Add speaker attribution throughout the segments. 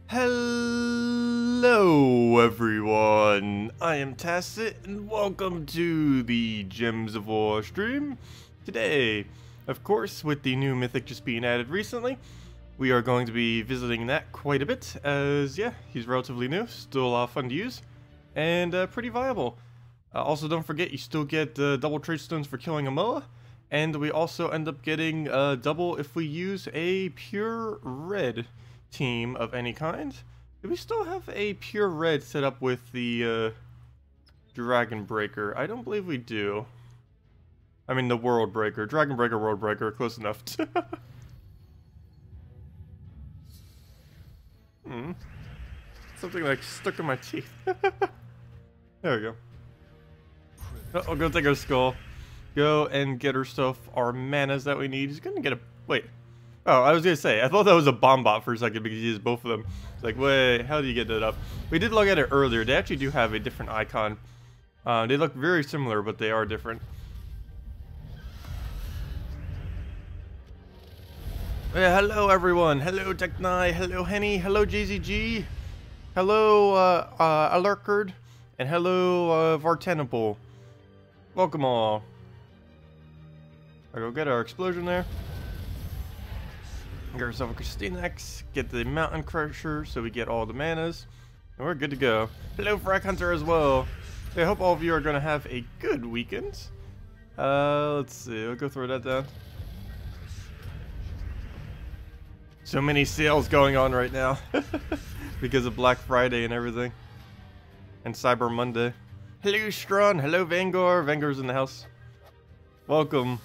Speaker 1: Hello everyone, I am Tacet and welcome to the Gems of War stream. Today, of course, with the new mythic just being added recently, we are going to be visiting that quite a bit as, yeah, he's relatively new, still fun to use, and pretty viable. Also, don't forget you still get double trade stones for killing a Moa, and we also end up getting double if we use a pure red team of any kind. Do we still have a pure red set up with the Dragonbreaker? I don't believe we do. I mean the Worldbreaker. Dragonbreaker, Worldbreaker, close enough. Something like stuck in my teeth. There we go. I'll go take our skull. Go and get herself our manas that we need. He's gonna get a... Wait. Oh, I was gonna say, I thought that was a bomb bot for a second because he used both of them. It's like, wait, how do you get that up? We did look at it earlier. They actually do have a different icon. They look very similar, but they are different. Yeah, hello everyone. Hello Techni. Hello Henny. Hello JZG. Hello Alerkard. And hello Vartenable. Welcome all. I'll go get our explosion there. Get ourselves a KrissTigger, get the Mountain Crusher so we get all the manas, and we're good to go. Hello Frack Hunter as well. I hope all of you are going to have a good weekend. Let's see, I'll go throw that down. So many sales going on right now because of Black Friday and everything. And Cyber Monday. Hello Strawn, hello Vangor. Vangor's in the house. Welcome.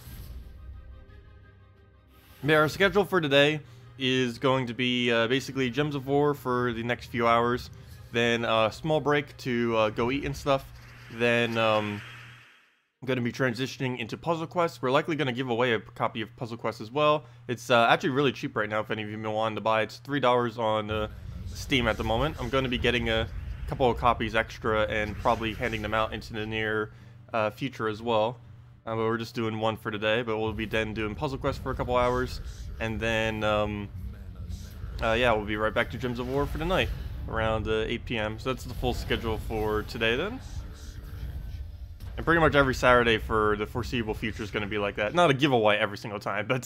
Speaker 1: Yeah, our schedule for today is going to be basically Gems of War for the next few hours, then a small break to go eat and stuff, then I'm going to be transitioning into Puzzle Quest. We're likely going to give away a copy of Puzzle Quest as well. It's actually really cheap right now if any of you have been wanting to buy. It's $3 on Steam at the moment. I'm going to be getting a couple of copies extra and probably handing them out into the near future as well. But we're just doing one for today, but we'll be then doing Puzzle Quest for a couple hours, and then, yeah, we'll be right back to Gems of War for tonight, around 8 p.m. So that's the full schedule for today then. And pretty much every Saturday for the foreseeable future is going to be like that. Not a giveaway every single time, but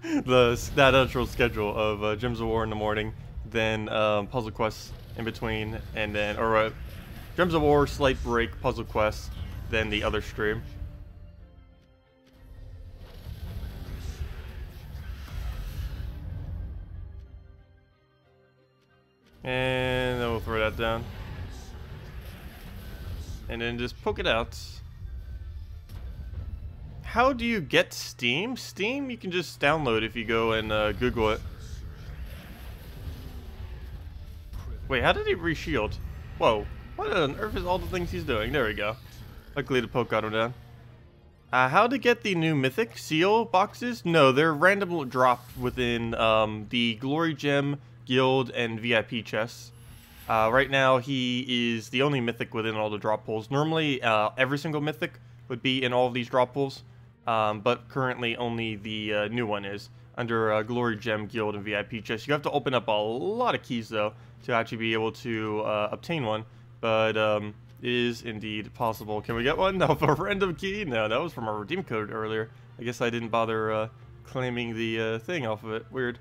Speaker 1: that actual schedule of Gems of War in the morning, then Puzzle Quest in between, and then, or Gems of War, slight break, Puzzle Quest, then the other stream. And then we'll throw that down. And then just poke it out. How do you get Steam? Steam you can just download if you go and Google it. Wait, how did he re-shield? Whoa, what on earth is all the things he's doing? There we go. Luckily the poke got him down. How to get the new Mythic Seal boxes? No, they're randomly dropped within the Glory Gem, Guild, and VIP chests. Right now he is the only Mythic within all the drop pools. Normally every single Mythic would be in all of these drop pools, but currently only the new one is under Glory Gem, Guild, and VIP chests. You have to open up a lot of keys though to actually be able to obtain one, but it is indeed possible. Can we get one? No, for a random key? No, that was from our redeem code earlier. I guess I didn't bother claiming the thing off of it. Weird.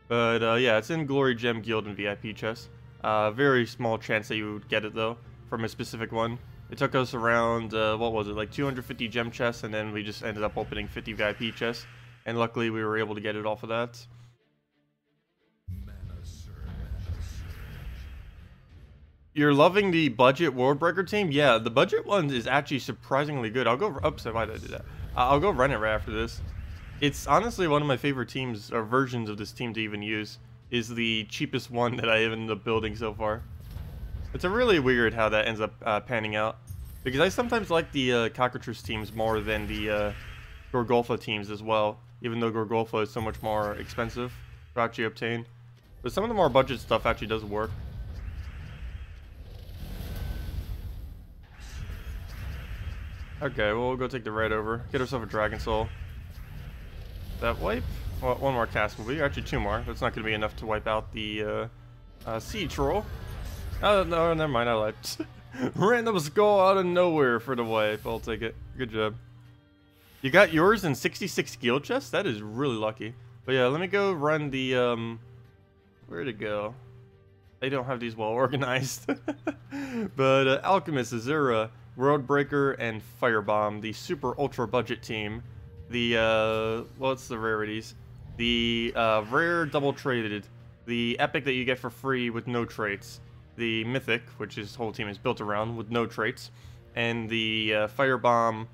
Speaker 1: But yeah, it's in Glory Gem, Guild, and VIP chests. Very small chance that you would get it though, from a specific one. It took us around, what was it, like 250 gem chests, and then we just ended up opening 50 VIP chests. And luckily we were able to get it off of that. You're loving the budget Worldbreaker team? Yeah, the budget one is actually surprisingly good. I'll go, oops, why did I do that? I'll go run it right after this. It's honestly one of my favorite teams, or versions of this team to even use. Is the cheapest one that I ended up building so far. It's a really weird how that ends up panning out. Because I sometimes like the Cockatrice teams more than the Gorgolfa teams as well. Even though Gorgolfa is so much more expensive to actually obtain. But some of the more budget stuff actually does work. Okay, well, we'll go take the red over. Get ourselves a Dragon Soul. That wipe? Well, one more cast will be. Actually, two more. That's not going to be enough to wipe out the Sea Troll. Oh, no, never mind, I lied. Random skull out of nowhere for the wipe. I'll take it. Good job. You got yours in 66 skill chests? That is really lucky. But yeah, let me go run the, where'd it go? They don't have these well organized. But Alchemist, Azura, Worldbreaker, and Firebomb, the super ultra budget team. The, what's the rarities? The rare double traded. The epic that you get for free with no traits. The mythic, which his whole team is built around with no traits. And the Firebomb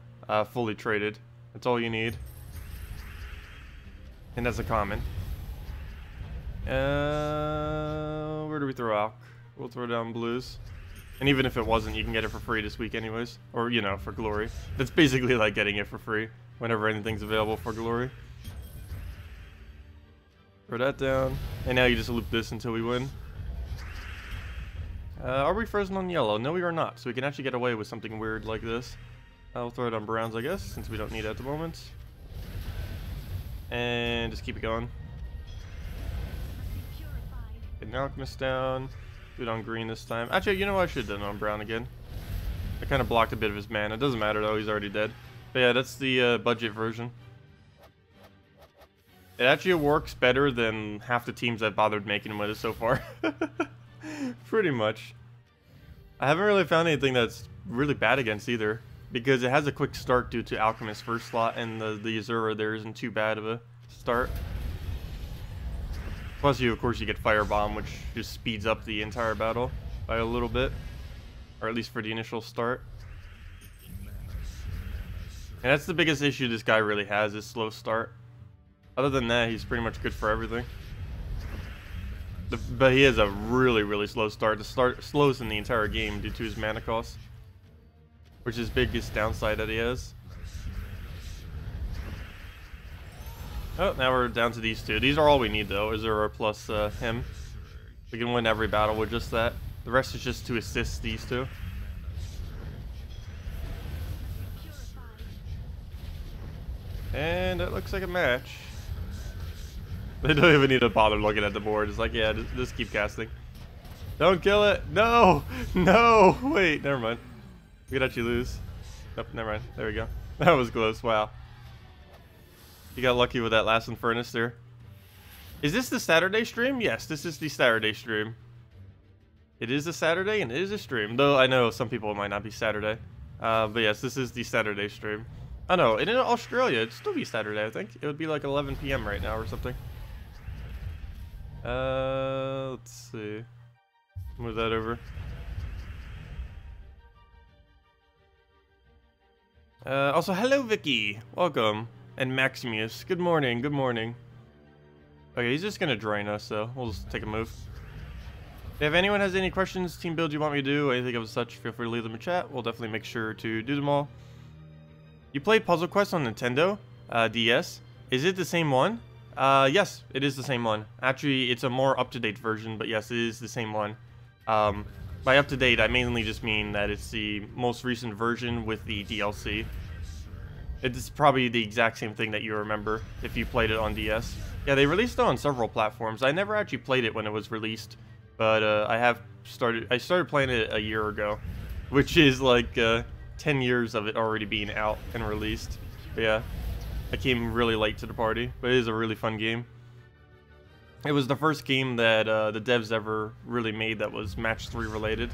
Speaker 1: fully traded. That's all you need. And that's a common. Where do we throw out? We'll throw down blues. And even if it wasn't, you can get it for free this week anyways. Or, you know, for glory. That's basically like getting it for free whenever anything's available for glory. Throw that down. And now you just loop this until we win. Are we frozen on yellow? No, we are not. So we can actually get away with something weird like this. I'll throw it on browns, I guess, since we don't need it at the moment. And just keep it going. Get an alchemist down. Do it on green this time. Actually, you know what? I should have done it on brown again. I kind of blocked a bit of his mana. It doesn't matter though, he's already dead. But yeah, that's the budget version. It actually works better than half the teams I've bothered making with it so far. Pretty much. I haven't really found anything that's really bad against either. Because it has a quick start due to Alchemist first slot, and the Azura there isn't too bad of a start. Plus, of course, you get Firebomb, which just speeds up the entire battle by a little bit. Or at least for the initial start. And that's the biggest issue this guy really has, is slow start. Other than that, he's pretty much good for everything. But he has a really, really slow start. The slowest in the entire game due to his mana cost. Which is biggest downside that he has. Oh, now we're down to these two. These are all we need though, Azura plus him. We can win every battle with just that. The rest is just to assist these two. And it looks like a match. They don't even need to bother looking at the board. It's like, yeah, just keep casting. Don't kill it. No! No! Wait, never mind. We could actually lose. Nope, never mind. There we go. That was close. Wow. You got lucky with that last Infernus there. Is this the Saturday stream? Yes, this is the Saturday stream. It is a Saturday and it is a stream. Though I know some people it might not be Saturday. But yes, this is the Saturday stream. Oh no, in Australia it'd still be Saturday, I think. It would be like 11 PM right now or something. Let's see. Move that over. Also, hello Vicky, welcome, and Maximuse. Good morning, good morning. Okay, he's just gonna drain us, so we'll just take a move. If anyone has any questions, team build you want me to do, anything of such, feel free to leave them in chat. We'll definitely make sure to do them all. You played Puzzle Quest on Nintendo DS. Is it the same one? Yes, it is the same one. Actually, it's a more up-to-date version, but yes, it is the same one. By up-to-date, I mainly just mean that it's the most recent version with the DLC. It's probably the exact same thing that you remember if you played it on DS. Yeah, they released it on several platforms. I never actually played it when it was released, but I started playing it a year ago, which is like 10 years of it already being out and released. But yeah, I came really late to the party, but it is a really fun game. It was the first game that the devs ever really made that was Match 3 related.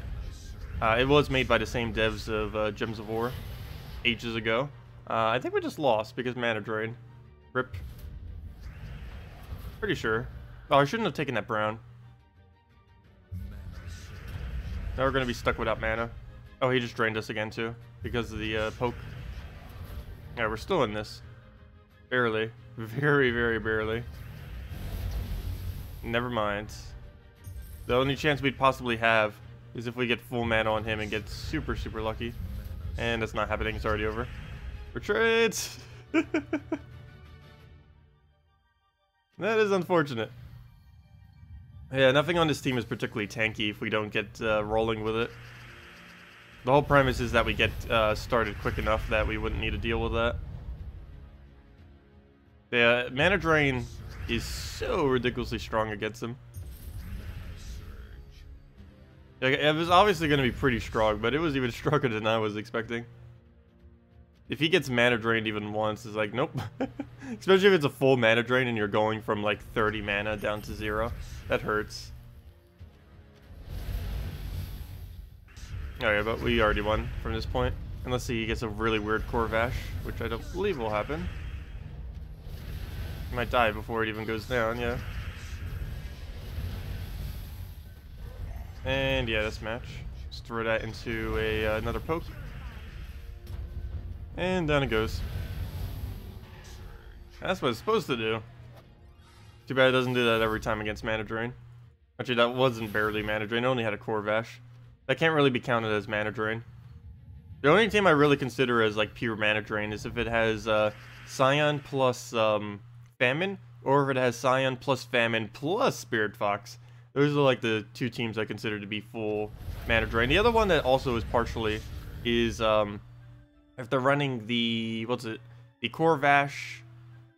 Speaker 1: It was made by the same devs of Gems of War ages ago. I think we just lost because mana drain. Rip. Pretty sure. Oh, I shouldn't have taken that brown. Now we're going to be stuck without mana. Oh, he just drained us again too because of the poke. Yeah, we're still in this. Barely. Very, very barely. Never mind. The only chance we'd possibly have is if we get full mana on him and get super, super lucky. And that's not happening. It's already over. Retreat! That is unfortunate. Yeah, nothing on this team is particularly tanky if we don't get rolling with it. The whole premise is that we get started quick enough that we wouldn't need to deal with that. Yeah, mana drain is so ridiculously strong against him. Like, it was obviously going to be pretty strong, but it was even stronger than I was expecting. If he gets mana drained even once, it's like, nope. Especially if it's a full mana drain and you're going from like 30 mana down to 0. That hurts. Okay, but we already won from this point. Unless he gets a really weird Corvash, which I don't believe will happen. He might die before it even goes down, yeah. And yeah, this match. Just throw that into another poke. And down it goes. That's what it's supposed to do. Too bad it doesn't do that every time against mana drain. Actually, that wasn't barely mana drain. It only had a Corvash. That can't really be counted as mana drain. The only team I really consider as like pure mana drain is if it has Scion plus Famine, or if it has Scion plus Famine plus Spirit Fox. Those are like the two teams I consider to be full mana drain. The other one that also is partially is if they're running the the Corvash,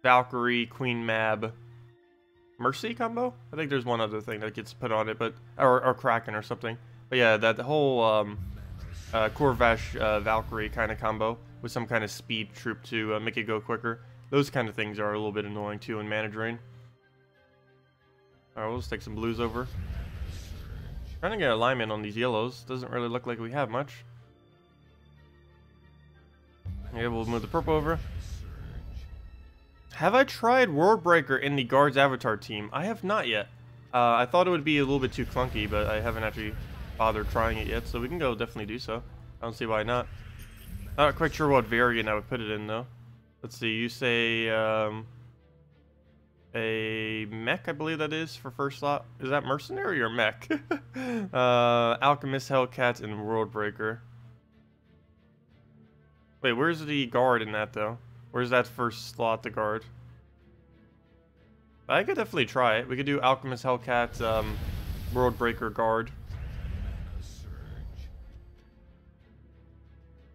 Speaker 1: Valkyrie, Queen Mab, Mercy combo. I think there's one other thing that gets put on it, but or Kraken or something. But yeah, that whole Corvash Valkyrie kind of combo with some kind of speed troop to make it go quicker. Those kind of things are a little bit annoying too in mana drain. Alright, we'll just take some blues over. Trying to get alignment on these yellows. Doesn't really look like we have much. Yeah, we'll move the purple over. Have I tried Worldbreaker in the guard's avatar team? I have not yet. I thought it would be a little bit too clunky, but I haven't actually bothered trying it yet, so we can go definitely do so. I don't see why not. Not quite sure what variant I would put it in though. Let's see, you say a mech, I believe that is for first slot. Is that mercenary or mech? Alchemist, Hellcat, and Worldbreaker. Wait, where's the guard in that though? Where's that first slot, the guard? I could definitely try it. We could do Alchemist, Hellcat, Worldbreaker, guard.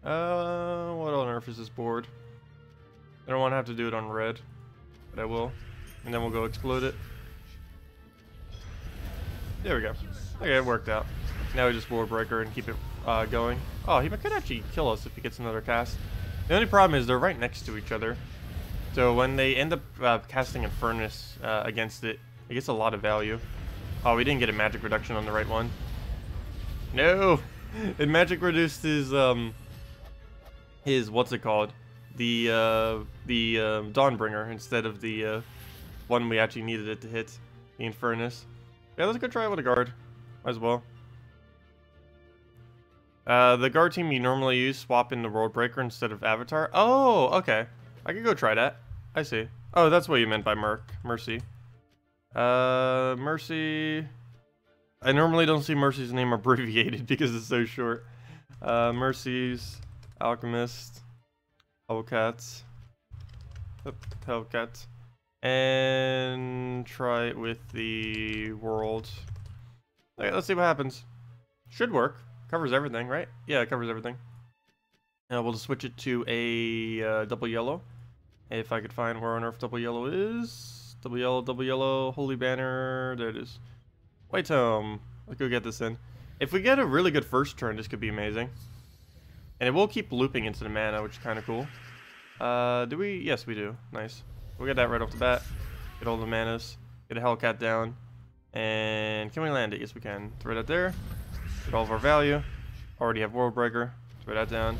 Speaker 1: What on earth is this board? I don't want to have to do it on red, but I will. And then we'll go explode it. There we go. Okay, it worked out. Now we just Worldbreaker and keep it going. Oh, he could actually kill us if he gets another cast. The only problem is they're right next to each other. So when they end up casting a Furnace against it, it gets a lot of value. Oh, we didn't get a magic reduction on the right one. No! It magic reduced his what's it called? The Dawnbringer instead of the one we actually needed it to hit, the Infernus. Yeah, let's go try it with a guard. Might as well. The guard team you normally use, swap in the Worldbreaker instead of Avatar. Oh, okay. I could go try that. I see. Oh, that's what you meant by Mercy. Mercy. I normally don't see Mercy's name abbreviated because it's so short. Mercy's, Alchemist, Hellcat, and try it with the World. Okay, let's see what happens. Should work. Covers everything, right? Yeah, it covers everything. Now we'll just switch it to a double yellow. If I could find where on earth double yellow is. Double yellow, holy banner. There it is. White tome. Let's go get this in. If we get a really good first turn, this could be amazing. And it will keep looping into the mana, which is kind of cool. Do we? Yes, we do. Nice. We'll get that right off the bat. Get all the manas. Get a Hellcat down. And can we land it? Yes, we can. Throw that there. Get all of our value. Already have Worldbreaker. Throw that down.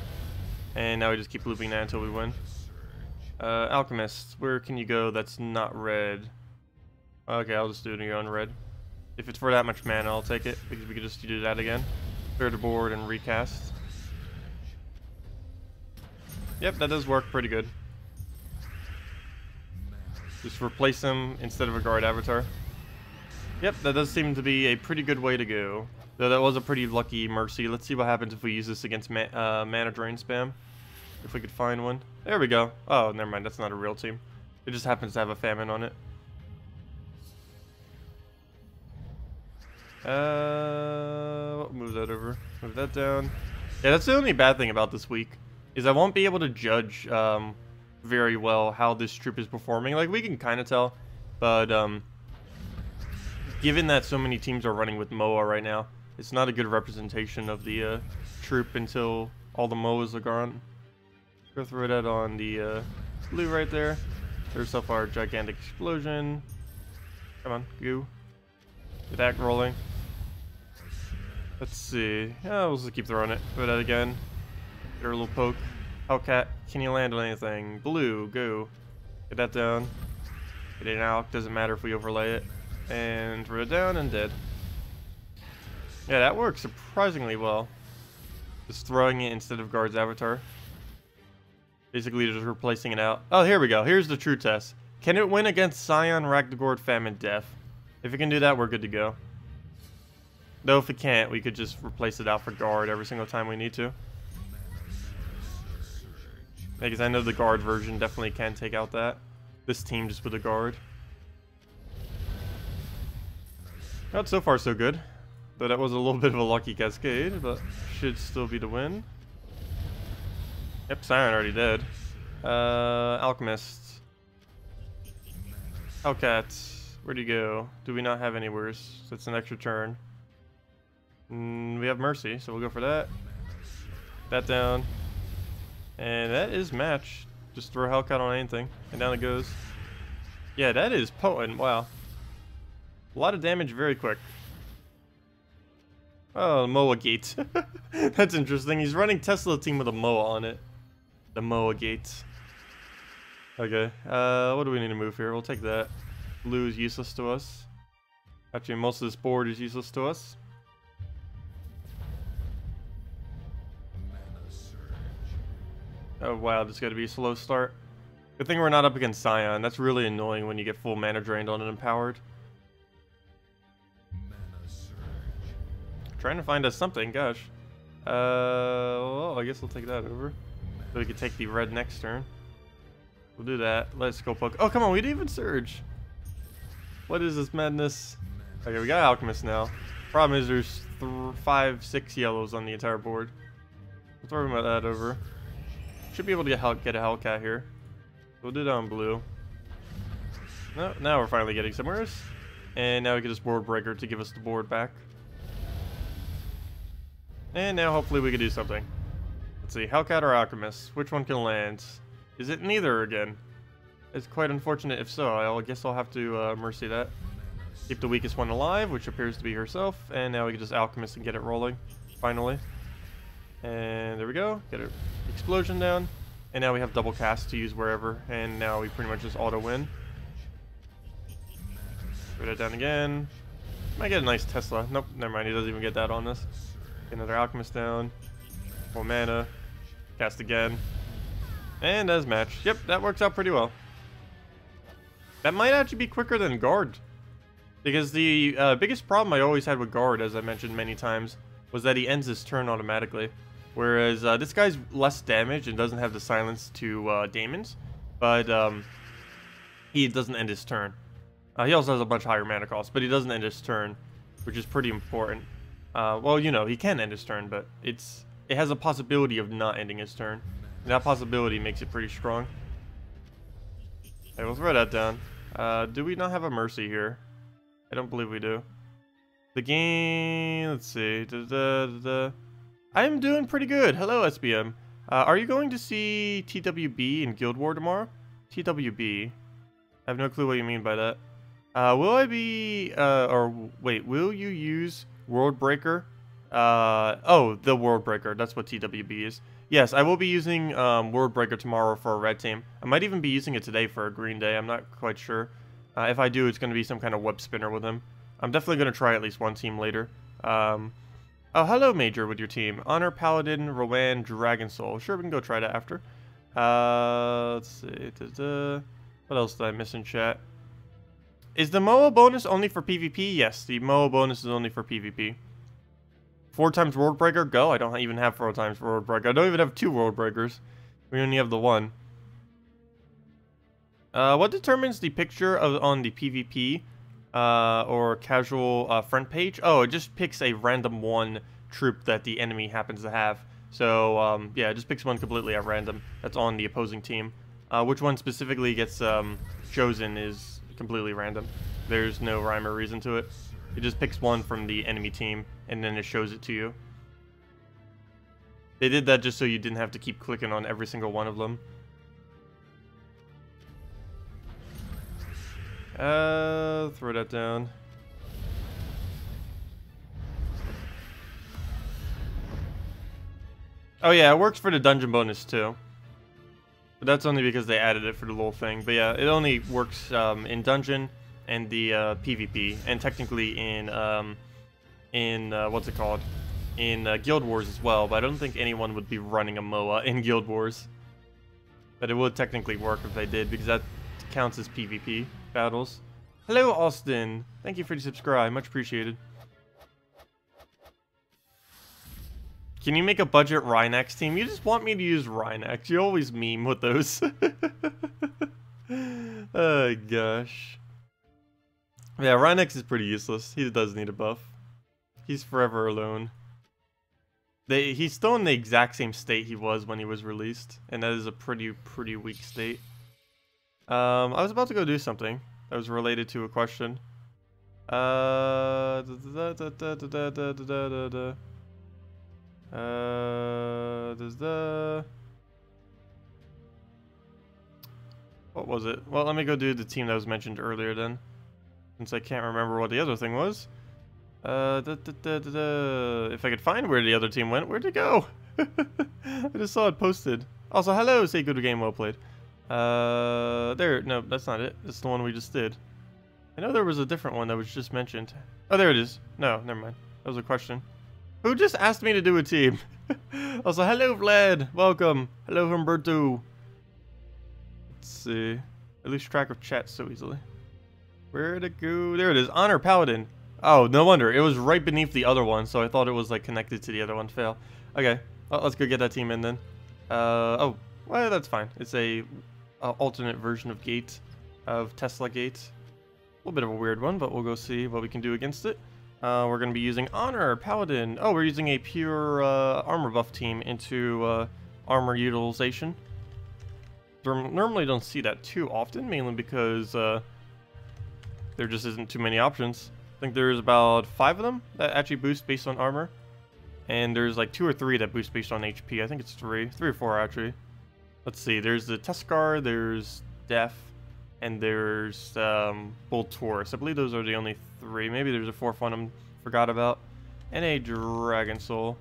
Speaker 1: And now we just keep looping that until we win. Alchemist, where can you go that's not red? Okay, I'll just do it on red. If it's for that much mana, I'll take it, because we can just do that again. Clear the board and recast. Yep, that does work pretty good. Just replace him instead of a guard avatar. Yep, that does seem to be a pretty good way to go. Though that was a pretty lucky Mercy. Let's see what happens if we use this against mana drain spam. If we could find one. There we go. Oh, never mind. That's not a real team. It just happens to have a famine on it. Move that over. Move that down. Yeah, that's the only bad thing about this week. Is I won't be able to judge very well how this troop is performing. Like, we can kind of tell. But, given that so many teams are running with Moa right now, It's not a good representation of the troop until all the MOAs are gone. Go throw that on the blue right there. There's so far gigantic explosion. Come on, goo. Get that rolling. Let's see. Yeah, we'll just keep throwing it. Throw that again. Get her a little poke. Hellcat, can you land on anything? Blue, go. Get that down. Get it out. Doesn't matter if we overlay it. And throw it down and dead. Yeah, that works surprisingly well. Just throwing it instead of guard's avatar. Basically just replacing it out. Oh, here we go. Here's the true test. Can it win against Scion, Ragnagord, Famine, Death? If it can do that, we're good to go. Though if it can't, we could just replace it out for guard every single time we need to. Because I know the guard version definitely can take out that. This team just with a guard. Not so far so good. Though that was a little bit of a lucky cascade, but should still be the win. Yep, Scion already dead. Alchemist. Hellcat. Where'd he go? Do we not have anywhere? So it's an extra turn. We have Mercy, so we'll go for that. That down. And that is match. Just throw Hellcat on anything, and down it goes. Yeah, that is potent. Wow. A lot of damage very quick. Oh, MOA gate. That's interesting. He's running Tesla team with a MOA on it. The MOA gate. Okay. What do we need to move here? We'll take that. Blue is useless to us. Actually, most of this board is useless to us. Oh wow, this got to be a slow start. Good thing we're not up against Scion. That's really annoying when you get full mana drained on an empowered. Trying to find us something, gosh. Well, I guess we'll take that over. So we can take the red next turn. We'll do that. Let's go poke. Oh, come on, we didn't even surge. What is this madness? Okay, we got Alchemist now. Problem is there's 5, 6 yellows on the entire board. We'll throw that over. Should be able to get a Hellcat here. We'll do that on blue. No, now we're finally getting somewhere. And now we can just Worldbreaker to give us the board back. And now hopefully we can do something. Let's see, Hellcat or Alchemist? Which one can land? Is it neither again? It's quite unfortunate if so. I guess I'll have to Mercy that. Keep the weakest one alive, which appears to be herself. And now we can just Alchemist and get it rolling. Finally. And there we go. Get an explosion down. And now we have double cast to use wherever. And now we pretty much just auto win. Throw that down again. Might get a nice Tesla. Nope, never mind. He doesn't even get that on this. Get another Alchemist down. 4 mana. Cast again. And as match. Yep, that works out pretty well. That might actually be quicker than guard. Because the biggest problem I always had with guard, as I mentioned many times, was that he ends his turn automatically. Whereas this guy's less damage and doesn't have the silence to Daemons, but he doesn't end his turn. He also has a much higher mana cost, but he doesn't end his turn, which is pretty important. Well, you know, he can end his turn, but it has a possibility of not ending his turn. And that possibility makes it pretty strong. Okay, we'll throw that down. Do we not have a Mercy here? I don't believe we do. The game, let's see. I'm doing pretty good. Hello, SBM. Are you going to see TWB in Guild War tomorrow? TWB. I have no clue what you mean by that. Will I be, or wait, will you use Worldbreaker? Oh, the Worldbreaker. That's what TWB is. Yes, I will be using Worldbreaker tomorrow for a red team. I might even be using it today for a green day. I'm not quite sure. If I do, it's going to be some kind of web spinner with him. I'm definitely going to try at least one team later. Oh, hello, Major, with your team. Honor, Paladin, Rowan, Dragon Soul. Sure, we can go try that after. Let's see. What else did I miss in chat? Is the MOA bonus only for PvP? Yes, the MOA bonus is only for PvP. 4 times Worldbreaker? Go. I don't even have 4 times Worldbreaker. I don't even have 2 Worldbreakers. We only have the 1. What determines the picture on the PvP or casual front page? Oh, it just picks a random 1 troop that the enemy happens to have. So, yeah, it just picks one completely at random that's on the opposing team. Which one specifically gets chosen is completely random. There's no rhyme or reason to it. It just picks one from the enemy team, and then it shows it to you. They did that just so you didn't have to keep clicking on every single one of them. Throw that down. Oh yeah, it works for the dungeon bonus too. But that's only because they added it for the little thing. But yeah, it only works in dungeon and the PvP, and technically in what's it called? In Guild Wars as well. But I don't think anyone would be running a MOA in Guild Wars. But it would technically work if they did, because that counts as PvP battles. Hello, Austin. Thank you for the subscribe. Much appreciated. Can you make a budget Rhinax team? You just want me to use Rhinax. You always meme with those. Oh, gosh. Yeah, Rhinax is pretty useless. He does need a buff. He's forever alone. He's still in the exact same state he was when he was released. And that is a pretty weak state. I was about to go do something that was related to a question. What was it? Well, let me go do the team that was mentioned earlier then, since I can't remember what the other thing was. If I could find where the other team went, where'd it go? I just saw it posted. Also, hello, say good game, well played. There, no, that's not it. It's the one we just did. I know there was a different one that was just mentioned. Oh, there it is. No, never mind. That was a question. Who just asked me to do a team? Also, hello, Vlad. Welcome. Hello, Humberto. Let's see. I lose track of chat so easily. Where'd it go? There it is. Honor Paladin. Oh, no wonder. It was right beneath the other one, so I thought it was like connected to the other one. Fail. Okay. Well, let's go get that team in then. Oh, well, that's fine. It's a alternate version of Gate, of Tesla Gate. A little bit of a weird one, but we'll go see what we can do against it. We're going to be using Honor, Paladin. Oh, we're using a pure armor buff team into armor utilization. Normally don't see that too often, mainly because there just isn't too many options. I think there's about 5 of them that actually boost based on armor. And there's like 2 or 3 that boost based on HP. I think it's 3 or 4 actually. Let's see, there's the Tuskar, there's Def, and there's Bull Taurus. I believe those are the only 3. Maybe there's a 4th one I forgot about. And a Dragon Soul.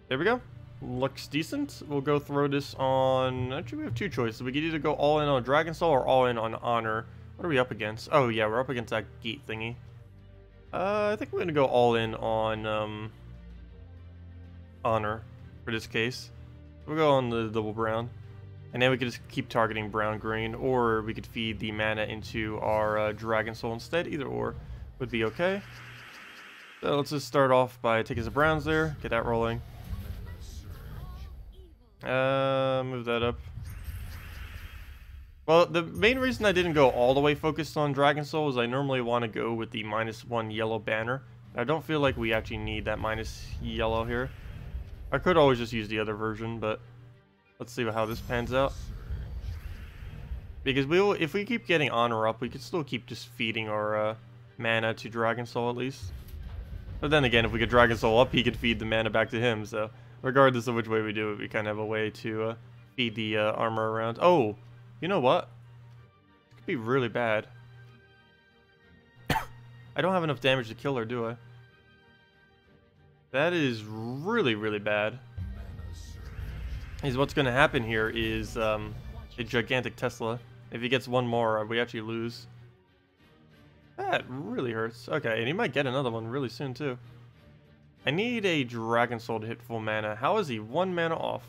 Speaker 1: There we go. Looks decent. We'll go throw this on... Actually, we have 2 choices. We could either go all in on Dragon Soul or all in on Honor. What are we up against? Oh, yeah, we're up against that Gate thingy. I think we're going to go all in on Honor for this case. We'll go on the double brown. And then we could just keep targeting brown-green, or we could feed the mana into our Dragon Soul instead. Either or would be okay. So let's just start off by taking some browns there, get that rolling. Move that up. Well, the main reason I didn't go all the way focused on Dragon Soul is I normally want to go with the -1 yellow banner. I don't feel like we actually need that minus yellow here. I could always just use the other version, but let's see how this pans out. Because if we keep getting Honor up, we could still keep just feeding our mana to Dragon Soul at least. But then again, if we get Dragon Soul up, he could feed the mana back to him. So regardless of which way we do it, we kind of have a way to feed the armor around. Oh, you know what? It could be really bad. I don't have enough damage to kill her, do I? That is really, really bad. What's going to happen here is a gigantic Tesla. If he gets one more, we actually lose. That really hurts. Okay, and he might get another one really soon too. I need a Dragon Soul to hit full mana. How is he 1 mana off?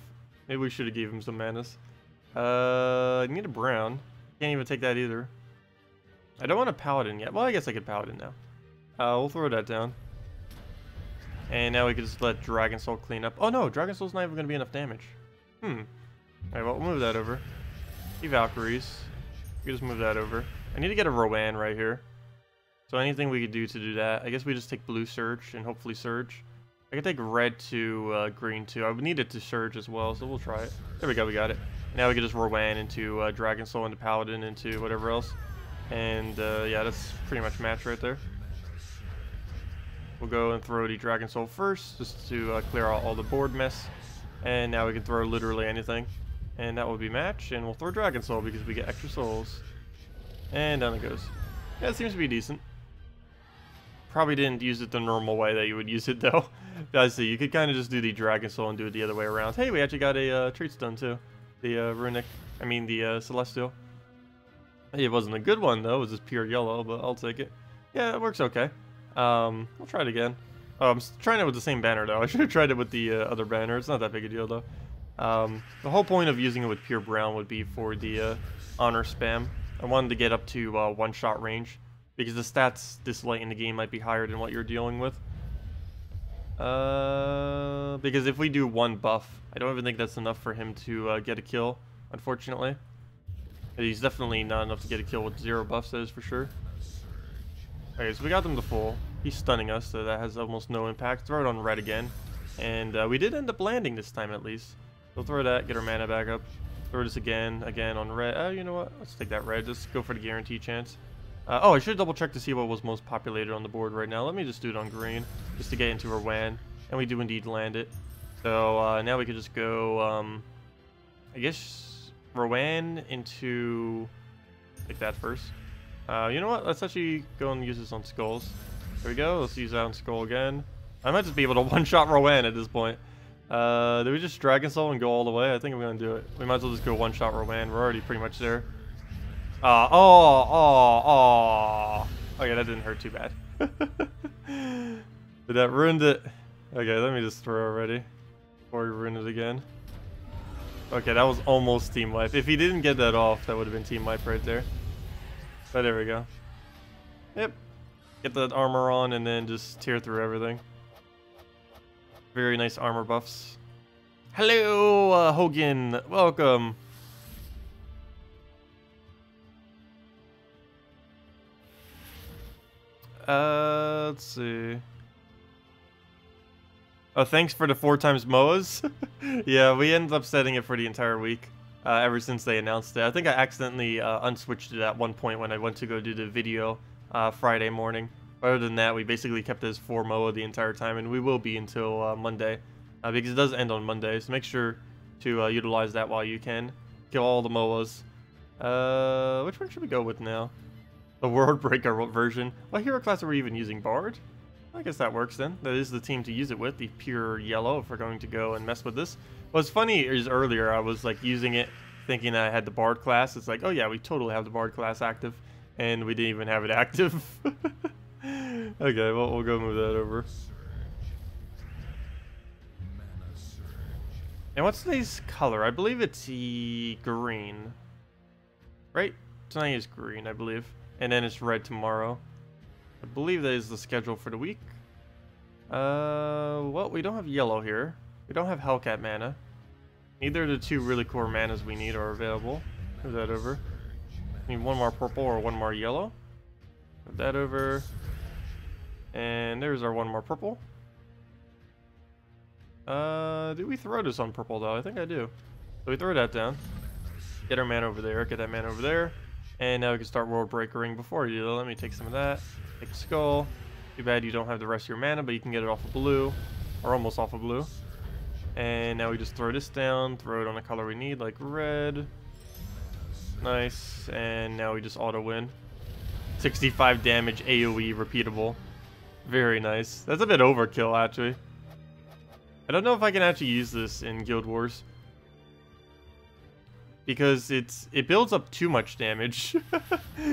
Speaker 1: Maybe we should have gave him some manas. I need a brown. Can't even take that either. I don't want a Paladin yet. Well, I guess I could Paladin now. We'll throw that down. And now we can just let Dragon Soul clean up. Oh no, Dragon Soul's not even going to be enough damage. Alright, well, we'll move that over. The Valkyries. We can just move that over. I need to get a Rowan right here. So anything we could do to do that. I guess we just take blue Surge and hopefully Surge. I could take red to green too. I would need it to Surge as well, so we'll try it. There we go, we got it. Now we can just Rowan into Dragon Soul, into Paladin, into whatever else. And yeah, that's pretty much match right there. We'll go and throw the Dragon Soul first, just to clear out all the board mess. And now we can throw literally anything. And that will be match, and we'll throw Dragon Soul because we get extra souls. And down it goes. Yeah, it seems to be decent. Probably didn't use it the normal way that you would use it though. I see, you could kind of just do the Dragon Soul and do it the other way around. Hey, we actually got a treat stone too. The the Celestial. It wasn't a good one though, it was just pure yellow, but I'll take it. Yeah, it works okay. I'll try it again. Oh, I'm trying it with the same banner though. I should have tried it with the other banner. It's not that big a deal though. The whole point of using it with pure brown would be for the honor spam. I wanted to get up to one-shot range because the stats this late in the game might be higher than what you're dealing with. Because if we do one buff, I don't even think that's enough for him to get a kill, unfortunately. He's definitely not enough to get a kill with 0 buffs, that is for sure. Okay, so we got them to full. He's stunning us, so that has almost no impact. Throw it on red again. And we did end up landing this time at least. We'll throw that, get our mana back up. Throw this again on red. Oh, you know what? Let's take that red. Just go for the guarantee chance. Oh, I should double check to see what was most populated on the board right now. Let me just do it on green, just to get into our WAN. And we do indeed land it. So now we could just go, I guess, Rowan into like that first. You know what? Let's actually go and use this on skulls. There we go. Let's use that on skull again. I might just be able to one-shot Rowan at this point. Do we just Dragon Soul and go all the way? I think I'm gonna do it. We might as well just go one-shot Rowan. We're already pretty much there. Okay, that didn't hurt too bad. That ruined it. Okay, let me just throw already before we ruin it again. Okay, that was almost team wipe. If he didn't get that off, that would have been team wipe right there. But there we go. Yep. Get that armor on and then just tear through everything. Very nice armor buffs. Hello, Hogan. Welcome. Let's see. Oh, thanks for the 4 times MOAs. Yeah, we ended up setting it for the entire week. Ever since they announced it. I think I accidentally unswitched it at one point when I went to go do the video Friday morning. Other than that, we basically kept it as 4 MOA the entire time, and we will be until Monday. Because it does end on Monday, so make sure to utilize that while you can. Kill all the MOAs. Which one should we go with now? The Worldbreaker version. What hero class are we even using? Bard? I guess that works then. That is the team to use it with, the pure yellow, if we're going to go and mess with this. What's funny is earlier I was like using it thinking I had the Bard class. It's like, oh yeah, we totally have the Bard class active. And we didn't even have it active. Okay, well, we'll go move that over. And what's today's color? I believe it's the green. Right? Tonight is green, I believe. And then it's red tomorrow. I believe that is the schedule for the week. Well, we don't have yellow here. We don't have Hellcat mana. Neither of the 2 really core manas we need are available. Move that over. Need 1 more purple or 1 more yellow. Move that over. And there's our 1 more purple. Do we throw this on purple though? I think I do. So we throw that down. Get our mana over there. Get that mana over there. And now we can start Worldbreakering before you do. Let me take some of that. Take a skull. Too bad you don't have the rest of your mana, but you can get it off of blue. Or almost off of blue. And now we just throw this down. Throw it on the color we need, like red. Nice. And now we just auto-win. 65 damage, AoE, repeatable. Very nice. That's a bit overkill, actually. I don't know if I can actually use this in Guild Wars. Because it builds up too much damage.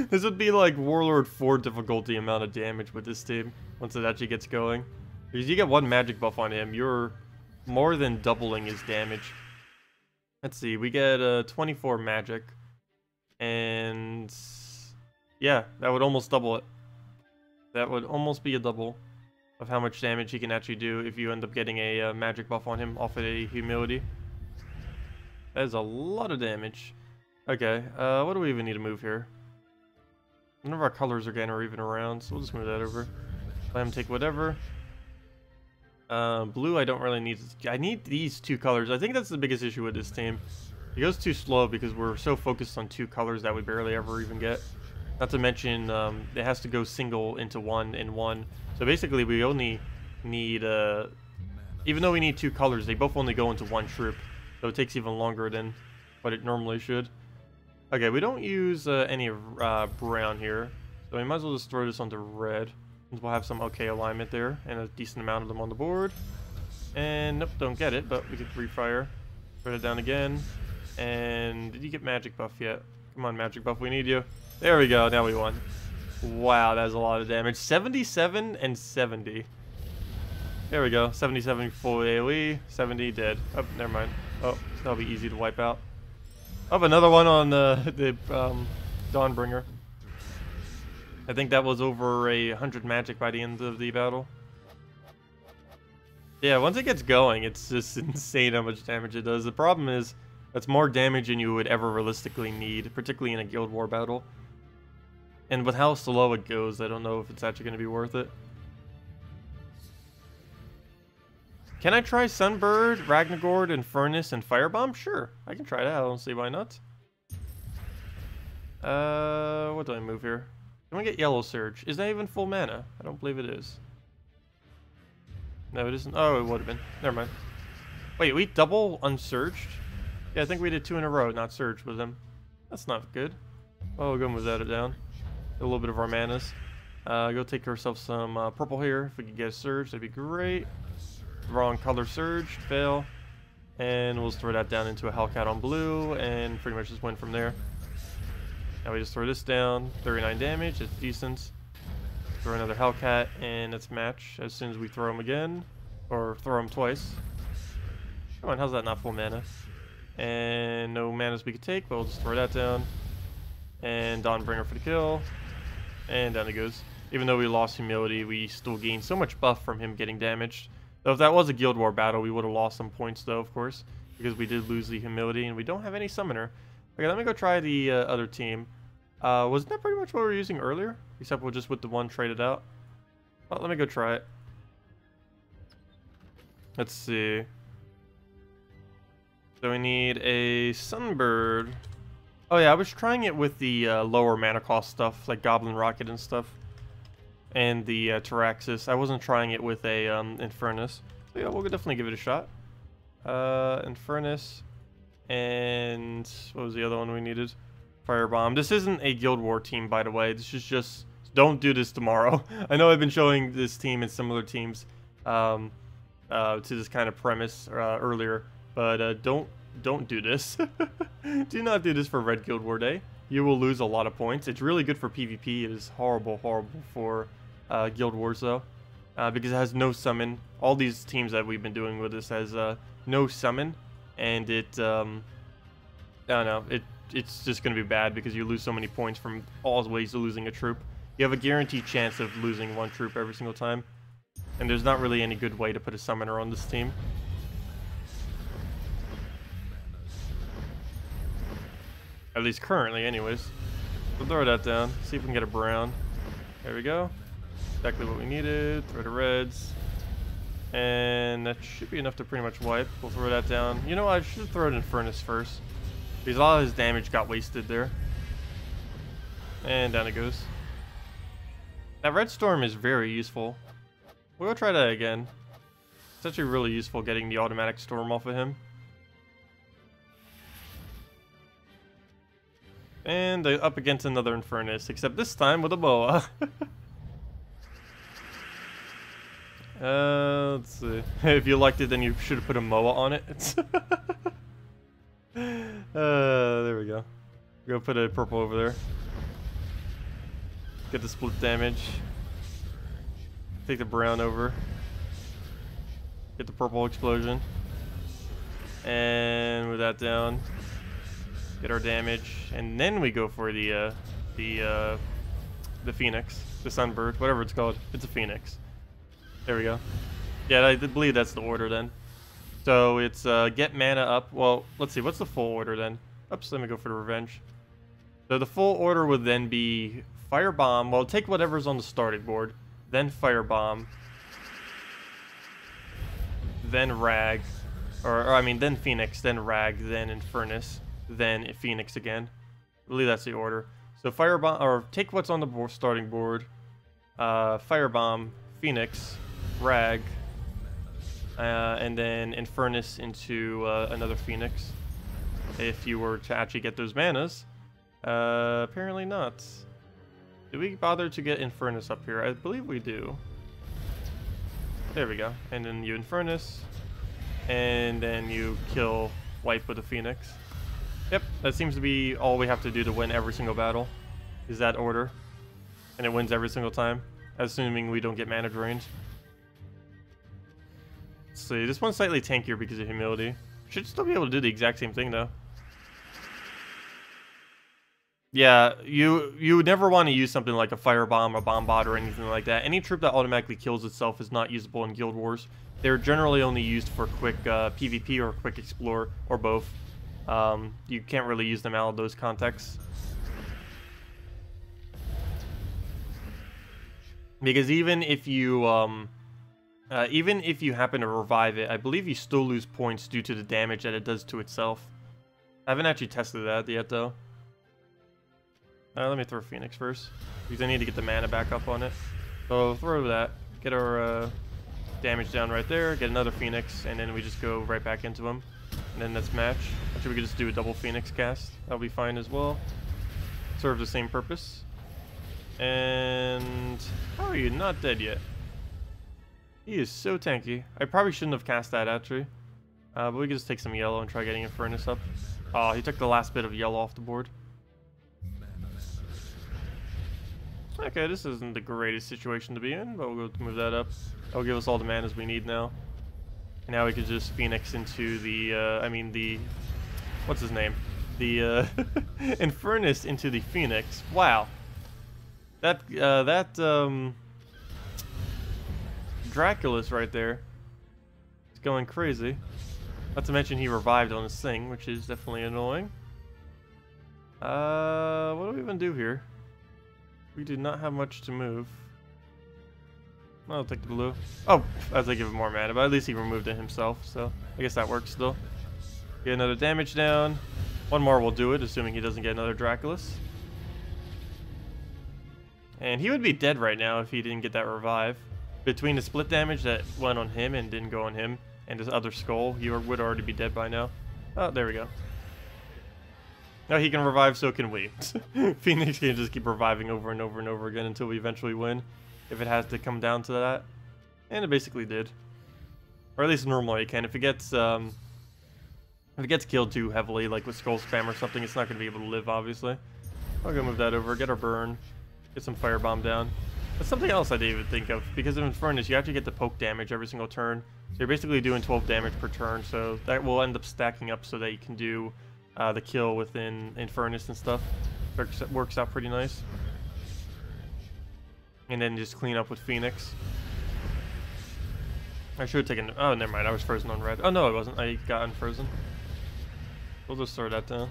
Speaker 1: This would be like Warlord 4 difficulty amount of damage with this team once it actually gets going. Because you get 1 magic buff on him, you're more than doubling his damage. Let's see, we get 24 magic. And yeah, that would almost double it. That would almost be a double of how much damage he can actually do if you end up getting a magic buff on him off of a humility. That is a lot of damage. Okay, what do we even need to move here? None of our colors again are even around, so we'll just move that over. Let him take whatever. Blue I don't really need. I need these 2 colors. I think that's the biggest issue with this team. It goes too slow because we're so focused on 2 colors that we barely ever even get. Not to mention, it has to go single into one in one. So basically, we only need, even though we need 2 colors, they both only go into 1 troop. So it takes even longer than what it normally should. Okay, we don't use any brown here. So we might as well just throw this onto red. Since we'll have some okay alignment there, and a decent amount of them on the board. And nope, don't get it, but we can refire. Throw it down again. And did you get magic buff yet? Come on, magic buff, we need you. There we go, now we won. Wow, that's a lot of damage. 77 and 70. There we go, 77 full AoE, 70 dead. Oh, never mind. Oh, that'll be easy to wipe out. Oh, another one on the Dawnbringer. I think that was over 100 magic by the end of the battle. Yeah, once it gets going, it's just insane how much damage it does. The problem is, that's more damage than you would ever realistically need, particularly in a Guild War battle. And with how slow it goes, I don't know if it's actually going to be worth it. Can I try Sunbird, Ragnagord, and Furnace, and Firebomb? Sure, I can try that. I don't see why not. What do I move here? Can we get Yellow Surge? Is that even full mana? I don't believe it is. No, it isn't. Oh, it would have been. Never mind. Wait, we double unsurged? Yeah, I think we did 2 in a row, not surge with them. That's not good. Oh, we'll go move that down. A little bit of our manas. Go take ourselves some purple here. If we could get a surge, that'd be great. Wrong color surge, fail. And we'll just throw that down into a Hellcat on blue, and pretty much just win from there. Now we just throw this down, 39 damage, it's decent. Throw another Hellcat, and let's match as soon as we throw him again. Or throw him twice. Come on, how's that not full mana? And no manas we could take, but we'll just throw that down. And Dawnbringer for the kill. And down it goes. Even though we lost humility, we still gained so much buff from him getting damaged. Though if that was a Guild War battle, we would have lost some points though, of course. Because we did lose the humility, and we don't have any summoner. Okay, let me go try the other team. Wasn't that pretty much what we were using earlier? Except we'll just with the one traded out. Well, let me go try it. Let's see. So we need a Sunbird. Oh yeah, I was trying it with the lower mana cost stuff, like Goblin Rocket and stuff. And the Taraxis. I wasn't trying it with a Infernus. So yeah, we'll definitely give it a shot. Infernus. And what was the other one we needed? Firebomb. This isn't a Guild War team, by the way. This is just... Don't do this tomorrow. I know I've been showing this team and similar teams to this kind of premise earlier. But don't do this. Do not do this for Red Guild War Day. You will lose a lot of points. It's really good for PvP. It is horrible for Guild Wars, though. Because it has no summon. All these teams that we've been doing with this has no summon. And it, I don't know, it's just going to be bad because you lose so many points from always losing a troop. You have a guaranteed chance of losing one troop every single time. And there's not really any good way to put a summoner on this team. At least currently, anyways. We'll throw that down, see if we can get a brown. There we go. Exactly what we needed. Throw the reds. And that should be enough to pretty much wipe. We'll throw that down. You know what? I should throw it in Furnace first. Because a lot of his damage got wasted there. And down it goes. That red storm is very useful. We'll try that again. It's actually really useful getting the automatic storm off of him. And up against another Infernus, except this time with a boa. Let's see. If you liked it, then you should have put a MOA on it. There we go. Go put a purple over there. Get the split damage. Take the brown over. Get the purple explosion. And with that down, get our damage, and then we go for the Phoenix, the Sunbird, whatever it's called. It's a Phoenix. There we go. Yeah, I believe that's the order then. So it's get mana up. Well, let's see. What's the full order then? Oops, let me go for the Revenge. So the full order would then be Firebomb. Well, take whatever's on the starting board. Then Firebomb. Then Rag. Or I mean, then Phoenix. Then Rag. Then Infernus. Then Phoenix again. I believe that's the order. So Firebomb, or take what's on the board, starting board. Firebomb, Phoenix, Rag, and then Infernus into another Phoenix. If you were to actually get those manas. Apparently not. Did we bother to get Infernus up here? I believe we do. There we go. And then you Infernus. And then you kill Wipe with a Phoenix. Yep, that seems to be all we have to do to win every single battle. Is that order. And it wins every single time. Assuming we don't get mana drained. Let's see, this one's slightly tankier because of humility. Should still be able to do the exact same thing though. Yeah, you would never want to use something like a Firebomb, a Bombot, or anything like that. Any troop that automatically kills itself is not usable in Guild Wars. They're generally only used for quick PvP or quick Explore, or both. You can't really use them out of those contexts. Because even if you happen to revive it, I believe you still lose points due to the damage that it does to itself. I haven't actually tested that yet though. Let me throw Phoenix first, because I need to get the mana back up on it. So throw that, get our damage down right there, get another Phoenix, and then we just go right back into him. And then let's match. Actually, we could just do a double Phoenix cast. That'll be fine as well. Serves the same purpose. And how are you not dead yet? He is so tanky. I probably shouldn't have cast that actually. But we can just take some yellow and try getting Infernus up. Oh, he took the last bit of yellow off the board. Okay, this isn't the greatest situation to be in, but we'll go move that up. That'll give us all the manas we need now. And now we can just Phoenix into the, what's his name? The, Infernus into the Phoenix. Wow. Draculus right there is going crazy. Not to mention he revived on his thing, which is definitely annoying. What do we even do here? We did not have much to move. I'll take the blue. Oh, as I give him more mana, but at least he removed it himself, so I guess that works still. Get another damage down. One more will do it, assuming he doesn't get another Draculus. And he would be dead right now if he didn't get that revive. Between the split damage that went on him and didn't go on him, and his other skull, he would already be dead by now. Oh, there we go. Now he can revive, so can we. Phoenix can just keep reviving over and over and over again until we eventually win. If it has to come down to that. And it basically did. Or at least normally it can. If it gets killed too heavily, like with Skull Spam or something, it's not going to be able to live, obviously. I'll go move that over, get our burn, get some Firebomb down. That's something else I didn't even think of. Because of Infernus, you actually get the poke damage every single turn. So you're basically doing 12 damage per turn, so that will end up stacking up so that you can do the kill within Infernus and stuff. Works out pretty nice. And then just clean up with Phoenix. I should have taken... Oh, never mind. I was frozen on red. Oh, no, I wasn't. I got unfrozen. We'll just throw that down.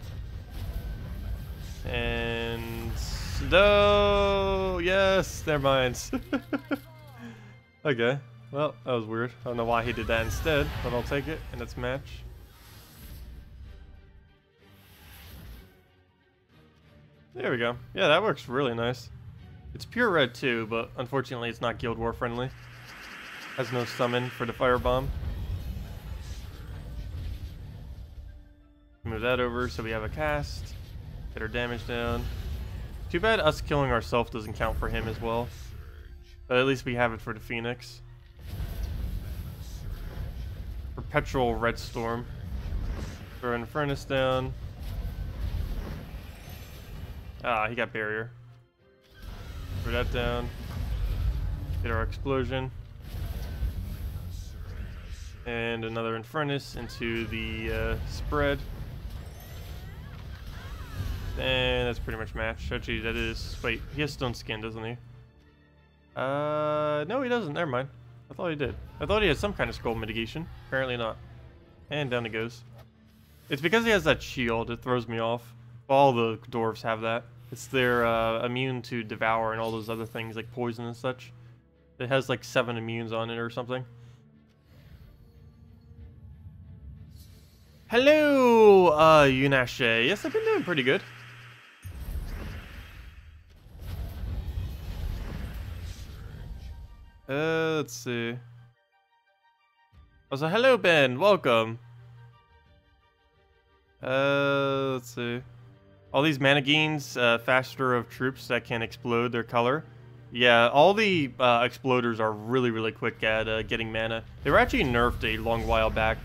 Speaker 1: And... No! Yes! Never mind. Okay. Well, that was weird. I don't know why he did that instead, but I'll take it. And let's match. There we go. Yeah, that works really nice. It's pure red too, but unfortunately it's not Guild War friendly. Has no summon for the Firebomb. Move that over so we have a cast. Get our damage down. Too bad us killing ourselves doesn't count for him as well. But at least we have it for the Phoenix. Perpetual Red Storm. Throw Infernus down. Ah, he got barrier. Throw that down. Get our explosion. And another Infernus into the spread. And that's pretty much matched. Actually, that is... Wait, he has Stone Skin, doesn't he? No, he doesn't. Never mind. I thought he did. I thought he had some kind of skull mitigation. Apparently not. And down it goes. It's because he has that shield. It throws me off. All the dwarves have that. It's their immune to devour and all those other things like poison and such. It has like 7 immunes on it or something. Hello, Yunashe. Yes, I've been doing pretty good. Let's see. Oh, so hello, Ben. Welcome. Let's see. All these mana gains, faster of troops that can explode their color. Yeah, all the exploders are really quick at getting mana. They were actually nerfed a long while back.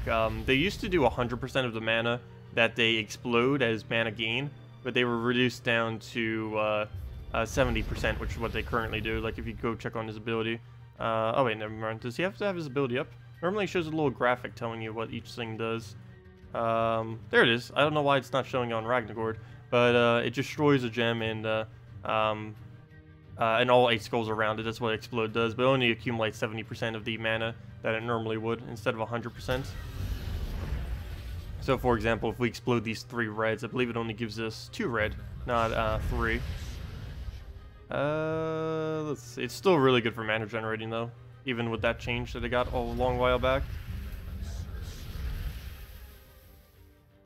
Speaker 1: They used to do 100% of the mana that they explode as mana gain, but they were reduced down to 70%, which is what they currently do. Like if you go check on his ability. Oh wait, never mind. Does he have to have his ability up? Normally it shows a little graphic telling you what each thing does. There it is. I don't know why it's not showing on Ragnagord, but it destroys a gem and all 8 skulls around it. That's what Explode does, but it only accumulates 70% of the mana that it normally would instead of 100%. So for example, if we explode these 3 reds, I believe it only gives us 2 red, not 3. Let's see. It's still really good for mana generating though, even with that change that it got a long while back.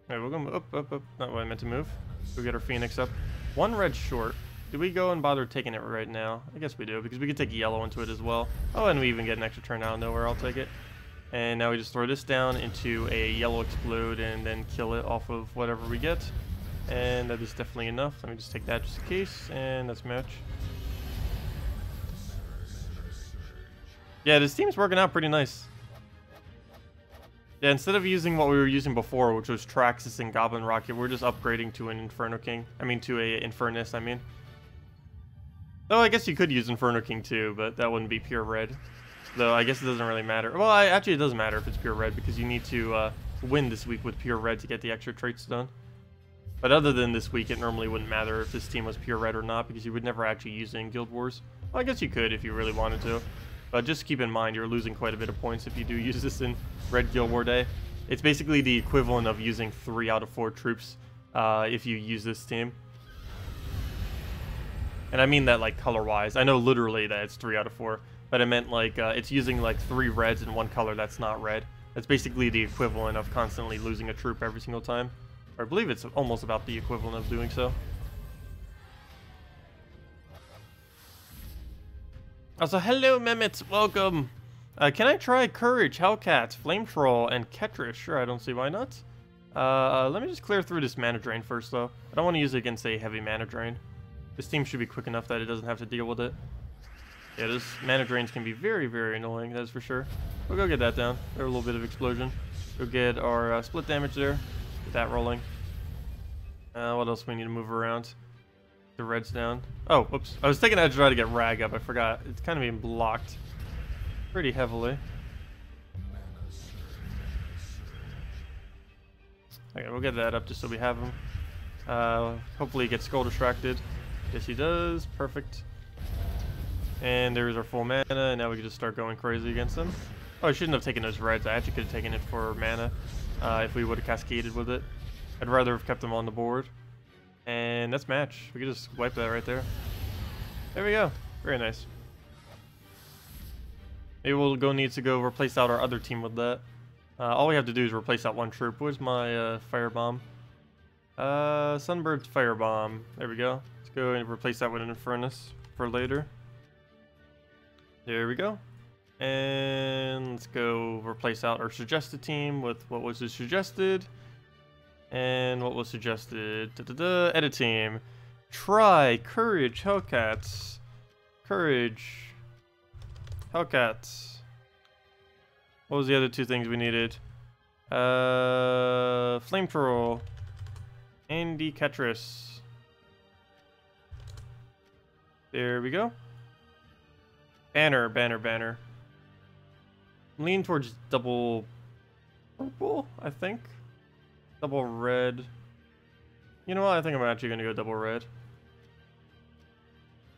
Speaker 1: Alright, we're gonna move up. Not what I meant to move. Go get our Phoenix up. 1 red short. Do we go and bother taking it right now? I guess we do, because we could take yellow into it as well. Oh, and we even get an extra turn out of nowhere. I'll take it. And now we just throw this down into a yellow explode and then kill it off of whatever we get. And that is definitely enough. Let me just take that just in case, and that's match. Yeah, this team's working out pretty nice. Yeah, instead of using what we were using before, which was Traxxas and Goblin Rocket, we're just upgrading to an Inferno King. I mean, to a Infernus, I mean. Though I guess you could use Inferno King too, but that wouldn't be pure red. Though I guess it doesn't really matter. Well, actually it doesn't matter if it's pure red, because you need to win this week with pure red to get the extra traits done. But other than this week, it normally wouldn't matter if this team was pure red or not, because you would never actually use it in Guild Wars. Well, I guess you could if you really wanted to. But just keep in mind, you're losing quite a bit of points if you do use this in Red Guild War Day. It's basically the equivalent of using 3 out of 4 troops if you use this team. And I mean that like color-wise. I know literally that it's 3 out of 4, but I meant like it's using like 3 reds in one color that's not red. That's basically the equivalent of constantly losing a troop every single time. Or I believe it's almost about the equivalent of doing so. Also, hello Mehmet, welcome. Can I try Courage, Hellcat, Flame Troll, and Ketrish? Sure, I don't see why not. Let me just clear through this mana drain first though. I don't want to use it against a heavy mana drain. This team should be quick enough that it doesn't have to deal with it. Yeah, those mana drains can be very annoying, that's for sure. We'll go get that down. There's a little bit of explosion. Go get our split damage there. Get that rolling. What else we need to move around? The red's down. Oh, whoops. I was taking Edge Dry to get Rag up. I forgot. It's kind of being blocked pretty heavily. Okay, we'll get that up just so we have him. Hopefully he gets skull distracted. Yes, he does. Perfect. And there's our full mana, and now we can just start going crazy against him. Oh, I shouldn't have taken those reds. I actually could have taken it for mana if we would have cascaded with it. I'd rather have kept them on the board. And that's match. We could just wipe that right there. There we go. Very nice. Maybe we'll need to go replace out our other team with that. All we have to do is replace out 1 troop. Where's my Firebomb? Sunbird's Firebomb. There we go. Let's go and replace that with an Infernus for later. There we go. And let's go replace out our suggested team with what was suggested. And what was suggested? Edit team. Try Courage, Hellcats. Courage, Hellcats. What was the other 2 things we needed? Flame Troll. Andy Ketris. There we go. Banner. Lean towards double purple, I think. Double red. You know what? I think I'm actually going to go double red.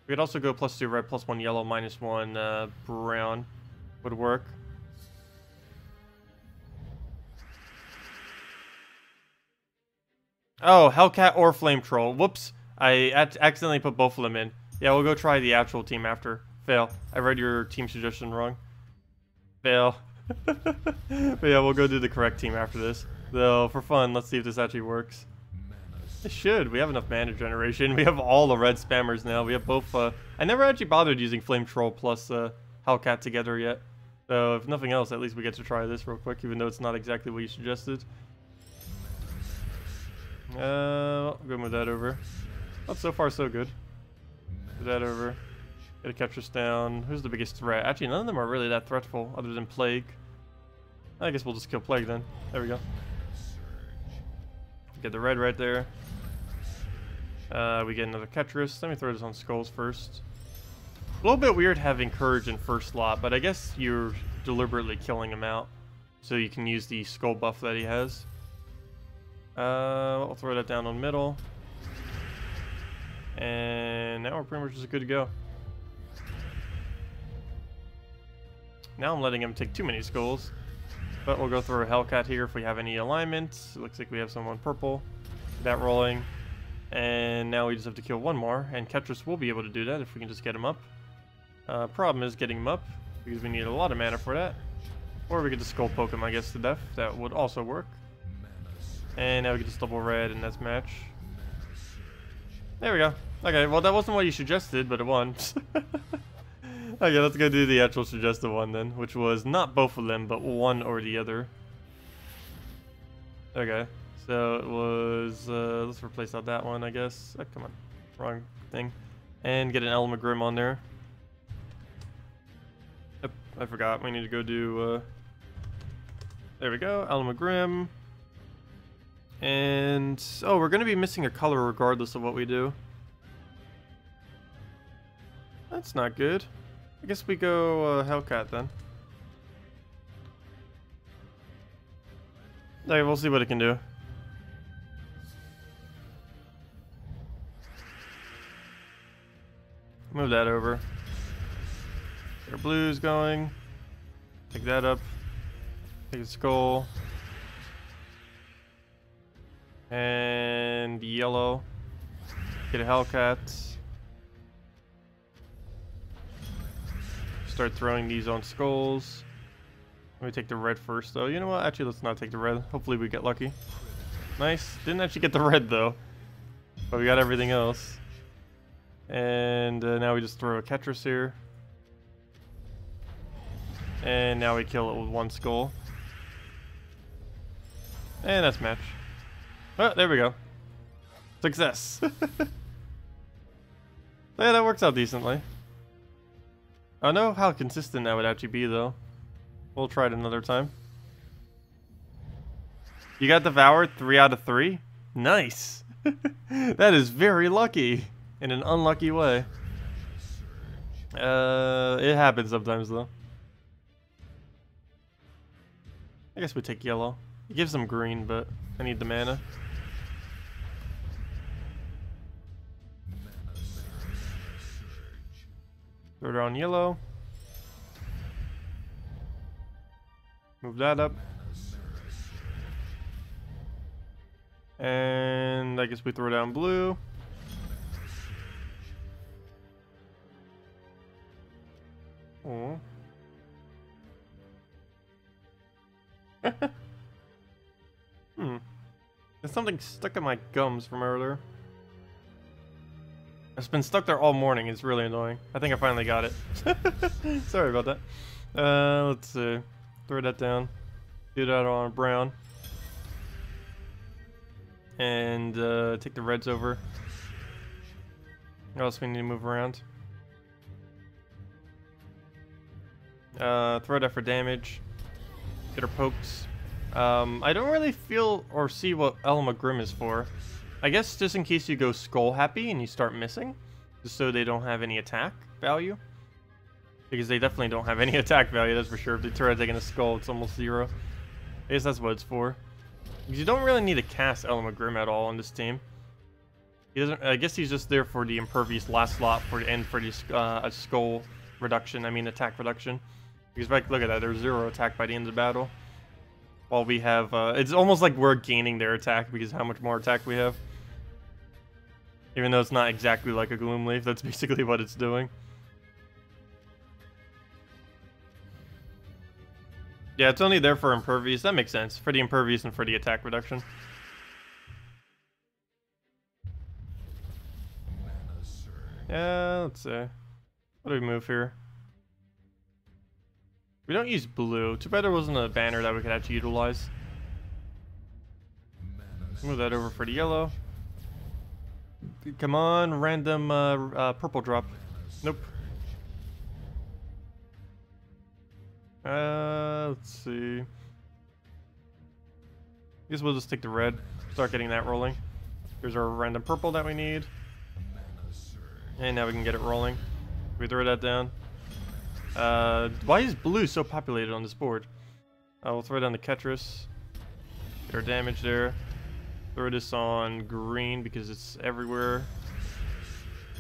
Speaker 1: We could also go +2 red, +1 yellow, -1 brown. Would work. Oh, Hellcat or Flame Troll. Whoops. I accidentally put both of them in. Yeah, we'll go try the actual team after. Fail. I read your team suggestion wrong. Fail. But yeah, we'll go do the correct team after this. Though, for fun, let's see if this actually works. It should. We have enough mana generation. We have all the red spammers now. We have both, I never actually bothered using Flame Troll plus Hellcat together yet. So if nothing else, at least we get to try this real quick, even though it's not exactly what you suggested. Go move that over. Oh, so far so good. Move that over. Get a Ketris down. Who's the biggest threat? Actually, none of them are really that threatful, other than Plague. I guess we'll just kill Plague then. There we go. Get the red right there. We get another Ketris. Let me throw this on Skulls first. A little bit weird having Courage in first slot, but I guess you're deliberately killing him out so you can use the Skull buff that he has. I'll throw that down on middle. And now we're pretty much just good to go. Now I'm letting him take too many Skulls. But we'll go through a Hellcat here if we have any alignments. It looks like we have someone purple. That rolling. And now we just have to kill one more. And Ketris will be able to do that if we can just get him up. Problem is getting him up, because we need a lot of mana for that. Or we could just Skull Poke him, I guess, to death. That would also work. And now we can just double red and that's match. There we go. Okay, well that wasn't what you suggested, but it won. Okay, let's go do the actual suggested one then, which was not both of them, but one or the other. Okay, so it was, let's replace out that one, I guess. Oh, come on, wrong thing. And get an Element Grim on there. Yep, I forgot, we need to go do, there we go, Element Grim. And, oh, we're going to be missing a color regardless of what we do. That's not good. I guess we go Hellcat then. Okay, we'll see what it can do. Move that over. Get our blues going. Take that up. Take a Skull. And yellow. Get a Hellcat. Start throwing these on Skulls. Let me take the red first though. You know what? Actually, let's not take the red. Hopefully we get lucky. Nice. Didn't actually get the red though. But we got everything else. And now we just throw a Ketris here. And now we kill it with one Skull. And that's match. Oh, there we go. Success. Yeah, that works out decently. I don't know how consistent that would actually be, though. We'll try it another time. You got devoured 3 out of 3? Nice. That is very lucky in an unlucky way. It happens sometimes, though. I guess we take yellow. It gives them green, but I need the mana. Throw it on yellow. Move that up. And I guess we throw down blue. Oh. There's something stuck in my gums from earlier. It's been stuck there all morning. It's really annoying. I think I finally got it. Sorry about that. Let's see. Throw that down. Do that on brown. And take the reds over. What else we need to move around? Throw that for damage. Get our pokes. I don't really feel or see what Element Grim is for. I guess just in case you go Skull Happy and you start missing, just so they don't have any attack value. Because they definitely don't have any attack value, that's for sure. If they try taking a Skull, it's almost 0. I guess that's what it's for. Because you don't really need to cast Element Grim at all on this team. He doesn't. I guess he's just there for the impervious last slot and for the Skull reduction. I mean attack reduction. Because like, look at that, there's 0 attack by the end of the battle. While we have, it's almost like we're gaining their attack because how much more attack we have. Even though it's not exactly like a Gloom Leaf, that's basically what it's doing. Yeah, it's only there for impervious. That makes sense. For the impervious and for the attack reduction. Yeah, let's see. What do we move here? We don't use blue. Too bad there wasn't a banner that we could actually utilize. Move that over for the yellow. Come on, random purple drop. Nope. Let's see. I guess we'll just take the red. Start getting that rolling. Here's our random purple that we need. And now we can get it rolling. We throw that down. Why is blue so populated on this board? We'll throw down the Ketris. Get our damage there. Throw this on green because it's everywhere.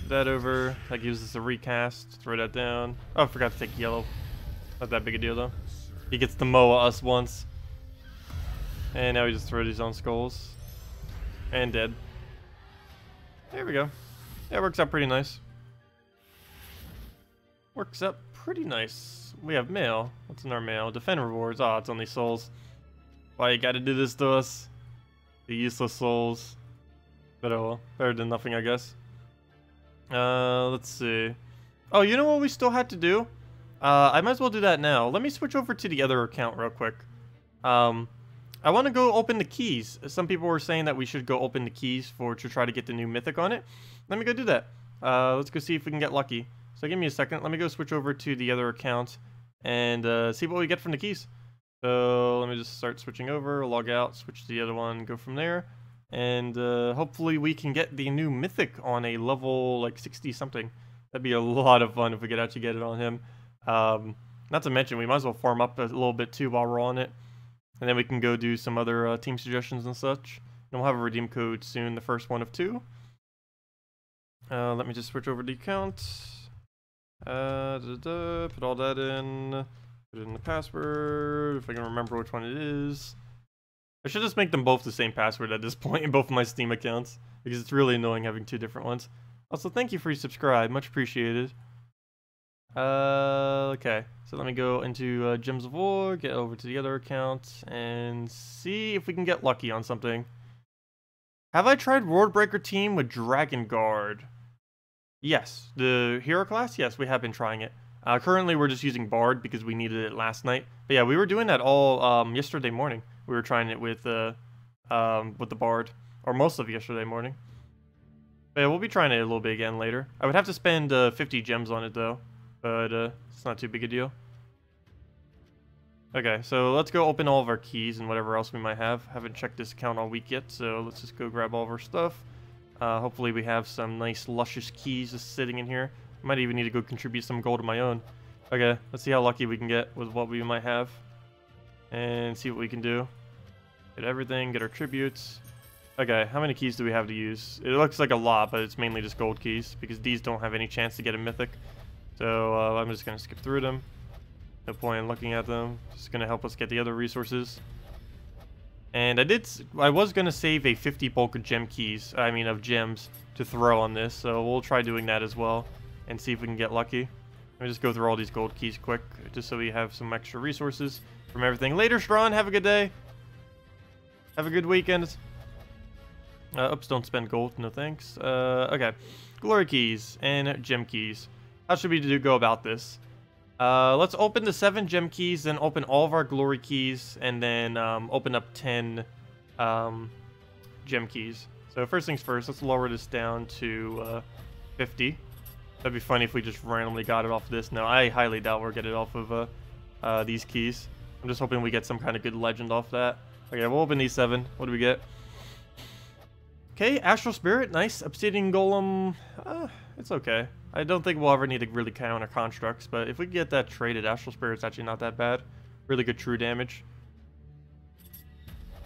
Speaker 1: That over. That gives us a recast. Throw that down. Oh, I forgot to take yellow. Not that big a deal though. He gets to mow us once. And now we just throw these on skulls. And dead. There we go. Yeah, it works out pretty nice. Works out pretty nice. We have mail. What's in our mail? Defend rewards. Oh, it's only souls. Why you gotta do this to us? The useless souls. But oh well. Better than nothing, I guess. Let's see. Oh, you know what we still had to do? I might as well do that now. Let me switch over to the other account real quick. I want to go open the keys. Some people were saying that we should go open the keys to try to get the new mythic on it. Let me go do that. Let's go see if we can get lucky. So give me a second. Let me go switch over to the other account and see what we get from the keys. So let me just start switching over, log out, switch to the other one, go from there. And hopefully we can get the new mythic on a level like 60 something. That'd be a lot of fun if we could actually get it on him. Not to mention, we might as well farm up a little bit too while we're on it. And then we can go do some other team suggestions and such. And we'll have a redeem code soon, the first one of 2. Let me just switch over the account. Put all that in. Put in the password, if I can remember which one it is. I should just make them both the same password at this point in both of my Steam accounts, because it's really annoying having 2 different ones. Also, thank you for your subscribe, much appreciated. Okay, so let me go into Gems of War, get over to the other account, and see if we can get lucky on something. Have I tried Worldbreaker team with Dragon Guard? Yes. The hero class? Yes, we have been trying it. Currently, we're just using Bard because we needed it last night. But yeah, we were doing that all yesterday morning. We were trying it with the Bard, or most of yesterday morning. But yeah, we'll be trying it a little bit again later. I would have to spend 50 gems on it though, but it's not too big a deal. Okay, so let's go open all of our keys and whatever else we might have. Haven't checked this account all week yet, so let's just go grab all of our stuff. Hopefully we have some nice luscious keys just sitting in here. Might even need to go contribute some gold of my own. Okay, let's see how lucky we can get with what we might have. And see what we can do. Get everything, get our tributes. Okay, how many keys do we have to use? It looks like a lot, but it's mainly just gold keys, because these don't have any chance to get a mythic. So I'm just going to skip through them. No point in looking at them. Just going to help us get the other resources. And I was going to save a 50 bulk of of gems to throw on this, so we'll try doing that as well and see if we can get lucky. Let me just go through all these gold keys quick, just so we have some extra resources from everything. Later, Strawn, have a good day. Have a good weekend. Oops, don't spend gold, no thanks. Okay, glory keys and gem keys. How should we go about this? Let's open the 7 gem keys, then open all of our glory keys, and then open up 10 gem keys. So first things first, let's lower this down to 50. That'd be funny if we just randomly got it off this. No, I highly doubt we'll get it off of these keys. I'm just hoping we get some kind of good legend off that. Okay, we'll open these 7. What do we get? Okay, Astral Spirit, nice. Obsidian Golem, it's okay. I don't think we'll ever need to really counter constructs, but if we get that traded, Astral Spirit's actually not that bad. Really good true damage.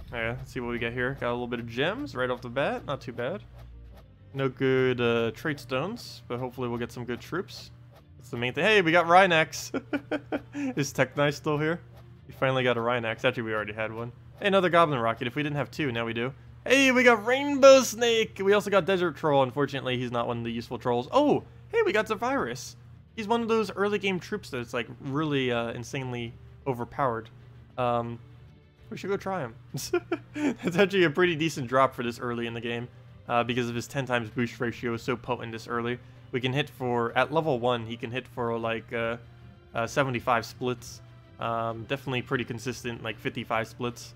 Speaker 1: Okay, let's see what we get here. Got a little bit of gems right off the bat, not too bad. No good trait stones, but hopefully we'll get some good troops. That's the main thing. Hey, we got Rhinax. Is Technice still here? We finally got a Rhinax. Actually, we already had one. Hey, another Goblin Rocket. If we didn't have 2, now we do. Hey, we got Rainbow Snake. We also got Desert Troll. Unfortunately, he's not one of the useful trolls. Oh, hey, we got Zephyrus. He's one of those early game troops that's like really insanely overpowered. We should go try him. That's actually a pretty decent drop for this early in the game. Because of his 10 times boost ratio is so potent this early. We can hit for, at level 1, he can hit for like 75 splits. Definitely pretty consistent, like 55 splits.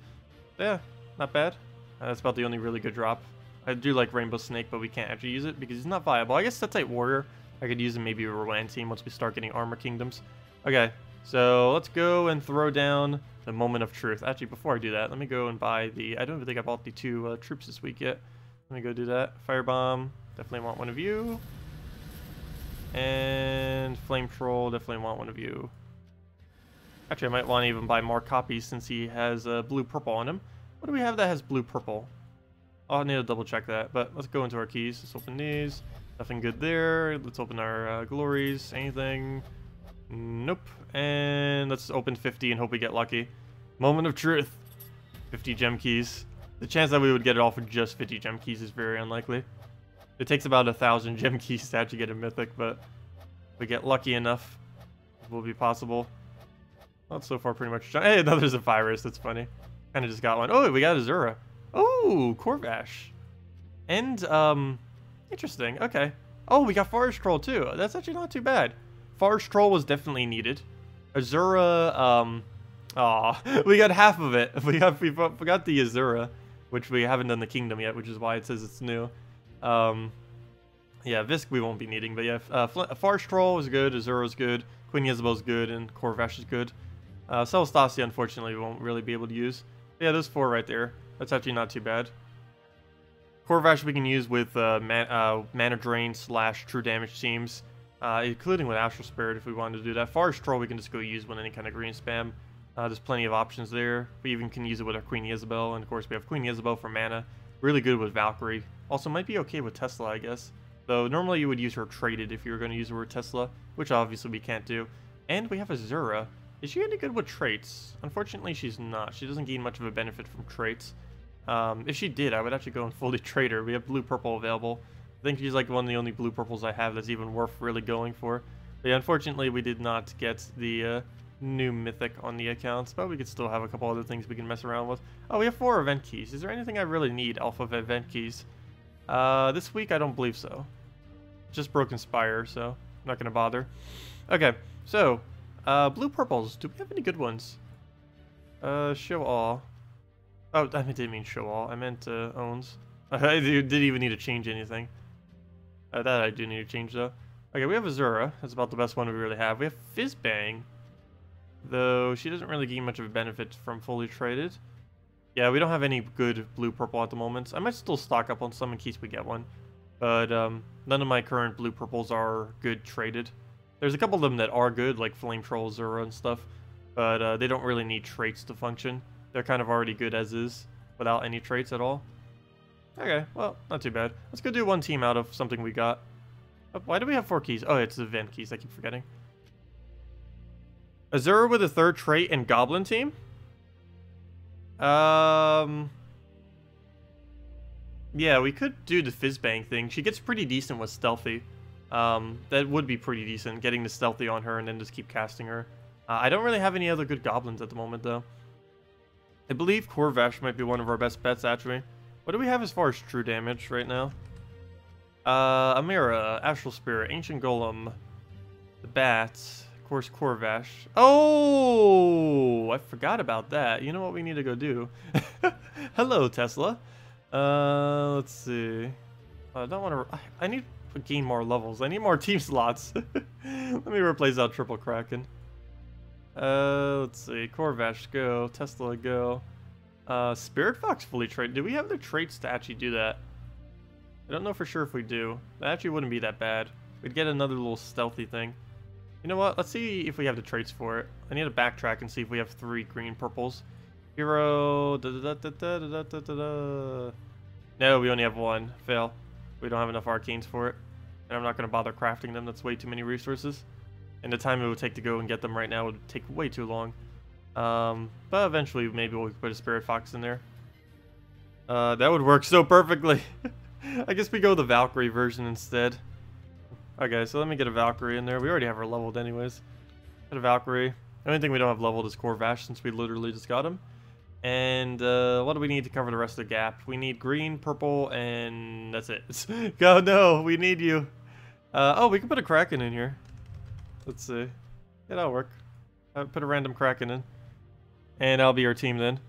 Speaker 1: Yeah, not bad. That's about the only really good drop. I do like Rainbow Snake, but we can't actually use it because he's not viable. I guess Tacet Warrior, I could use him maybe a Rowan team once we start getting Armor Kingdoms. Okay, so let's go and throw down the Moment of Truth. Actually, before I do that, let me go and buy the... I don't even think I bought the 2 troops this week yet. Let me go do that. Firebomb, definitely want one of you. And Flame Troll, definitely want one of you. Actually, I might want to even buy more copies since he has blue-purple on him. What do we have that has blue-purple? I'll need to double check that, but let's go into our keys. Let's open these. Nothing good there. Let's open our glories. Anything? Nope. And let's open 50 and hope we get lucky. Moment of truth. 50 gem keys. The chance that we would get it all for just 50 gem keys is very unlikely. It takes about 1,000 gem keys to actually get a mythic, but if we get lucky enough, it will be possible. Well, so far pretty much. Hey, another Zephyrus. That's funny. Kind of just got one. Oh, we got Azura. Oh, Corvash. And, interesting. Okay. Oh, we got Forest Troll, too. That's actually not too bad. Forest Troll was definitely needed. Azura, aw, we got half of it. We forgot the Azura, which we haven't done the Kingdom yet, which is why it says it's new. Yeah, Visk we won't be needing, but yeah, Forest Troll is good, Azura's good, Queen Isabel's good, and Corvash is good. Celestasia, unfortunately, we won't really be able to use. But yeah, those 4 right there. That's actually not too bad. Corvash we can use with Mana Drain / True Damage teams, including with Astral Spirit if we wanted to do that. Forest Troll we can just go use with any kind of green spam. There's plenty of options there. We even can use it with our Queen Isabel, and of course we have Queen Isabel for mana. Really good with Valkyrie. Also might be okay with Tesla, I guess. Though normally you would use her traded if you were going to use her with Tesla, which obviously we can't do. And we have Azura. Is she any good with traits? Unfortunately, she's not. She doesn't gain much of a benefit from traits. If she did, I would actually go and fully trade her. We have blue-purple available. I think she's like one of the only blue-purples I have that's even worth really going for. But yeah, unfortunately, we did not get the new mythic on the accounts, but we could still have a couple other things we can mess around with. Oh, we have 4 event keys. Is there anything I really need alpha of event keys? This week, I don't believe so. Just Broken Spire, so I'm not going to bother. Okay, so... blue purples. Do we have any good ones? Show all. Oh, I didn't mean show all. I meant owns. I didn't even need to change anything. That I do need to change though. Okay, we have Azura. That's about the best one we really have. We have Fizzbang. Though she doesn't really gain much of a benefit from fully traded. Yeah, we don't have any good blue purple at the moment. I might still stock up on some in case we get one. But none of my current blue purples are good traded. There's a couple of them that are good, like Flame Troll, Azura, and stuff, but they don't really need traits to function. They're kind of already good as is, without any traits at all. Okay, well, not too bad. Let's go do one team out of something we got. Oh, why do we have 4 keys? Oh, it's the event keys, I keep forgetting. Azura with a 3rd trait and Goblin team? Yeah, we could do the Fizzbang thing. She gets pretty decent with Stealthy. That would be pretty decent, getting the Stealthy on her and then just keep casting her. I don't really have any other good goblins at the moment, though. I believe Corvash might be one of our best bets, actually. What do we have as far as true damage right now? Amira, Astral Spirit, Ancient Golem, the Bats, of course Corvash. Oh, I forgot about that. You know what we need to go do? Hello, Tesla. Let's see. I don't want to... I need... gain more levels. I need more team slots. Let me replace out Triple Kraken. Let's see. Corvash, go. Tesla, go. Spirit Fox fully traded. Do we have the traits to actually do that? I don't know for sure if we do. That actually wouldn't be that bad. We'd get another little stealthy thing. You know what? Let's see if we have the traits for it. I need to backtrack and see if we have 3 green purples. Hero. No, we only have 1. Fail. We don't have enough arcanes for it. And I'm not going to bother crafting them. That's way too many resources. And the time it would take to go and get them right now would take way too long. But eventually maybe we'll put a Spirit Fox in there. That would work so perfectly. I guess we go the Valkyrie version instead. Okay, so let me get a Valkyrie in there. We already have her leveled anyways. Get a Valkyrie. The only thing we don't have leveled is Corvash since we literally just got him. And what do we need to cover the rest of the gap? We need green, purple, and that's it. Oh no, we need you. Oh, we can put a Kraken in here. Let's see. Yeah, that'll work. Put a random Kraken in. And that'll be our team then.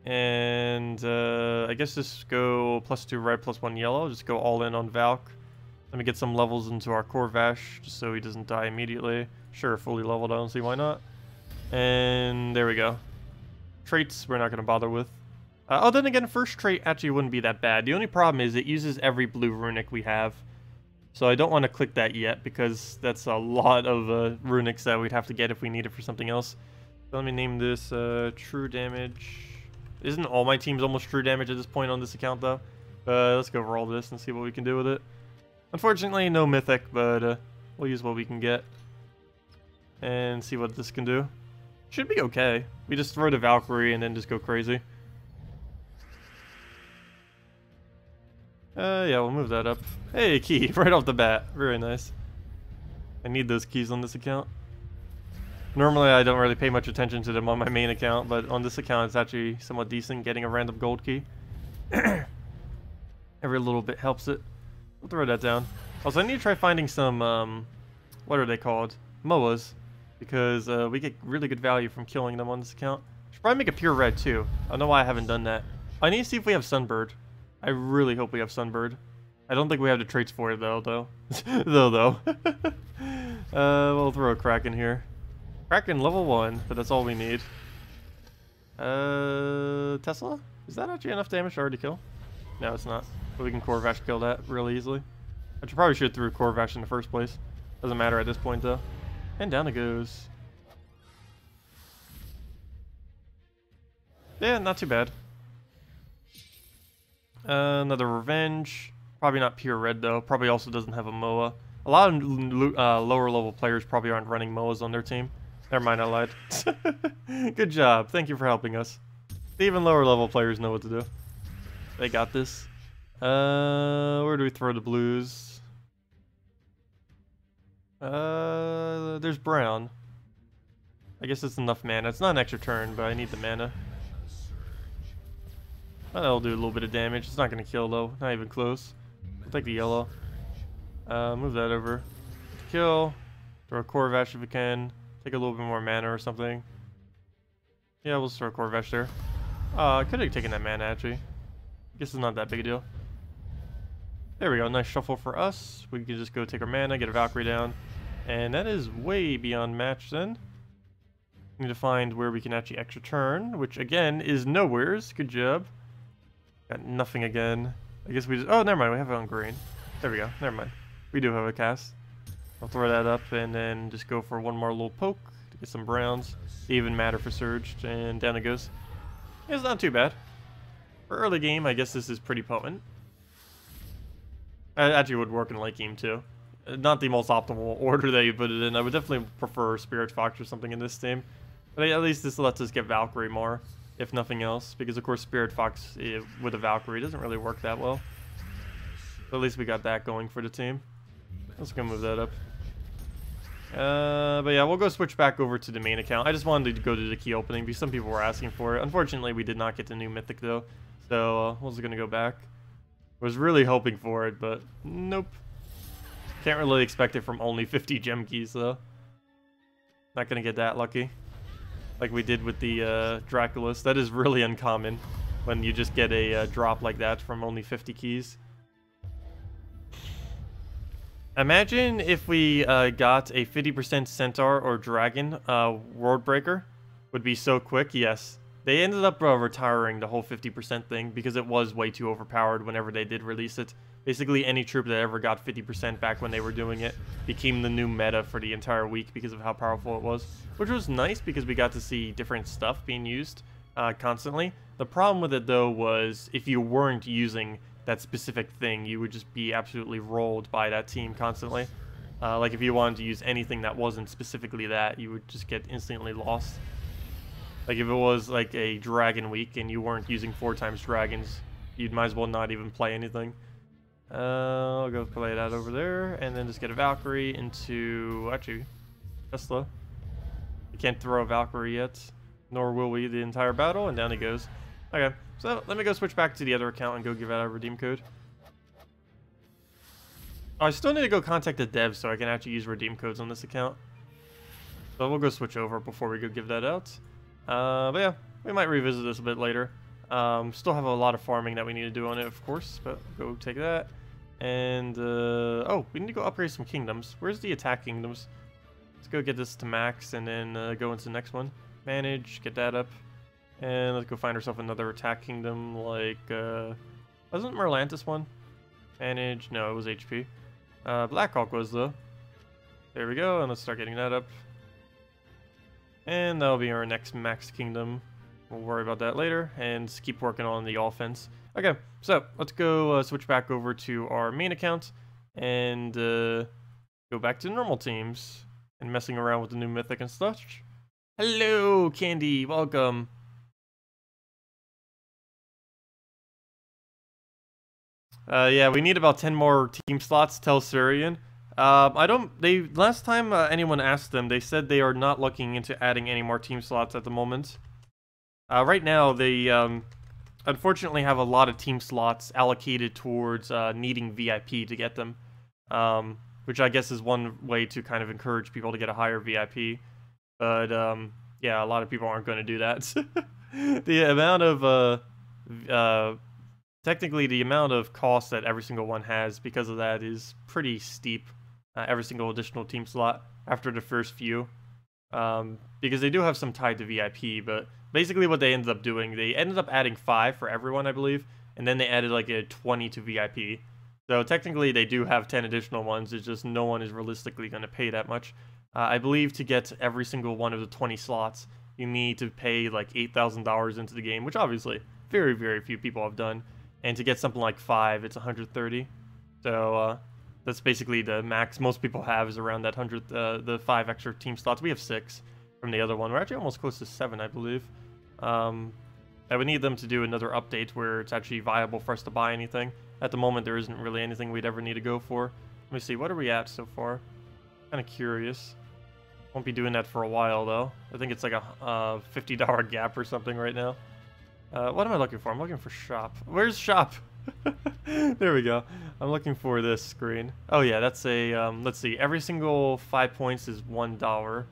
Speaker 1: And I guess just go +2 red, +1 yellow. Just go all in on Valk. Let me get some levels into our Corvash, just so he doesn't die immediately. Sure, fully leveled, I don't see why not. And there we go. Traits, we're not going to bother with. Oh, then again, first trait actually wouldn't be that bad. The only problem is it uses every blue runic we have. So I don't want to click that yet, because that's a lot of runics that we'd have to get if we need it for something else. So let me name this true damage. Isn't all my teams almost true damage at this point on this account, though? Let's go over all this and see what we can do with it. Unfortunately, no mythic, but we'll use what we can get. And see what this can do. Should be okay. We just throw the Valkyrie and then just go crazy. Yeah, we'll move that up. Hey, key, right off the bat. Very nice. I need those keys on this account. Normally, I don't really pay much attention to them on my main account, but on this account, it's actually somewhat decent getting a random gold key. Every little bit helps it. We'll throw that down. Also, I need to try finding some, what are they called? MOAs. Because we get really good value from killing them on this account. Should probably make a pure red, too. I don't know why I haven't done that. I need to see if we have Sunbird. I really hope we have Sunbird. I don't think we have the traits for it, though. We'll throw a Kraken here. Kraken level 1, but that's all we need. Tesla? Is that actually enough damage to already kill? No, it's not. But we can Corvash kill that really easily. I probably should have threw Corvash in the first place. Doesn't matter at this point, though. And down it goes. Yeah, not too bad. Another Revenge. Probably not pure red, though. Probably also doesn't have a MOA. A lot of lower level players probably aren't running MOAs on their team. Never mind, I lied. Good job. Thank you for helping us. Even lower level players know what to do. They got this. Where do we throw the blues? There's brown. I guess it's enough mana. It's not an extra turn, but I need the mana. That'll do a little bit of damage. It's not going to kill, though. Not even close. I'll take the yellow. Move that over. Kill. Throw a Corvash if we can. Take a little bit more mana or something. Yeah, we'll throw a Corvash there. I could have taken that mana, actually. I guess it's not that big a deal. There we go. Nice shuffle for us. We can just go take our mana, get a Valkyrie down. And that is way beyond match then. Need to find where we can actually extra turn, which again is nowheres. Good job. Got nothing again. I guess we just... Oh, never mind. We have it on green. There we go. Never mind. We do have a cast. I'll throw that up and then just go for one more little poke to get some browns. Even matter for Surged, and down it goes. It's not too bad. For early game, I guess this is pretty potent. It actually would work in late game too. Not the most optimal order that you put it in. I would definitely prefer Spirit Fox or something in this team. But at least this lets us get Valkyrie more, if nothing else. Because of course Spirit Fox with a Valkyrie doesn't really work that well. But at least we got that going for the team. Let's go move that up. But yeah, we'll go switch back over to the main account. I just wanted to go to the key opening because some people were asking for it. Unfortunately, we did not get the new mythic though. So we're just going to go back. Was really hoping for it, but nope. Can't really expect it from only 50 gem keys though. Not going to get that lucky. Like we did with the Draculus. That is really uncommon when you just get a drop like that from only 50 keys. Imagine if we got a 50% Centaur or Dragon Worldbreaker. Would be so quick, yes. They ended up retiring the whole 50% thing because it was way too overpowered whenever they did release it. Basically, any troop that ever got 50% back when they were doing it became the new meta for the entire week because of how powerful it was. Which was nice because we got to see different stuff being used constantly. The problem with it, though, was if you weren't using that specific thing, you would just be absolutely rolled by that team constantly. Like if you wanted to use anything that wasn't specifically that, you would just get instantly lost. Like if it was like a dragon week and you weren't using 4 times dragons, you'd might as well not even play anything. I'll go play that over there and then just get a Valkyrie into, actually, Tesla. You can't throw a Valkyrie yet, nor will we the entire battle, and down he goes. Okay, so let me go switch back to the other account and go give out a redeem code. Oh, I still need to go contact the devs so I can actually use redeem codes on this account. So we'll go switch over before we go give that out. But yeah, we might revisit this a bit later. Still have a lot of farming that we need to do on it, of course, but go take that. And, oh, we need to go upgrade some kingdoms. Where's the attack kingdoms? Let's go get this to max and then go into the next one. Manage, get that up. And let's go find ourselves another attack kingdom like, wasn't Merlantis one? Manage, no, it was HP. Blackhawk was though. There we go, and let's start getting that up. And that'll be our next max kingdom. We'll worry about that later, and just keep working on the offense. Okay, so let's go switch back over to our main account and go back to normal teams and messing around with the new mythic and such. Hello, Candy, welcome. Yeah, we need about 10 more team slots, tell Syrian. Last time anyone asked them, they said they are not looking into adding any more team slots at the moment. Right now, they unfortunately have a lot of team slots allocated towards needing VIP to get them, which I guess is one way to kind of encourage people to get a higher VIP. But yeah, a lot of people aren't going to do that. The amount of technically the amount of cost that every single one has because of that is pretty steep. Every single additional team slot after the first few, because they do have some tied to VIP, but basically what they ended up doing, they ended up adding 5 for everyone, I believe, and then they added like a 20 to VIP. So technically they do have 10 additional ones, it's just no one is realistically going to pay that much. I believe to get every single one of the 20 slots, you need to pay like $8,000 into the game, which obviously very, very few people have done. And to get something like 5, it's 130. So that's basically the max most people have is around that 100, the 5 extra team slots. We have 6 from the other one. We're actually almost close to 7, I believe. I would need them to do another update where it's actually viable for us to buy anything. At the moment, there isn't really anything we'd ever need to go for. Let me see, what are we at so far? Kind of curious. Won't be doing that for a while, though. I think it's like a $50 gap or something right now. What am I looking for? I'm looking for shop. Where's shop? There we go. I'm looking for this screen. Oh yeah, that's a, let's see, every single 5 points is $1.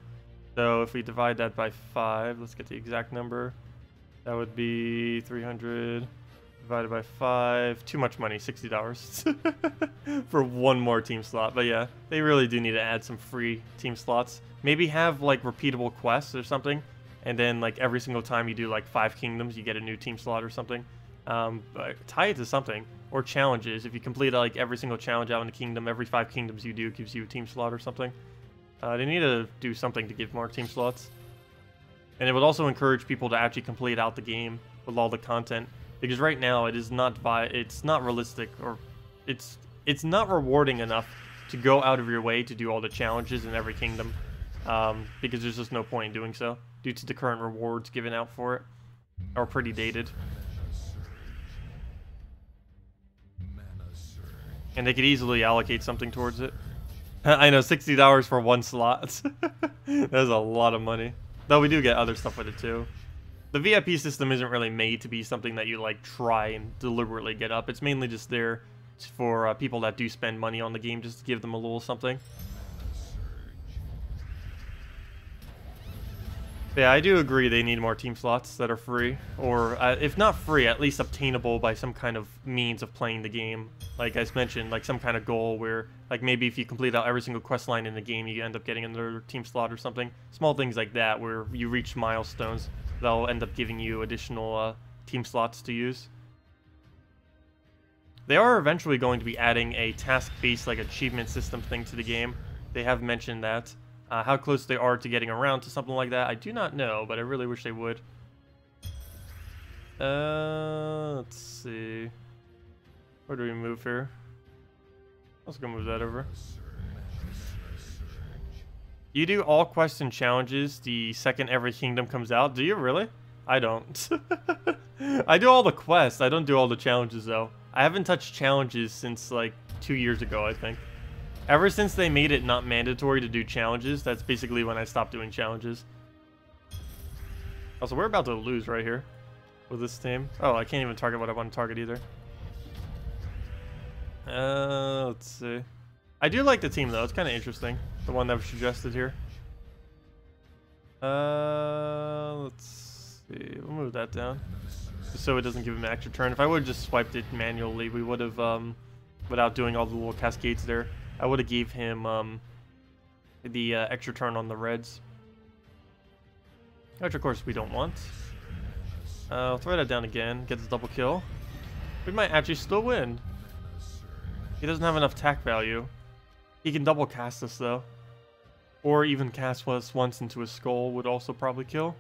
Speaker 1: So if we divide that by 5, let's get the exact number. That would be 300 divided by 5. Too much money, $60 for one more team slot. But yeah, they really do need to add some free team slots. Maybe have like repeatable quests or something. And then like every single time you do like 5 kingdoms, you get a new team slot or something. Tie it to something, or challenges. If you complete like every single challenge out in the kingdom, every 5 kingdoms you do gives you a team slot or something. They need to do something to give more team slots. And it would also encourage people to actually complete out the game with all the content, because right now it is not it's not realistic, or it's not rewarding enough to go out of your way to do all the challenges in every kingdom, because there's just no point in doing so due to the current rewards given out for it are pretty dated. And they could easily allocate something towards it. I know, $60 for one slot. That's a lot of money. Though we do get other stuff with it too. The VIP system isn't really made to be something that you like try and deliberately get up. It's mainly just there for people that do spend money on the game, just to give them a little something. Yeah, I do agree they need more team slots that are free, or if not free, at least obtainable by some kind of means of playing the game. Like I mentioned, like some kind of goal where, like maybe if you complete out every single quest line in the game, you end up getting another team slot or something. Small things like that where you reach milestones that'll end up giving you additional team slots to use. They are eventually going to be adding a task-based like achievement system thing to the game. They have mentioned that. How close they are to getting around to something like that, I do not know, but I really wish they would. Let's see. Where do we move here? Let's go move that over. You do all quests and challenges the second every kingdom comes out. Do you really? I don't. I do all the quests. I don't do all the challenges, though. I haven't touched challenges since, like, 2 years ago, I think. Ever since they made it not mandatory to do challenges, that's basically when I stopped doing challenges. Also, we're about to lose right here with this team. Oh, I can't even target what I want to target either. Let's see. I do like the team, though. It's kind of interesting. The one that was suggested here. Let's see. We'll move that down. Just so it doesn't give him an extra turn. If I would have just swiped it manually, we would have, without doing all the little cascades there, I would have gave him, the extra turn on the reds. Which, of course, we don't want. I'll throw that down again. Get the double kill. We might actually still win. He doesn't have enough attack value. He can double cast us, though. Or even cast us once into his skull would also probably kill.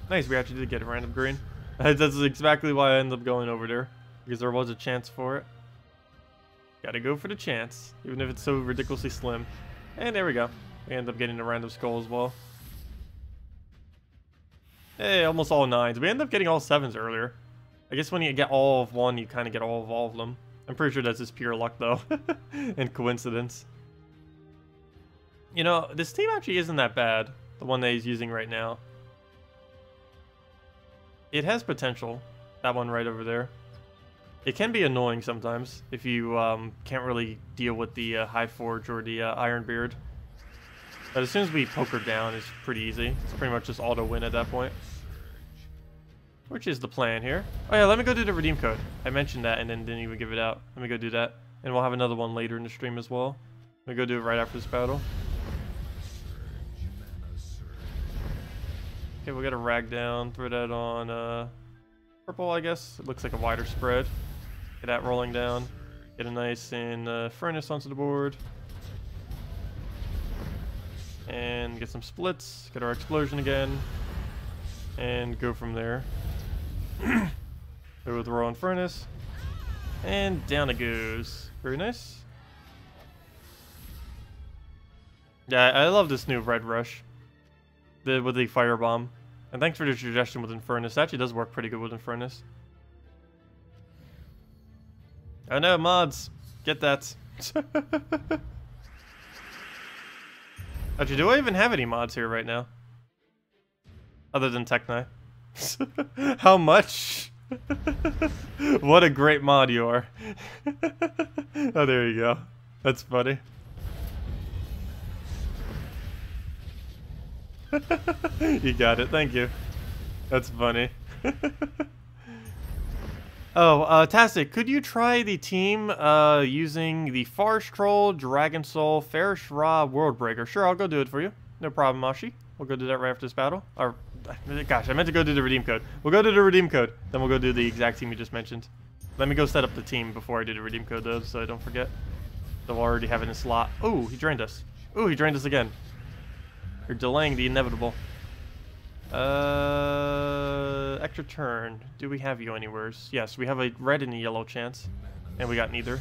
Speaker 1: Nice, we actually did get a random green. That's exactly why I ended up going over there. Because there was a chance for it. Gotta go for the chance, even if it's so ridiculously slim. And there we go. We end up getting a random skull as well. Hey, almost all 9s. We end up getting all 7s earlier. I guess when you get all of one, you kind of get all of them. I'm pretty sure that's just pure luck, though. And coincidence. You know, this team actually isn't that bad. The one that he's using right now. It has potential. That one right over there. It can be annoying sometimes if you can't really deal with the High Forge or the Iron Beard. But as soon as we poke her down, it's pretty easy. It's pretty much just auto win at that point. Which is the plan here. Oh yeah, let me go do the redeem code. I mentioned that and then didn't even give it out. Let me go do that. And we'll have another one later in the stream as well. Let me go do it right after this battle. Okay, we got a rag down. Throw that on purple, I guess. It looks like a wider spread. Get that rolling down. Get a nice furnace onto the board. And get some splits. Get our explosion again. And go from there. Go with the raw furnace. And down it goes. Very nice. Yeah, I love this new red rush. With the firebomb. And thanks for the suggestion with Infernus. It actually does work pretty good with Infernus. I know, mods. Get that. Actually, do I even have any mods here right now? Other than Techni. How much? What a great mod you are. Oh, there you go. That's funny. You got it. Thank you. That's funny. Oh, Tacet, could you try the team using the Forest Troll, Dragon Soul, Farish Ra, Worldbreaker? Sure, I'll go do it for you. No problem, Mashi. We'll go do that right after this battle. Or, gosh, I meant to go do the redeem code. We'll go do the redeem code. Then we'll go do the exact team you just mentioned. Let me go set up the team before I do the redeem code, though, so I don't forget. So we'll already have it in a slot. Oh, he drained us. Oh, he drained us again. You're delaying the inevitable. Extra turn. Do we have you anywhere? Yes, we have a red and a yellow chance. And we got neither.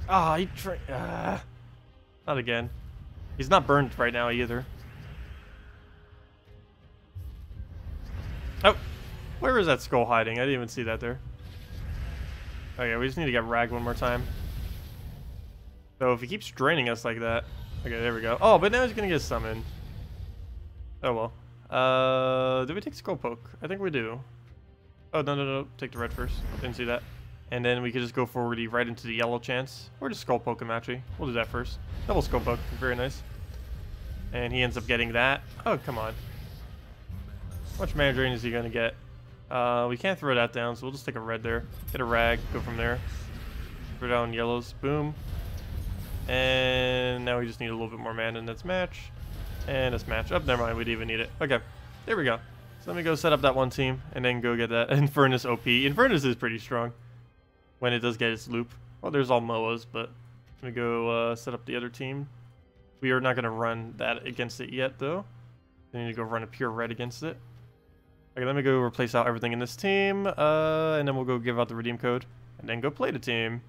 Speaker 1: Ah, not again. He's not burned right now either. Oh, where is that skull hiding? I didn't even see that there. Oh yeah, we just need to get ragged one more time. So if he keeps draining us like that. Okay, there we go. Oh, but now he's gonna get summoned. Oh well. Do we take Skull Poke? I think we do. Oh, no. Take the red first. Didn't see that. And then we could just go forward right into the yellow chance. Or just Skull Poke him, actually. We'll do that first. Double Skull Poke. Very nice. And he ends up getting that. Oh, come on. How much mana drain is he gonna get? We can't throw that down, so we'll just take a red there. Get a rag. Go from there. Throw down yellows. Boom. And now we just need a little bit more mana in this match. And this match. Oh, never mind. We didn't even need it. Okay. There we go. So let me go set up that one team and then go get that Infernus OP. Infernus is pretty strong when it does get its loop. Well, there's all MOAs, but let me go set up the other team. We are not going to run that against it yet, though. I need to go run a pure red against it. Okay, let me go replace out everything in this team. And then we'll go give out the redeem code. And then go play the team.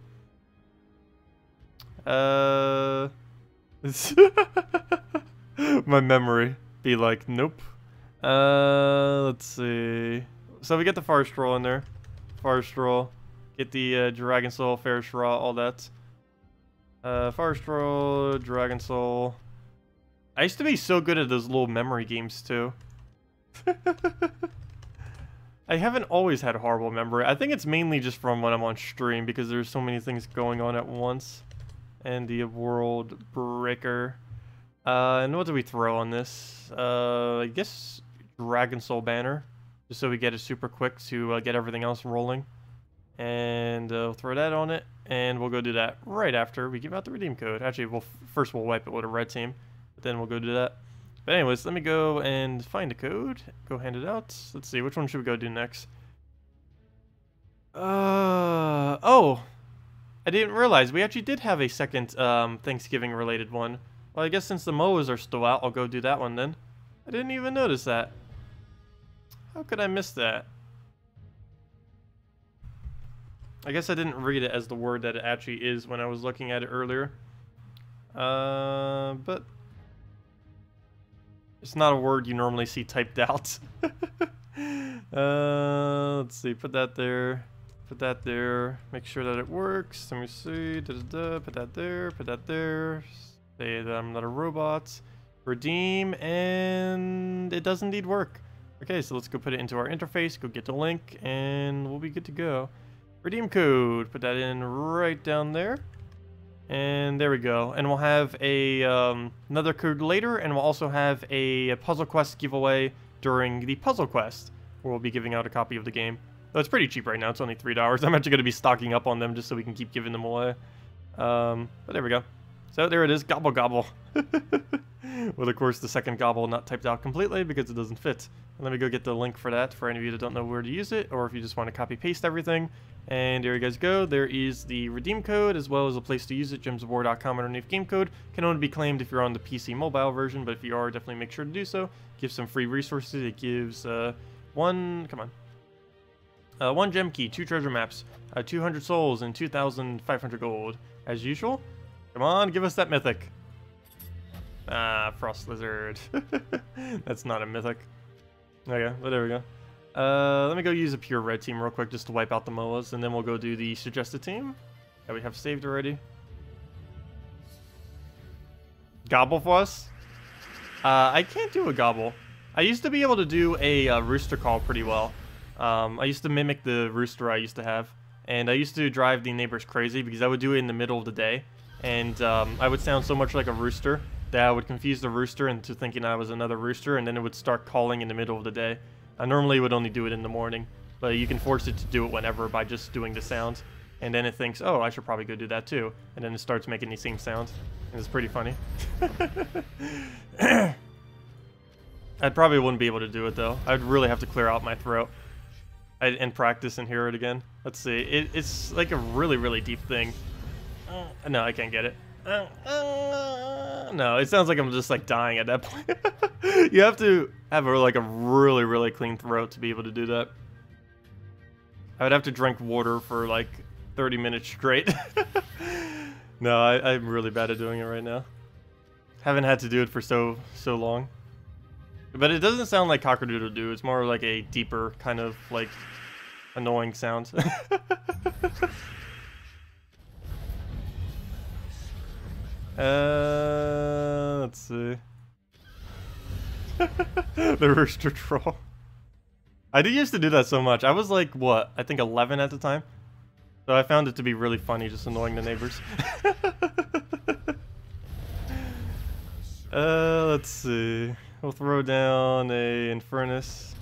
Speaker 1: My memory be like, nope. Let's see. So we get the Forest Troll in there. Forest Troll. Get the Dragon Soul, Farish Ra, all that. Forest Troll, Dragon Soul. I used to be so good at those little memory games too. I haven't always had horrible memory. I think it's mainly just from when I'm on stream because there's so many things going on at once. and the Worldbreaker. And what do we throw on this? I guess Dragon Soul Banner, just so we get it super quick to get everything else rolling. And we'll throw that on it, and we'll go do that right after we give out the redeem code. Actually, first we'll wipe it with a red team, but then we'll go do that. But anyways, let me go and find a code, go hand it out. Let's see, which one should we go do next? Oh, I didn't realize we actually did have a second Thanksgiving related one. Well, I guess since the MOAs are still out, I'll go do that one then. I didn't even notice that. How could I miss that? I guess I didn't read it as the word that it actually is when I was looking at it earlier. But it's not a word you normally see typed out. Let's see, put that there. Put that there. Make sure that it works. Let me see. Put that there. Put that there. Say that I'm not a robot. Redeem, and it does indeed work. Okay, so let's go put it into our interface. Go get the link, and we'll be good to go. Redeem code. Put that in right down there. And there we go. And we'll have a another code later, and we'll also have a puzzle quest giveaway during the puzzle quest, where we'll be giving out a copy of the game. Though it's pretty cheap right now. It's only $3. I'm actually going to be stocking up on them just so we can keep giving them away. But there we go. So there it is. Gobble gobble. With of course the second gobble not typed out completely because it doesn't fit. And let me go get the link for that for any of you that don't know where to use it, or if you just want to copy paste everything. And there you guys go. There is the redeem code as well as a place to use it. gemsofwar.com underneath game code. Can only be claimed if you're on the PC mobile version, but if you are, definitely make sure to do so. Gives some free resources. It gives one gem key, 2 treasure maps, 200 souls, and 2,500 gold as usual. Come on, give us that mythic. Ah, Frost Lizard. That's not a mythic. Okay, but there we go. Let me go use a pure red team real quick just to wipe out the MOAs, and then we'll go do the suggested team that we have saved already. Gobble for us? I can't do a gobble. I used to be able to do a rooster call pretty well. I used to mimic the rooster I used to have, and I used to drive the neighbors crazy because I would do it in the middle of the day, and I would sound so much like a rooster that I would confuse the rooster into thinking I was another rooster, and then it would start calling in the middle of the day. I normally would only do it in the morning, but you can force it to do it whenever by just doing the sounds, and then it thinks, oh, I should probably go do that too, and then it starts making these same sounds, and it's pretty funny. I probably wouldn't be able to do it though. I'd really have to clear out my throat and practice and hear it again. Let's see. It's like a really, really deep thing. No, I can't get it. No, it sounds like I'm just like dying at that point. You have to have like a really, really clean throat to be able to do that. I would have to drink water for like 30 minutes straight. No, I'm really bad at doing it right now. Haven't had to do it for so long. But it doesn't sound like cock-a-doodle-doo. It's more like a deeper kind of like annoying sound. Let's see. The rooster troll. I did used to do that so much. I was like, what? I think 11 at the time. So I found it to be really funny, just annoying the neighbors. Let's see. We'll throw down a Infernus.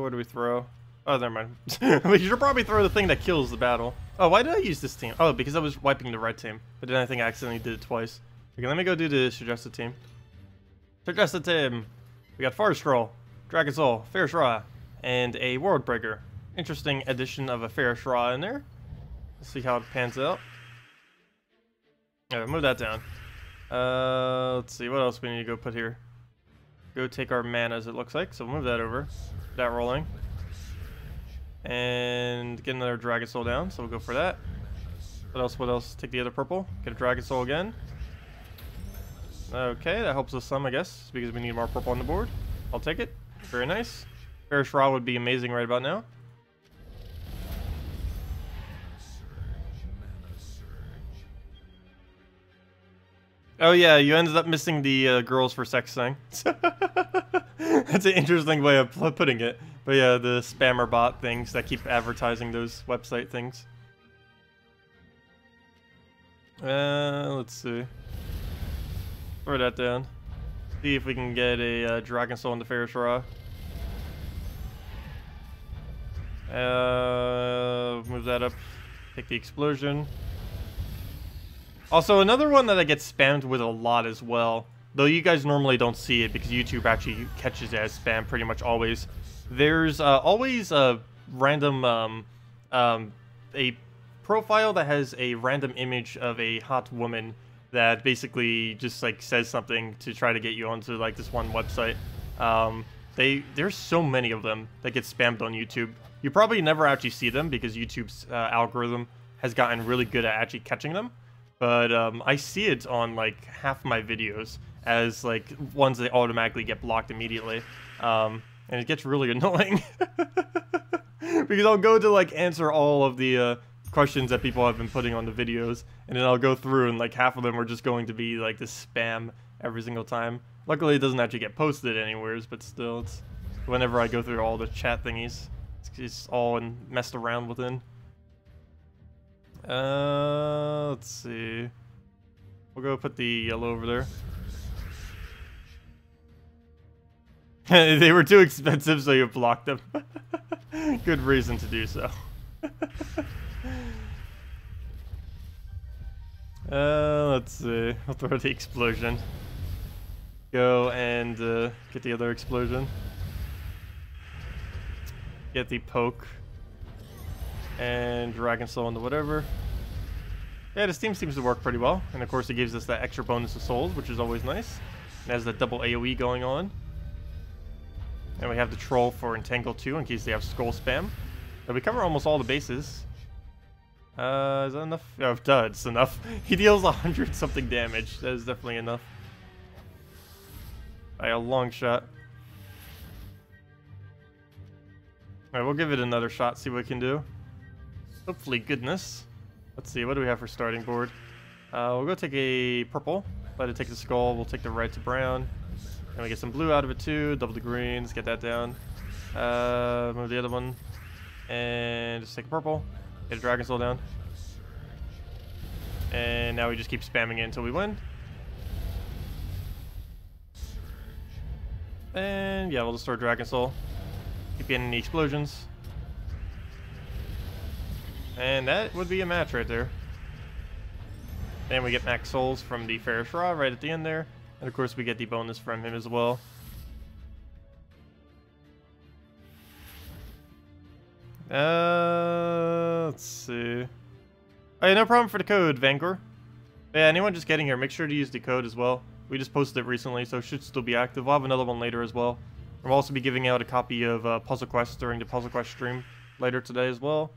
Speaker 1: What do we throw? Oh, never mind. We should probably throw the thing that kills the battle. Oh, why did I use this team? Oh, because I was wiping the red team. But then I think I accidentally did it twice. Okay, let me go do the suggested team. Suggested team. We got Forest Scroll, Dragon Soul, Fair Shra, and a Worldbreaker. Interesting addition of a Fair Shra in there. Let's see how it pans out. Alright, move that down. Let's see, what else we need to go put here? Go take our manas, it looks like, so we'll move that over. That rolling. And get another Dragon Soul down, so we'll go for that. What else? Take the other purple. Get a Dragon Soul again. Okay, that helps us some, I guess, because we need more purple on the board. I'll take it. Very nice. Ferris Raw would be amazing right about now. Oh yeah, you ended up missing the girls for sex thing. That's an interesting way of putting it. But yeah, the spammer bot things that keep advertising those website things. Let's see. Throw that down. See if we can get a Dragon Soul into Ferris Raw. Move that up. Take the explosion. Also, another one that I get spammed with a lot as well, though you guys normally don't see it because YouTube actually catches it as spam pretty much always. There's always a random, a profile that has a random image of a hot woman that basically just like says something to try to get you onto like this one website. There's so many of them that get spammed on YouTube. You probably never actually see them because YouTube's algorithm has gotten really good at actually catching them. But I see it on like half my videos as like ones that automatically get blocked immediately. And it gets really annoying. Because I'll go to like answer all of the questions that people have been putting on the videos. And then I'll go through and like half of them are just going to be like this spam every single time. Luckily it doesn't actually get posted anywhere, but still, it's whenever I go through all the chat thingies, it's all messed around within. Let's see. We'll go put the yellow over there. They were too expensive, so you blocked them. Good reason to do so. Let's see. I'll throw the explosion. Go and get the other explosion. Get the poke. And Dragon Soul into whatever. Yeah, this team seems to work pretty well. And of course it gives us that extra bonus of souls, which is always nice. And has the double AoE going on. And we have the troll for Entangle too, in case they have skull spam. So we cover almost all the bases. Is that enough? Oh, it's enough. He deals 100 something damage. That is definitely enough. By a long shot. Alright, we'll give it another shot, see what we can do. Hopefully goodness. Let's see, what do we have for starting board? We'll go take a purple. Let it take the skull. We'll take the red to brown. And we get some blue out of it too. Double the greens. Get that down. Move the other one. And just take a purple. Get a Dragon Soul down. And now we just keep spamming it until we win. And yeah, we'll just store Dragon Soul. Keep getting the explosions. And that would be a match right there. And we get max souls from the Ferris Raw right at the end there. And of course we get the bonus from him as well. Let's see. Oh yeah, no problem for the code, Vanguard. Yeah, anyone just getting here, make sure to use the code as well. We just posted it recently, so it should still be active. We'll have another one later as well. We'll also be giving out a copy of Puzzle Quest during the Puzzle Quest stream later today as well.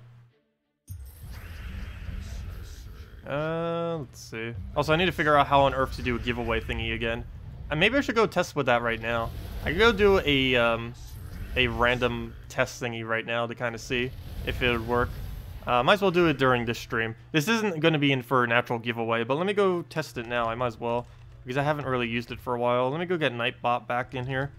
Speaker 1: Let's see. Also, I need to figure out how on earth to do a giveaway thingy again. And maybe I should go test with that right now. I could go do a random test thingy right now to kind of see if it would work. Might as well do it during this stream. This isn't going to be in for an actual giveaway, but let me go test it now. I might as well, because I haven't really used it for a while. Let me go get Nightbot back in here.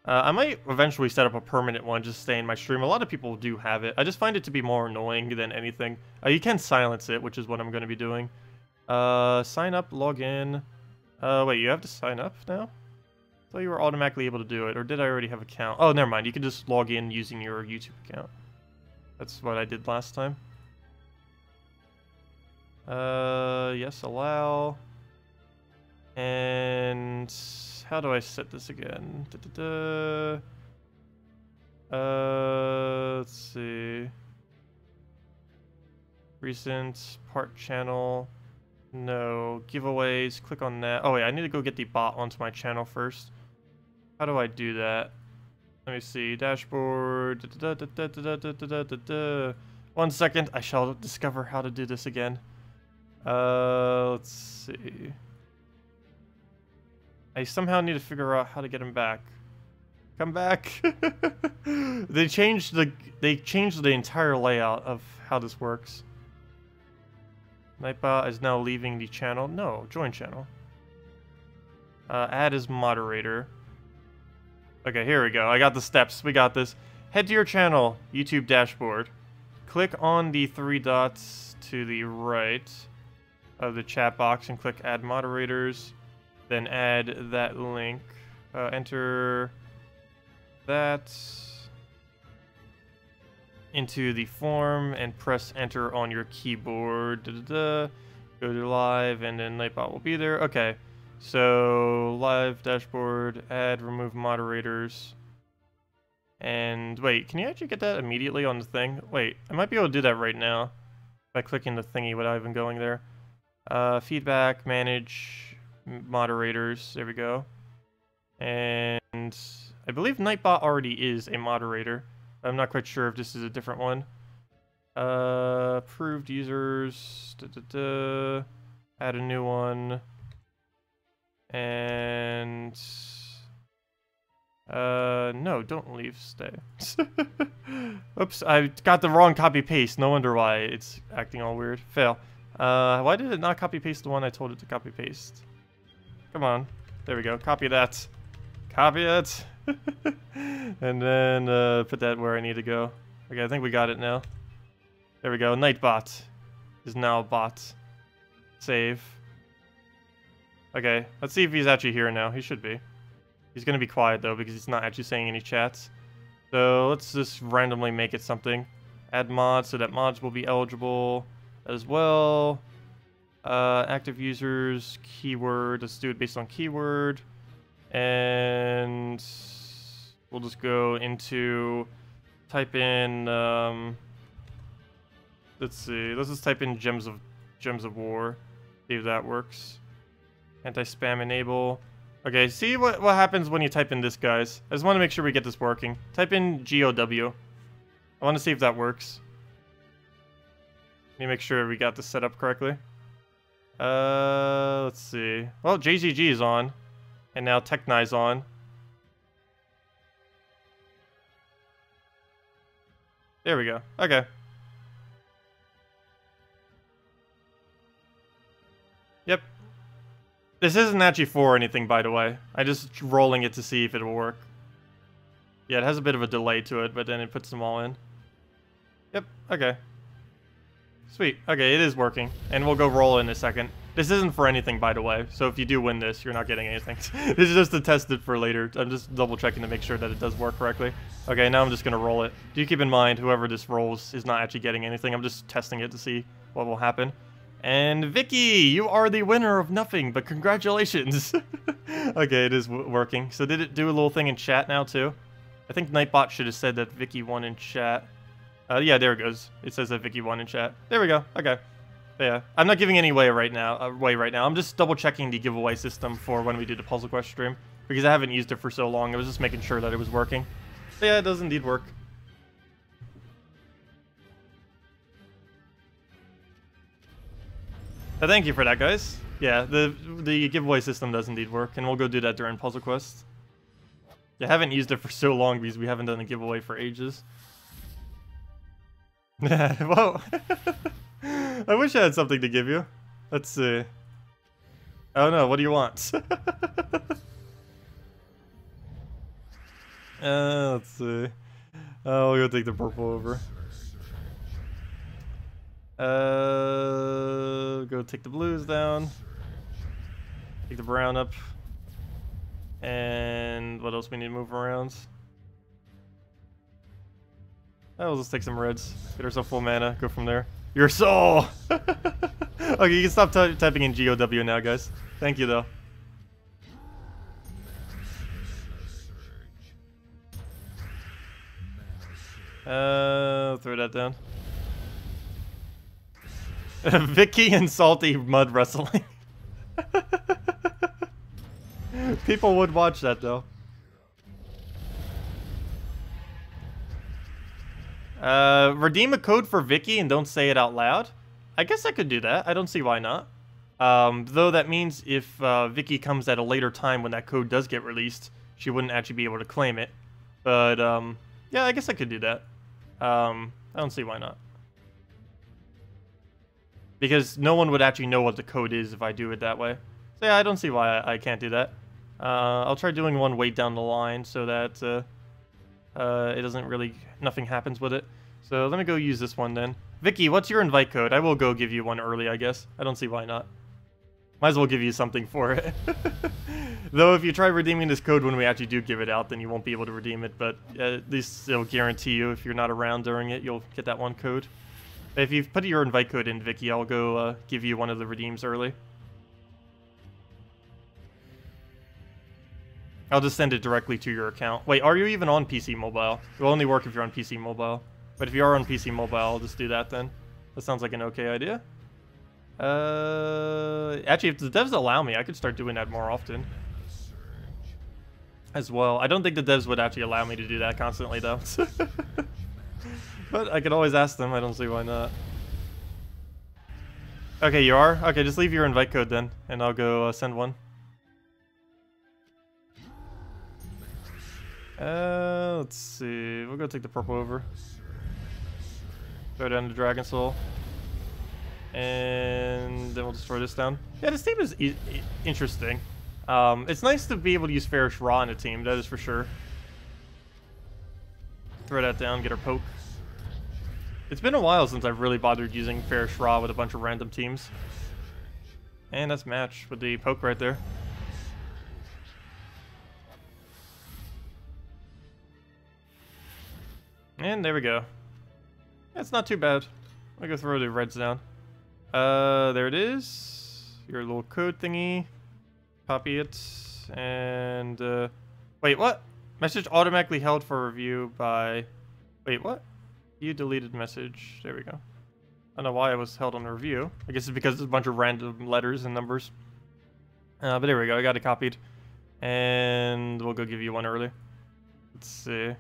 Speaker 1: I might eventually set up a permanent one, just stay in my stream. A lot of people do have it. I just find it to be more annoying than anything. You can silence it, which is what I'm going to be doing. Sign up, log in. Wait, you have to sign up now? I thought you were automatically able to do it, or did I already have an account? Oh, never mind. You can just log in using your YouTube account. That's what I did last time. Yes, allow. And how do I set this again? Let's see. Recent part channel. No giveaways. Click on that. Oh wait, I need to go get the bot onto my channel first. How do I do that? Let me see. Dashboard. 1 second. I shall discover how to do this again. Let's see. I somehow need to figure out how to get him back. Come back. They changed the entire layout of how this works. Nightbot is now leaving the channel. No, join channel. Add as moderator. Okay, here we go. I got the steps. We got this. Head to your channel, YouTube dashboard. Click on the 3 dots to the right of the chat box and click add moderators. Then add that link. Enter that into the form and press enter on your keyboard. Go to live and then Nightbot will be there. Okay, so live dashboard, add, remove moderators. And wait, can you actually get that immediately on the thing? Wait, I might be able to do that right now by clicking the thingy without even going there. Feedback, manage moderators. There we go. And I believe Nightbot already is a moderator. I'm not quite sure if this is a different one. Approved users. Add a new one. And no, don't leave. Stay. Oops, I got the wrong copy paste. No wonder why it's acting all weird. Fail. Why did it not copy paste the one I told it to copy paste? Come on. There we go. Copy that. Copy it. And then put that where I need to go. Okay, I think we got it now. There we go. Nightbot is now a bot. Save. Okay, let's see if he's actually here now. He should be. He's gonna be quiet though because he's not actually saying any chats. So let's just randomly make it something. Add mods so that mods will be eligible as well. Active users, keyword. Let's do it based on keyword. And we'll just go into type in let's see, let's just type in gems of war, see if that works. Anti-spam enable. Okay, see what happens when you type in this, guys. I just want to make sure we get this working. Type in GOW. I want to see if that works. Let me make sure we got this set up correctly. Let's see. Well, JGG is on. And now Techni's on. There we go. Okay. Yep. This isn't actually for anything, by the way. I'm just rolling it to see if it'll work. Yeah, it has a bit of a delay to it, but then it puts them all in. Yep, okay. Sweet. Okay, it is working. And we'll go roll in a second. This isn't for anything, by the way, so if you do win this, you're not getting anything. This is just to test it for later. I'm just double checking to make sure that it does work correctly. Okay, now I'm just going to roll it. Do keep in mind, whoever this rolls is not actually getting anything. I'm just testing it to see what will happen. And Vicky, you are the winner of nothing, but congratulations. Okay, it is working. So did it do a little thing in chat now, too? I think Nightbot should have said that Vicky won in chat. Yeah, there it goes. It says that Vicky won in chat. There we go. Okay. Yeah, I'm not giving any away right now. I'm just double checking the giveaway system for when we do the Puzzle Quest stream because I haven't used it for so long. I was just making sure that it was working. But yeah, it does indeed work. But thank you for that, guys. Yeah, the giveaway system does indeed work, and we'll go do that during Puzzle Quest. I haven't used it for so long because we haven't done a giveaway for ages. Whoa. I wish I had something to give you. Let's see. Oh no, what do you want? Let's see. Oh, we'll go take the purple over. Go take the blues down. Take the brown up. And what else we need to move around? Oh, we'll just take some reds. Get ourselves full mana. Go from there. Your soul! Okay, you can stop typing in GOW now, guys. Thank you, though. Throw that down. Vicky and Salty mud wrestling. People would watch that, though. Redeem a code for Vicky and don't say it out loud? I guess I could do that. I don't see why not. Though that means if Vicky comes at a later time when that code does get released, she wouldn't actually be able to claim it. But, yeah, I guess I could do that. I don't see why not. Because no one would actually know what the code is if I do it that way. So yeah, I don't see why I can't do that. I'll try doing one way down the line so that it doesn't really, nothing happens with it. So let me go use this one then. Vicky, what's your invite code? I will go give you one early, I guess. I don't see why not. Might as well give you something for it. Though if you try redeeming this code when we actually do give it out, then you won't be able to redeem it. But at least it'll guarantee you if you're not around during it, you'll get that one code. If you've put your invite code in, Vicky, I'll go give you one of the redeems early. I'll just send it directly to your account. Wait, are you even on PC Mobile? It will only work if you're on PC Mobile. But if you are on PC Mobile, I'll just do that then. That sounds like an okay idea. Actually, if the devs allow me, I could start doing that more often. As well. I don't think the devs would actually allow me to do that constantly, though. But I could always ask them. I don't see why not. Okay, you are? Okay, just leave your invite code then, and I'll go send one. Let's see. We'll go take the purple over. Throw down the Dragon Soul. And then we'll destroy this down. Yeah, this team is interesting. It's nice to be able to use Farish Raw in a team, that is for sure. Throw that down, get our poke. It's been a while since I've really bothered using Farish Raw with a bunch of random teams. And that's match with the poke right there. And there we go. That's not too bad. I'll go throw the reds down. There it is. Your little code thingy. Copy it. And, wait, what? Message automatically held for review by... Wait, what? You deleted message. There we go. I don't know why it was held on review. I guess it's because there's a bunch of random letters and numbers. But there we go. I got it copied. And we'll go give you one early. Let's see.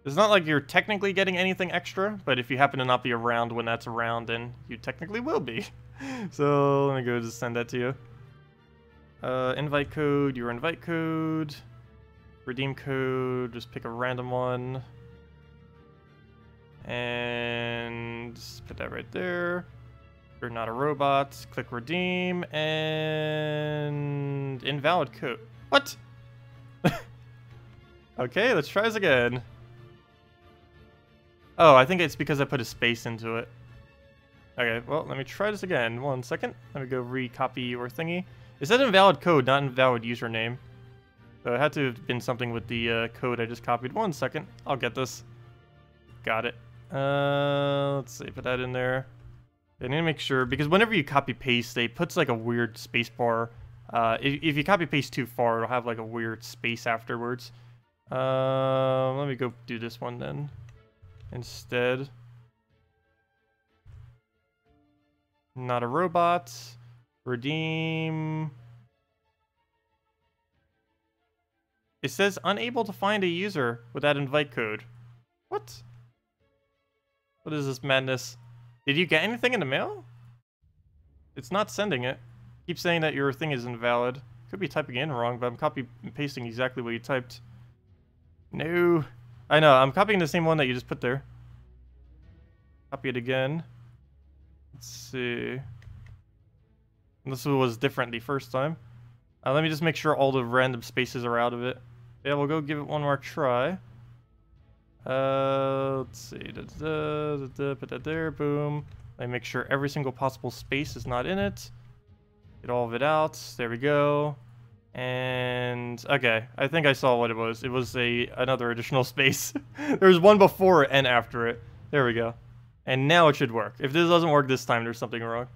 Speaker 1: It's not like you're technically getting anything extra, but if you happen to not be around when that's around, then you technically will be. So let me go just send that to you. Invite code, your invite code. Redeem code, just pick a random one. And just put that right there. You're not a robot. Click redeem, and invalid code. What? Okay, let's try this again. Oh, I think it's because I put a space into it. Okay, well, let me try this again. 1 second. Let me go recopy your thingy. It said invalid code, not invalid username. So it had to have been something with the code I just copied. 1 second. I'll get this. Got it. Let's see. Put that in there. I need to make sure, because whenever you copy paste, it puts like a weird space bar. If you copy paste too far, it'll have like a weird space afterwards. Let me go do this one then. Instead, not a robot. Redeem. It says unable to find a user with that invite code. What? What is this madness? Did you get anything in the mail? It's not sending it. Keep saying that your thing is invalid. Could be typing in wrong, but I'm copy and pasting exactly what you typed. No. I know, I'm copying the same one that you just put there. Copy it again. Let's see. This was different the first time. Let me just make sure all the random spaces are out of it. Yeah, we'll go give it one more try. Let's see. Put that there, boom. Let me make sure every single possible space is not in it. Get all of it out. There we go. And okay, I think I saw what it was. It was another additional space. There's one before it and after it. There we go. And now it should work. If this doesn't work this time, there's something wrong.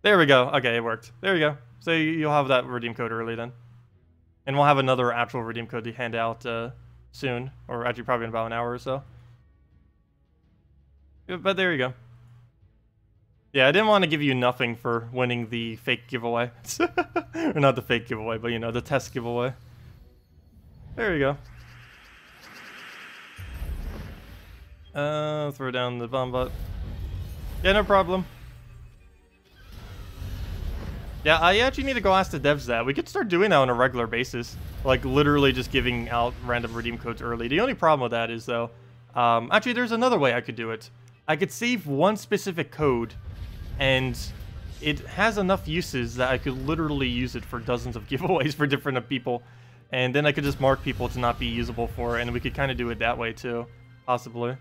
Speaker 1: There we go. Okay, it worked. There we go. So you'll have that redeem code early then. And we'll have another actual redeem code to hand out soon. Or actually probably in about an hour or so. But there you go. Yeah, I didn't want to give you nothing for winning the fake giveaway. Or not the fake giveaway, but you know, the test giveaway. There you go. Throw down the bomb bot. Yeah, no problem. Yeah, I actually need to go ask the devs that. We could start doing that on a regular basis. Like, literally just giving out random redeem codes early. The only problem with that is, though, actually, there's another way I could do it. I could save one specific code, and it has enough uses that I could literally use it for dozens of giveaways for different people. And then I could just mark people to not be usable for it, and we could kind of do it that way, too. Possibly.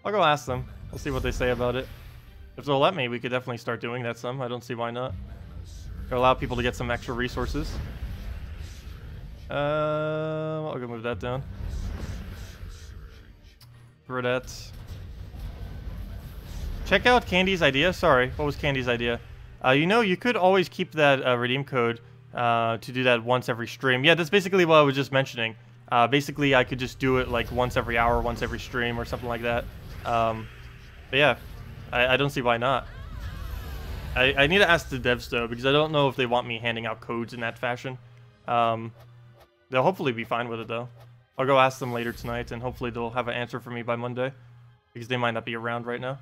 Speaker 1: I'll go ask them. I'll see what they say about it. If they'll let me, we could definitely start doing that some. I don't see why not. It'll allow people to get some extra resources. I'll go move that down. Burdette. Check out Candy's idea. Sorry, what was Candy's idea? You know, you could always keep that redeem code to do that once every stream. Yeah, that's basically what I was just mentioning. Basically, I could just do it like once every hour, once every stream, or something like that. But yeah, I don't see why not. I need to ask the devs, though, because I don't know if they want me handing out codes in that fashion. They'll hopefully be fine with it, though. I'll go ask them later tonight, and hopefully they'll have an answer for me by Monday, because they might not be around right now.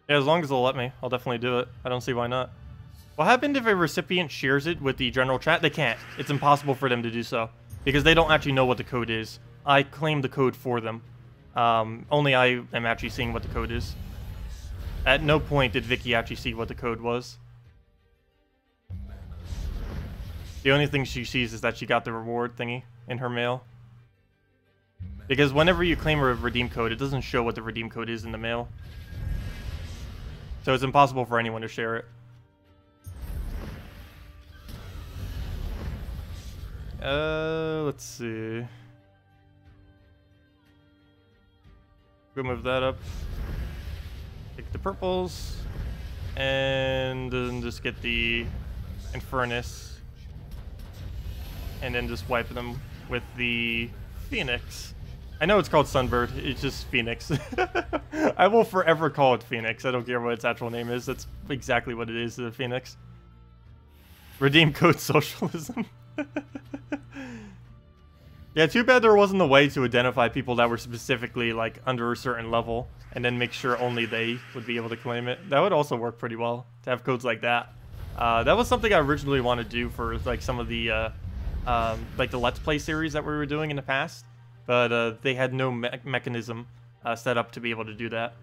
Speaker 1: Yeah, as long as they'll let me, I'll definitely do it. I don't see why not. What happened if a recipient shares it with the general chat? They can't. It's impossible for them to do so, because they don't actually know what the code is. I claim the code for them. Only I am actually seeing what the code is. At no point did Vicky actually see what the code was. The only thing she sees is that she got the reward thingy in her mail. Because whenever you claim a redeem code, it doesn't show what the redeem code is in the mail. So it's impossible for anyone to share it. Let's see. Go move that up. Take the purples. And then just get the Infernus. And then just wipe them with the Phoenix. I know it's called Sunbird, it's just Phoenix. I will forever call it Phoenix. I don't care what its actual name is. That's exactly what it is, the Phoenix. Redeem code socialism. Yeah, too bad there wasn't a way to identify people that were specifically like under a certain level and then make sure only they would be able to claim it. That would also work pretty well, to have codes like that. That was something I originally wanted to do for like some of the like the Let's Play series that we were doing in the past. But they had no mechanism set up to be able to do that.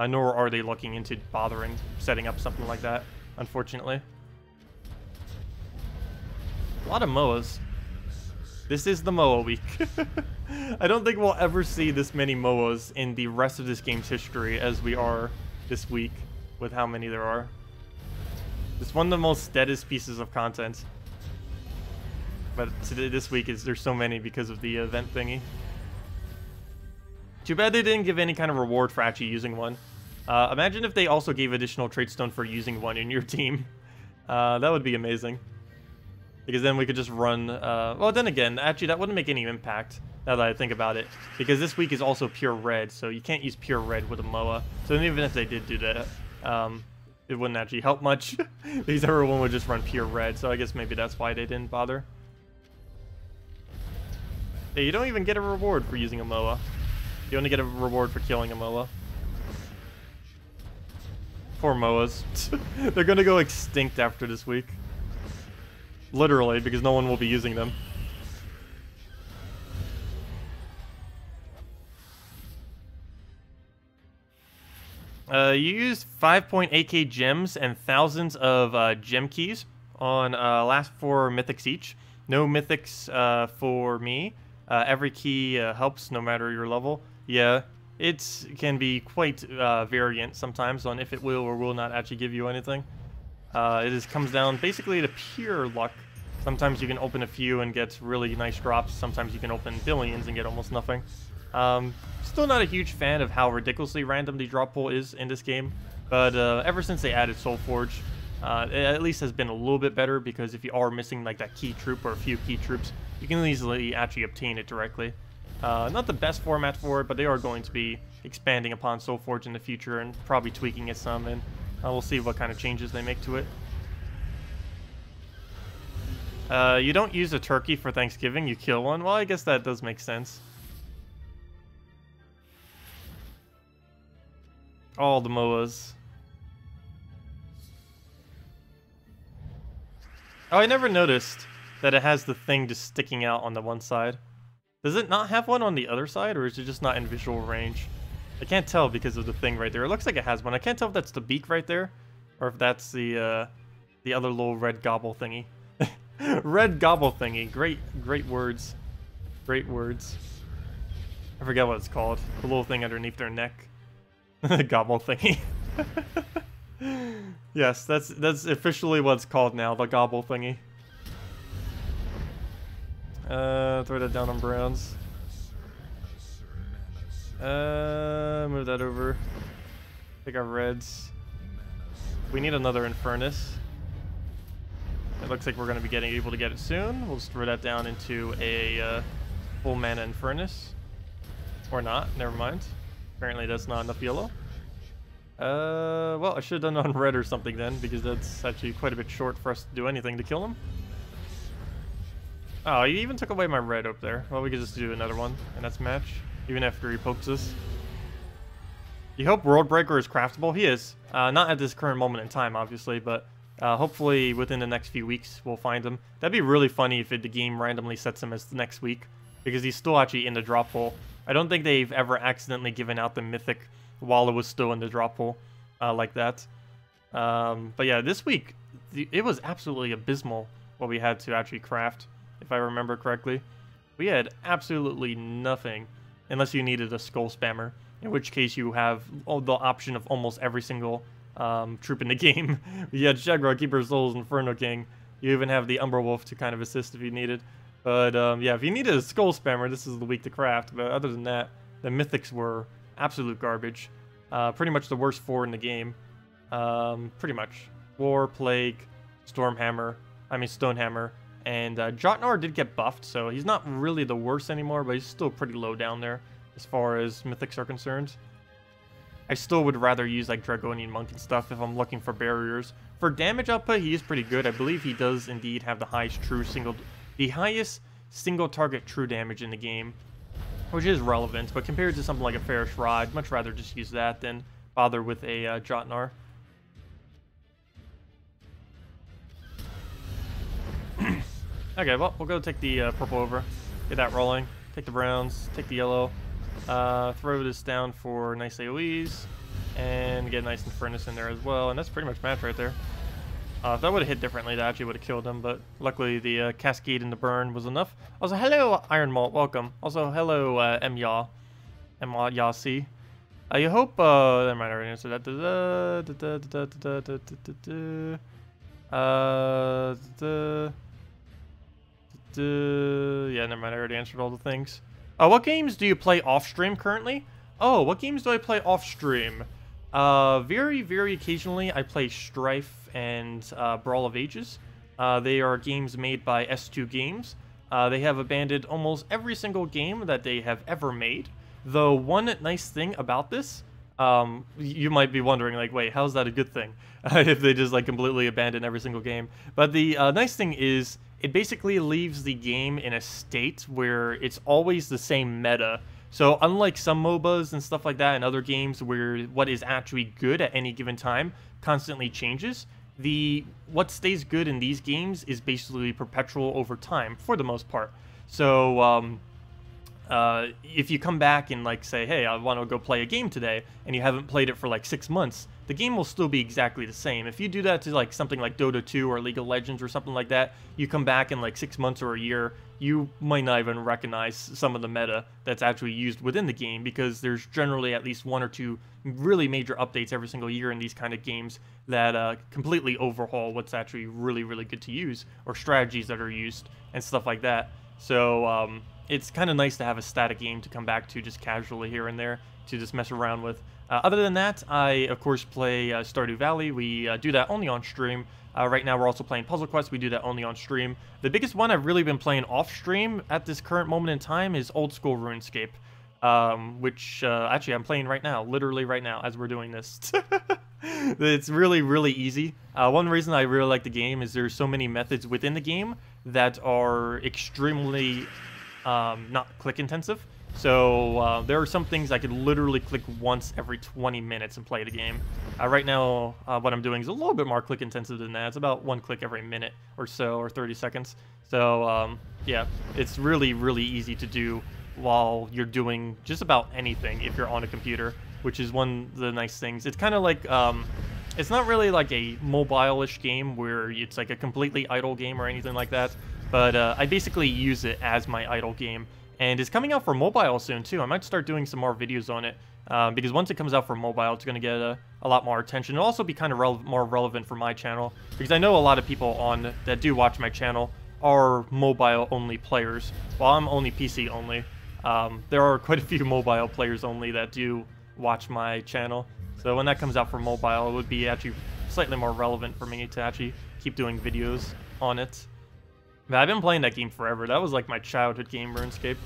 Speaker 1: Nor are they looking into bothering setting up something like that, unfortunately. A lot of MOAs. This is the MOA week. I don't think we'll ever see this many MOAs in the rest of this game's history as we are this week, with how many there are. It's one of the most deadest pieces of content. But today, this week, there's so many because of the event thingy. Too bad they didn't give any kind of reward for actually using one. Imagine if they also gave additional trait stone for using one in your team. That would be amazing. Because then we could just run... well, then again, actually, that wouldn't make any impact, now that I think about it. Because this week is also pure red, so you can't use pure red with a MOA. So even if they did do that, it wouldn't actually help much. Because everyone would just run pure red, so I guess maybe that's why they didn't bother. Yeah, you don't even get a reward for using a MOA. You only get a reward for killing a MOA. Poor MOAs. They're gonna go extinct after this week. Literally, because no one will be using them. You used 5.8k gems and thousands of gem keys on last 4 mythics each. No mythics for me. Every key helps no matter your level. Yeah, it can be quite variant sometimes on if it will or will not actually give you anything. It just comes down basically to pure luck. Sometimes you can open a few and get really nice drops. Sometimes you can open billions and get almost nothing. Still not a huge fan of how ridiculously random the drop pool is in this game. But ever since they added Soulforge, it at least has been a little bit better, because if you are missing like that key troop or a few key troops, you can easily actually obtain it directly. Not the best format for it, but they are going to be expanding upon Soulforge in the future and probably tweaking it some, and we'll see what kind of changes they make to it. You don't use a turkey for Thanksgiving, you kill one? Well, I guess that does make sense. All the MOAs. Oh, I never noticed that it has the thing just sticking out on the one side. Does it not have one on the other side, or is it just not in visual range? I can't tell because of the thing right there. It looks like it has one. I can't tell if that's the beak right there, or if that's the other little red gobble thingy. Red gobble thingy. Great words. Great words. I forget what it's called. The little thing underneath their neck. Gobble thingy. Yes, that's officially what it's called now. The gobble thingy. Throw that down on browns. Move that over. Take our reds. We need another Infernus. It looks like we're going to be able to get it soon. We'll just throw that down into a full mana Infernus. Or not, never mind. Apparently that's not enough yellow. Well, I should have done on red or something then, because that's actually quite a bit short for us to do anything to kill him. Oh, he even took away my red up there. Well, we could just do another one, and that's match, even after he pokes us. You hope Worldbreaker is craftable? He is. Not at this current moment in time, obviously, but hopefully within the next few weeks we'll find him. That'd be really funny if the game randomly sets him as the next week, because he's still actually in the drop hole. I don't think they've ever accidentally given out the mythic while it was still in the drop hole like that. But yeah, this week, it was absolutely abysmal what we had to actually craft, if I remember correctly. We had absolutely nothing, unless you needed a skull spammer, in which case you have the option of almost every single troop in the game. You had Shagra, Keeper of Souls, Inferno King. You even have the Umber Wolf to kind of assist if you needed. But yeah, if you needed a skull spammer, this is the week to craft. But other than that, the mythics were absolute garbage. Pretty much the worst 4 in the game. Pretty much. War, Plague, Stonehammer, and Jotnar did get buffed, so he's not really the worst anymore, but he's still pretty low down there as far as mythics are concerned. I still would rather use like Dragonian Monk and stuff if I'm looking for barriers. For damage output, he is pretty good. I believe he does indeed have the highest single target true damage in the game, which is relevant, but compared to something like a Farish Rod, I'd much rather just use that than bother with a Jotnar. Okay, well, we'll go take the purple over, get that rolling, take the browns, take the yellow, throw this down for nice AoEs, and get a nice Infernus in there as well, and that's pretty much match right there. If that would have hit differently, that actually would have killed him, but luckily the Cascade and the Burn was enough. Also, hello, Iron Malt, welcome. Also, hello, M-Yaw, Yasi. You hope, never mind, I already answered that. Yeah, never mind, I already answered all the things. What games do you play off-stream currently? Oh, what games do I play off-stream? Very, very occasionally I play Strife and Brawl of Ages. They are games made by S2 Games. They have abandoned almost every single game that they have ever made. Though one nice thing about this, you might be wondering, like, wait, how's that a good thing? If they just, like, completely abandon every single game. But the nice thing is, it basically leaves the game in a state where it's always the same meta. So unlike some MOBAs and stuff like that and other games where what is actually good at any given time constantly changes, what stays good in these games is basically perpetual over time for the most part. So if you come back and like say, hey, I want to go play a game today, and you haven't played it for like 6 months, the game will still be exactly the same. If you do that to like something like Dota 2 or League of Legends or something like that, you come back in like 6 months or a year, you might not even recognize some of the meta that's actually used within the game, because there's generally at least 1 or 2 really major updates every single year in these kind of games that completely overhaul what's actually really, really good to use, or strategies that are used and stuff like that. So it's kind of nice to have a static game to come back to just casually here and there to just mess around with. Other than that, I, of course, play Stardew Valley. We do that only on stream. Right now, we're also playing Puzzle Quest. We do that only on stream. The biggest one I've really been playing off-stream at this current moment in time is old school RuneScape, which actually I'm playing right now, literally right now, as we're doing this. It's really, really easy. One reason I really like the game is there's so many methods within the game that are extremely not click intensive. So there are some things I could literally click once every 20 minutes and play the game. Right now, what I'm doing is a little bit more click intensive than that. It's about 1 click every minute or so, or 30 seconds. So yeah, it's really, really easy to do while you're doing just about anything if you're on a computer, which is one of the nice things. It's kind of like, it's not really like a mobile-ish game where it's like a completely idle game or anything like that, but I basically use it as my idle game. And it's coming out for mobile soon, too. I might start doing some more videos on it, because once it comes out for mobile, it's going to get a lot more attention. It'll also be kind of more relevant for my channel, because I know a lot of people that do watch my channel are mobile-only players, while I'm only PC-only. There are quite a few mobile players only that do watch my channel. So when that comes out for mobile, it would be actually slightly more relevant for me to actually keep doing videos on it. But I've been playing that game forever. That was like my childhood game, RuneScape.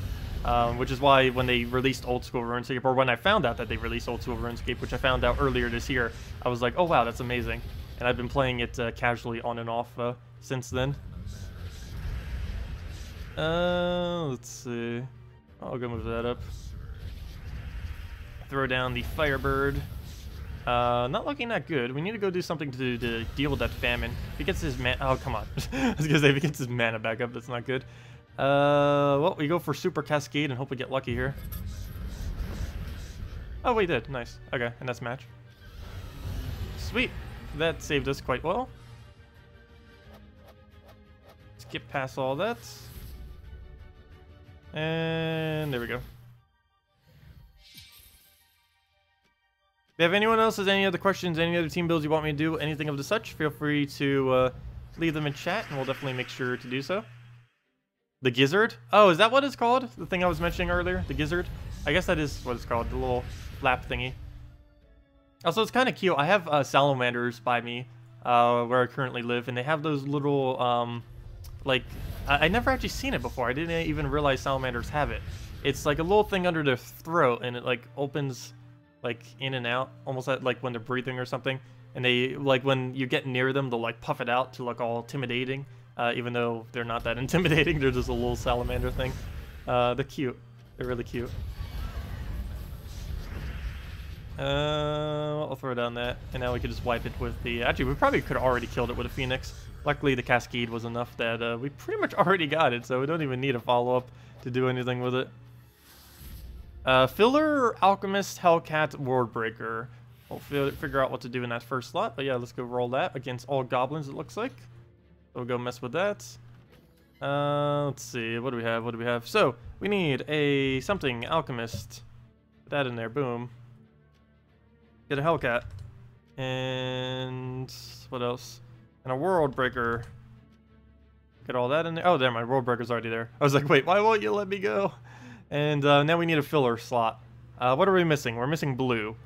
Speaker 1: Which is why when they released Old School RuneScape, or when I found out that they released Old School RuneScape, which I found out earlier this year, I was like, oh wow, that's amazing. And I've been playing it casually on and off since then. Let's see. I'll go move that up. Throw down the Firebird. Not looking that good. We need to go do something to deal with that famine. If he gets his oh, come on. I was gonna say, if he gets his mana back up, that's not good. Well, we go for Super Cascade and hope we get lucky here. Oh, we did. Nice. Okay, and that's match. Sweet. That saved us quite well. Skip past all that. And there we go. If anyone else has any other questions, any other team builds you want me to do, anything of the such, feel free to leave them in chat, and we'll definitely make sure to do so. The Gizzard? Oh, is that what it's called? The thing I was mentioning earlier? The Gizzard? I guess that is what it's called, the little flap thingy. Also, it's kind of cute. I have salamanders by me, where I currently live, and they have those little, like, I never actually seen it before. I didn't even realize salamanders have it. It's like a little thing under their throat, and it, like, opens like in and out, almost like when they're breathing or something, and they, like, when you get near them, they'll like puff it out to look all intimidating, even though they're not that intimidating. They're just a little salamander thing. They're cute. They're really cute. I'll throw down that, and now we can just wipe it with the, actually we probably could have already killed it with a Phoenix. Luckily the Cascade was enough that we pretty much already got it, so we don't even need a follow-up to do anything with it. Filler, Alchemist, Hellcat, Worldbreaker. We'll figure out what to do in that first slot, but yeah, let's go roll that against all goblins, it looks like. We'll go mess with that. Let's see, what do we have? What do we have? So, we need a something, Alchemist. Put that in there, boom. Get a Hellcat. And what else? And a Worldbreaker. Get all that in there. Oh, there, my Worldbreaker's already there. I was like, wait, why won't you let me go? And now we need a filler slot. What are we missing? We're missing blue.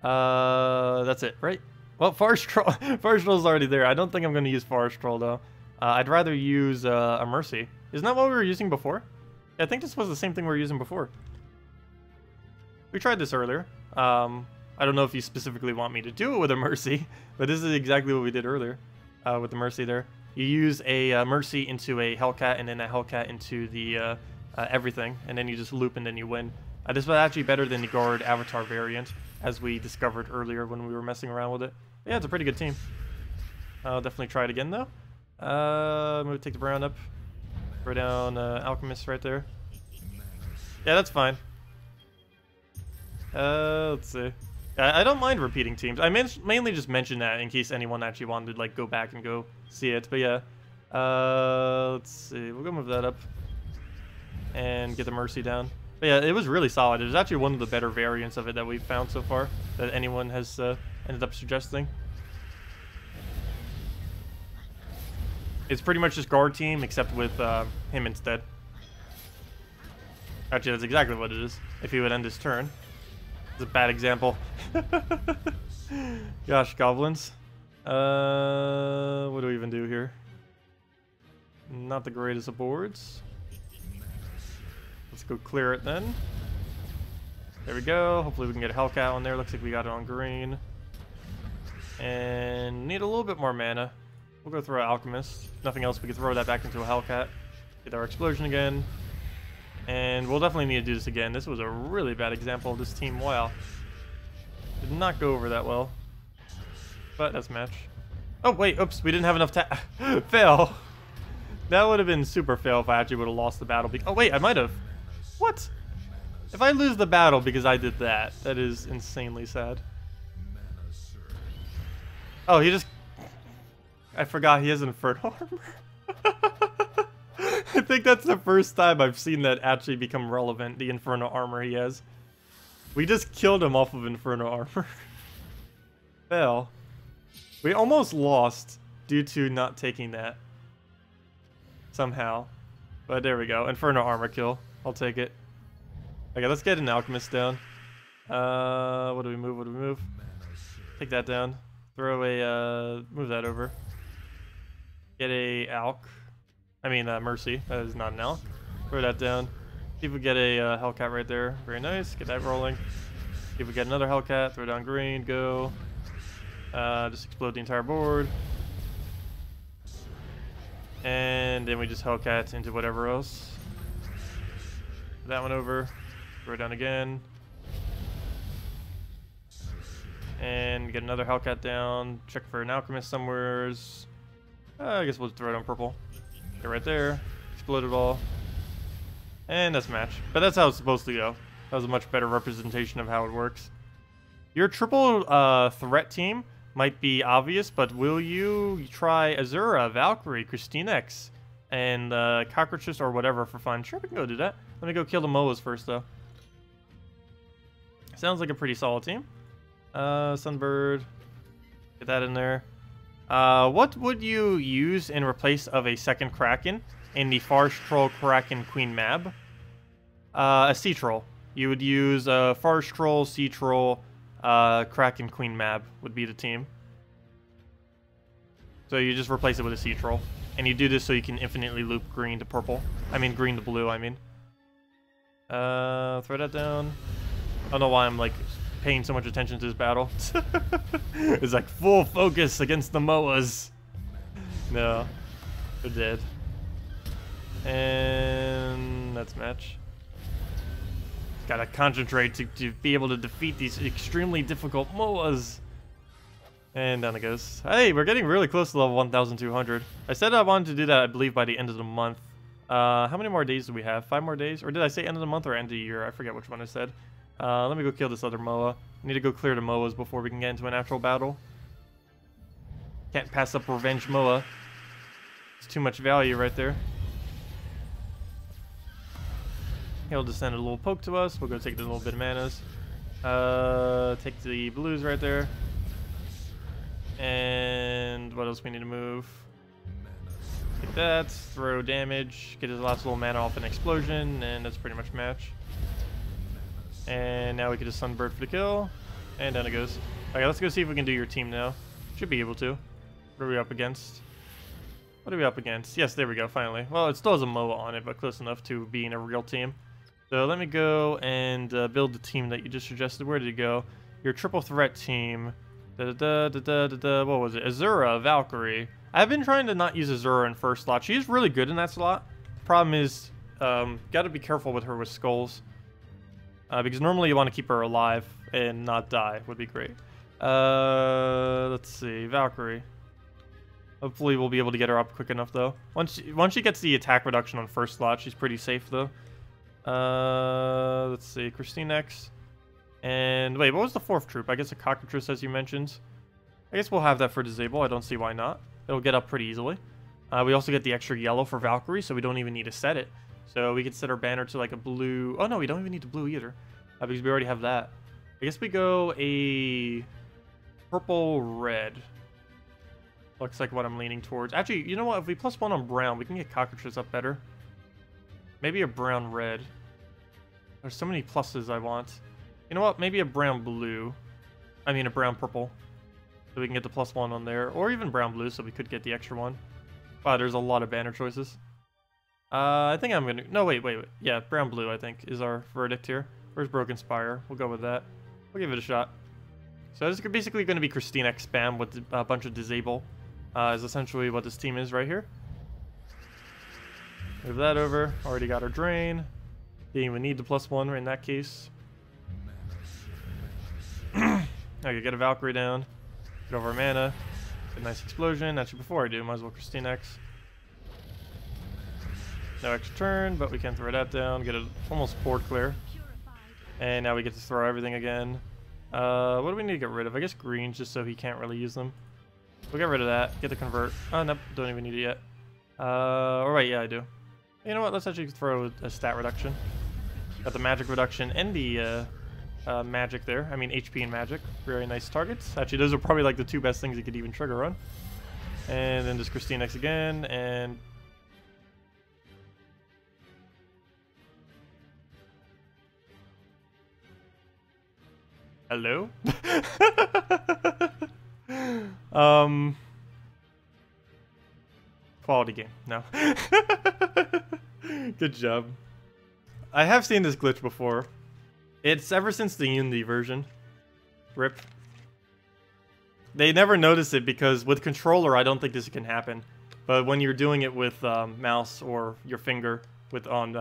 Speaker 1: That's it, right? Well, Forest Troll. Forest Troll's already there. I don't think I'm going to use Forest Troll, though. I'd rather use a Mercy. Isn't that what we were using before? Yeah, I think this was the same thing we were using before. We tried this earlier. I don't know if you specifically want me to do it with a Mercy, but this is exactly what we did earlier with the Mercy there. You use a Mercy into a Hellcat, and then a Hellcat into the everything, and then you just loop and then you win. This was actually better than the Guard Avatar variant, as we discovered earlier when we were messing around with it. But yeah, it's a pretty good team. I'll definitely try it again, though. I'm going to take the brown up. Throw down Alchemist right there. Yeah, that's fine. Let's see. I don't mind repeating teams. I mainly just mentioned that in case anyone actually wanted to like go back and go see it. But yeah. Let's see. We'll go move that up. And get the Mercy down. But yeah, it was really solid. It was actually one of the better variants of it that we've found so far, that anyone has ended up suggesting. It's pretty much just guard team, except with him instead. Actually, that's exactly what it is, if he would end his turn. It's a bad example. Gosh, goblins. What do we even do here? Not the greatest of boards. Let's go clear it then. There we go. Hopefully we can get a Hellcat on there. Looks like we got it on green. And need a little bit more mana. We'll go throw an Alchemist. Nothing else, we can throw that back into a Hellcat. Get our explosion again. And we'll definitely need to do this again. This was a really bad example of this team. Wow. Did not go over that well. But that's match. Oh, wait. Oops. We didn't have enough fail. That would have been super fail if I actually would have lost the battle. Oh, wait. I might have. What? If I lose the battle because I did that, that is insanely sad. Oh, he just... I forgot he has Inferno Armor. I think that's the first time I've seen that actually become relevant, the Inferno Armor he has. We just killed him off of Inferno Armor. Fail. We almost lost due to not taking that. Somehow. But there we go. Inferno Armor kill. I'll take it. Okay, let's get an Alchemist down. What do we move? What do we move? Take that down. Throw a, move that over. Get a Alch. I mean, Mercy. That is not an Alch. Throw that down. See if we get a Hellcat right there. Very nice. Get that rolling. See if we get another Hellcat. Throw down green. Go. Just explode the entire board. And then we just Hellcat into whatever else. That one over. Throw it down again. And get another Hellcat down. Check for an Alchemist somewheres. I guess we'll just throw it on purple. Get right there. Explode it all. And that's match. But that's how it's supposed to go. That was a much better representation of how it works. Your triple threat team might be obvious, but will you try Azura, Valkyrie, KrissTigger, and Cockroaches or whatever for fun? Sure, we can go do that. Let me go kill the Moas first, though. Sounds like a pretty solid team. Sunbird. Get that in there. What would you use in replace of a second Kraken in the Forest Troll Kraken Queen Mab? A Sea Troll. You would use Forest Troll, Sea Troll, Kraken Queen Mab would be the team. So you just replace it with a Sea Troll. And you do this so you can infinitely loop green to purple. I mean green to blue, I mean. Throw that down. I don't know why I'm like paying so much attention to this battle. It's like full focus against the Moas. No. They're dead. And that's match. Gotta concentrate to be able to defeat these extremely difficult Moas. And down it goes. Hey, we're getting really close to level 1,200. I said I wanted to do that, I believe, by the end of the month. How many more days do we have? 5 more days? Or did I say end of the month or end of the year? I forget which one I said. Let me go kill this other Moa. I need to go clear the Moas before we can get into an actual battle. Can't pass up Revenge Moa. It's too much value right there. He'll just send a little poke to us. We'll go take the little bit of manas. Take the blues right there. And what else we need to move? Take that. Throw damage. Get his last little mana off an explosion. And that's pretty much match. And now we can just Sunbird for the kill. And down it goes. Okay, let's go see if we can do your team now. Should be able to. What are we up against? What are we up against? Yes, there we go, finally. Well, it still has a MOA on it, but close enough to being a real team. So let me go and build the team that you just suggested. Where did it go? Your triple threat team. What was it? Azura, Valkyrie. I've been trying to not use Azura in first slot. She's really good in that slot. Problem is, gotta be careful with her with skulls. Because normally you want to keep her alive and not die. Would be great. Let's see. Valkyrie. Hopefully we'll be able to get her up quick enough, though. Once she gets the attack reduction on first slot, she's pretty safe, though. Let's see. KrissTigger. And wait, what was the fourth troop? I guess a Cockatrice, as you mentioned. I guess we'll have that for disable. I don't see why not. It'll get up pretty easily. We also get the extra yellow for Valkyrie, so we don't even need to set it. So we could set our banner to like a blue. Oh no, we don't even need the blue either, because we already have that. I guess we go a purple red. Looks like what I'm leaning towards. Actually, you know what? If we +1 on brown, we can get Cockatrice up better. Maybe a brown red. There's so many pluses I want. You know what? Maybe a brown blue. I mean a brown purple. So we can get the +1 on there. Or even brown blue, so we could get the extra one. Wow, there's a lot of banner choices. I think I'm gonna... No, wait. Yeah, brown blue, I think, is our verdict here. Where's Broken Spire? We'll go with that. We'll give it a shot. So this is basically going to be KrissTigger spam with a bunch of disable. Is essentially what this team is right here. Move that over. Already got our drain. Didn't even need the +1 in that case. Okay, get a Valkyrie down. Get over mana. Get a nice explosion. Actually, before I do, might as well KrissTigger. No extra turn, but we can throw that down. Get it almost board clear. And now we get to throw everything again. What do we need to get rid of? I guess greens, just so he can't really use them. We'll get rid of that. Get the convert. Oh, nope. Don't even need it yet. Alright, yeah, I do. You know what? Let's actually throw a stat reduction. Got the magic reduction and the magic there. I mean, HP and magic. Very nice targets. Actually, those are probably like the two best things you could even trigger on. And then just KrissTigger again, and... Hello? Quality game. No. Good job. I have seen this glitch before. It's ever since the Unity version. RIP. They never notice it because with controller, I don't think this can happen. But when you're doing it with mouse or your finger with on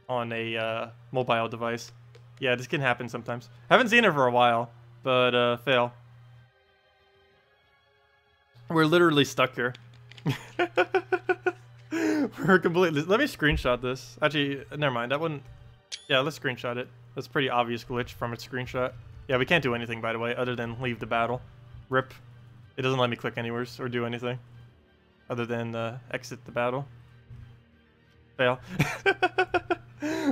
Speaker 1: a mobile device, yeah, this can happen sometimes. Haven't seen it for a while, but fail. We're literally stuck here. We're completely... Let me screenshot this. Actually, never mind. That wouldn't... Yeah, let's screenshot it. That's a pretty obvious glitch from its screenshot. Yeah, we can't do anything, by the way, other than leave the battle. RIP. It doesn't let me click anywhere or do anything other than exit the battle. Fail.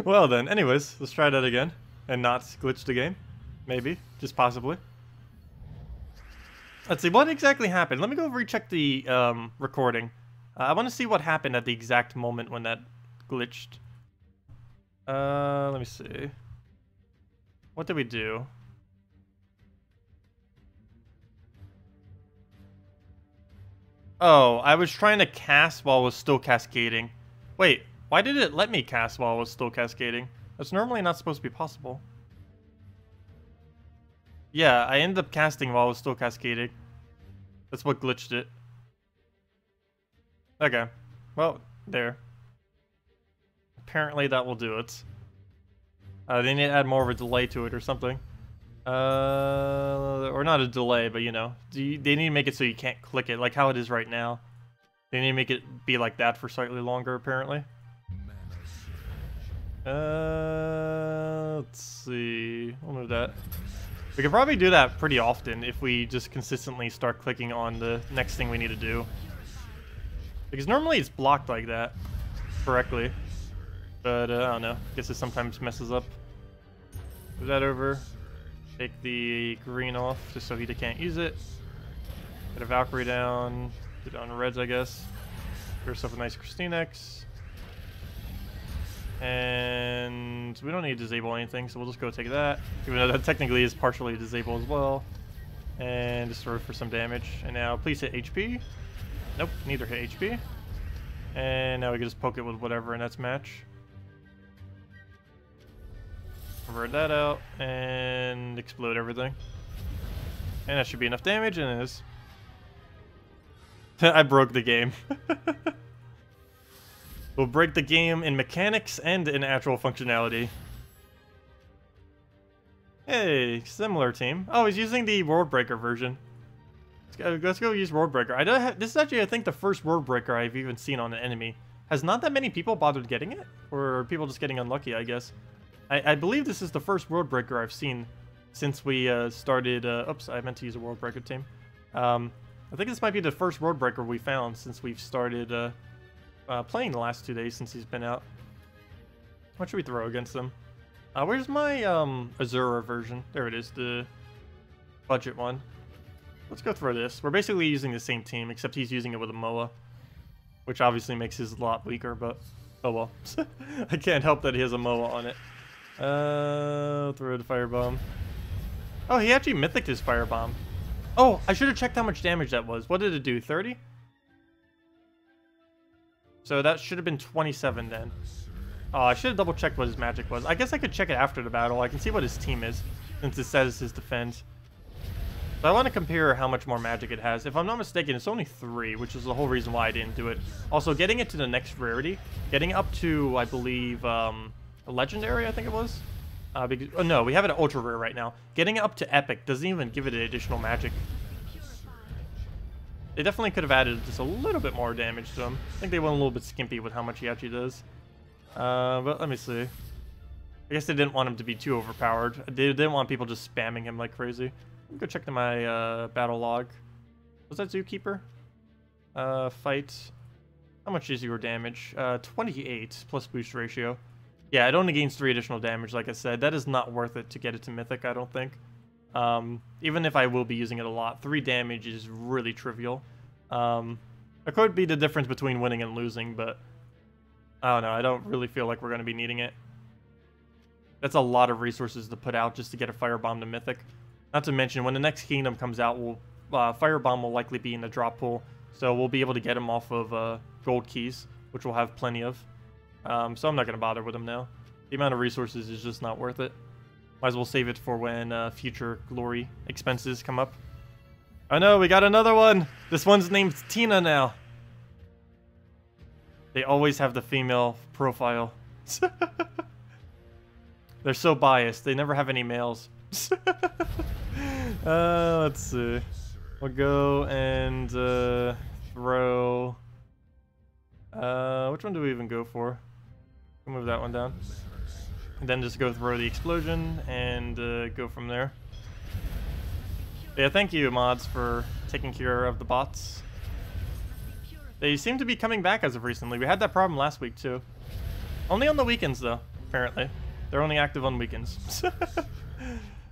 Speaker 1: Well then, anyways, let's try that again and not glitch the game. Maybe. Just possibly. Let's see, what exactly happened? Let me go recheck the recording. I want to see what happened at the exact moment when that glitched. Let me see. What did we do? Oh, I was trying to cast while it was still cascading. Wait, why did it let me cast while it was still cascading? That's normally not supposed to be possible. Yeah, I ended up casting while it was still cascading. That's what glitched it. Okay. Well, there. Apparently that will do it. They need to add more of a delay to it or something. Or not a delay, but you know. They need to make it so you can't click it, like how it is right now. They need to make it be like that for slightly longer, apparently. Let's see. We'll move that. We could probably do that pretty often if we just consistently start clicking on the next thing we need to do. Because normally it's blocked like that correctly. But I don't know. I guess it sometimes messes up. Move that over. Take the green off just so he can't use it. Get a Valkyrie down. Get it on reds, I guess. Get yourself a nice KrissTigger. And we don't need to disable anything, so we'll just go take that. Even though that technically is partially disabled as well. And just throw it for some damage. And now please hit HP. Nope, neither hit HP. And now we can just poke it with whatever and that's match. Convert that out and explode everything. And that should be enough damage, and it is. I broke the game. We'll break the game in mechanics and in actual functionality. Hey, similar team. Oh, he's using the Worldbreaker version. Let's go use Worldbreaker. This is actually, I think, the first Worldbreaker I've even seen on an enemy. Has not that many people bothered getting it? Or are people just getting unlucky, I guess? I believe this is the first Worldbreaker I've seen since we started... oops, I meant to use a Worldbreaker team. I think this might be the first Worldbreaker we found since we've started playing the last 2 days since he's been out. What should we throw against him? Where's my Azura version? There it is, the budget one. Let's go throw this. We're basically using the same team, except he's using it with a Moa. Which obviously makes his a lot weaker, but oh well. I can't help that he has a Moa on it. Throw the Firebomb. Oh, he actually mythicked his Firebomb. Oh, I should have checked how much damage that was. What did it do, 30? So that should have been 27 then. Oh, I should have double checked what his magic was. I guess I could check it after the battle. I can see what his team is, since it says his defense. So I want to compare how much more magic it has. If I'm not mistaken, it's only 3, which is the whole reason why I didn't do it. Also, getting it to the next rarity, getting up to, I believe legendary, I think it was. Because, oh no, we have it at ultra rare right now. Getting it up to epic doesn't even give it additional magic. They definitely could have added just a little bit more damage to him. I think they went a little bit skimpy with how much he actually does. But let me see. I guess they didn't want him to be too overpowered. They didn't want people just spamming him like crazy. Let me go check my battle log. Was that Zookeeper? Fight. How much is your damage? 28 plus boost ratio. Yeah, it only gains 3 additional damage, like I said. That is not worth it to get it to Mythic, I don't think. Even if I will be using it a lot, 3 damage is really trivial. It could be the difference between winning and losing, but I don't know. I don't really feel like we're going to be needing it. That's a lot of resources to put out just to get a Firebomb to Mythic. Not to mention, when the next Kingdom comes out, Firebomb will likely be in the drop pool, so we'll be able to get him off of gold keys, which we'll have plenty of. So I'm not going to bother with him now. The amount of resources is just not worth it. Might as well save it for when future glory expenses come up. Oh no, we got another one! This one's named Tina now. They always have the female profile. They're so biased. They never have any males. Let's see. We'll go and throw... which one do we even go for? We'll move that one down. And then just go throw the explosion and go from there. Yeah, thank you, mods, for taking care of the bots. They seem to be coming back as of recently. We had that problem last week, too. Only on the weekends, though, apparently. They're only active on weekends.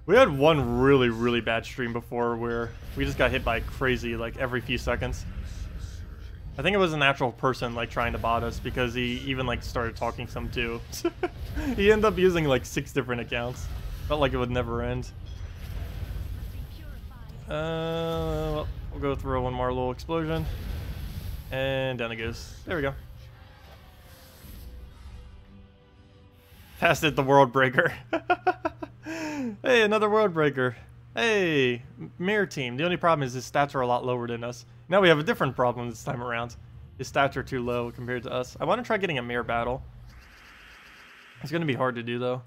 Speaker 1: We had one really, really bad stream before where we just got hit by crazy, like, every few seconds. I think it was an actual person, like, trying to bot us because he even, like, started talking some, too. He ended up using, like, 6 different accounts. Felt like it would never end. Well, we'll go through one more little explosion. And down it goes. There we go. Tacet the Worldbreaker. Hey, another Worldbreaker. Hey, mirror team. The only problem is his stats are a lot lower than us. Now we have a different problem this time around. His stats are too low compared to us. I want to try getting a mirror battle. It's going to be hard to do, though.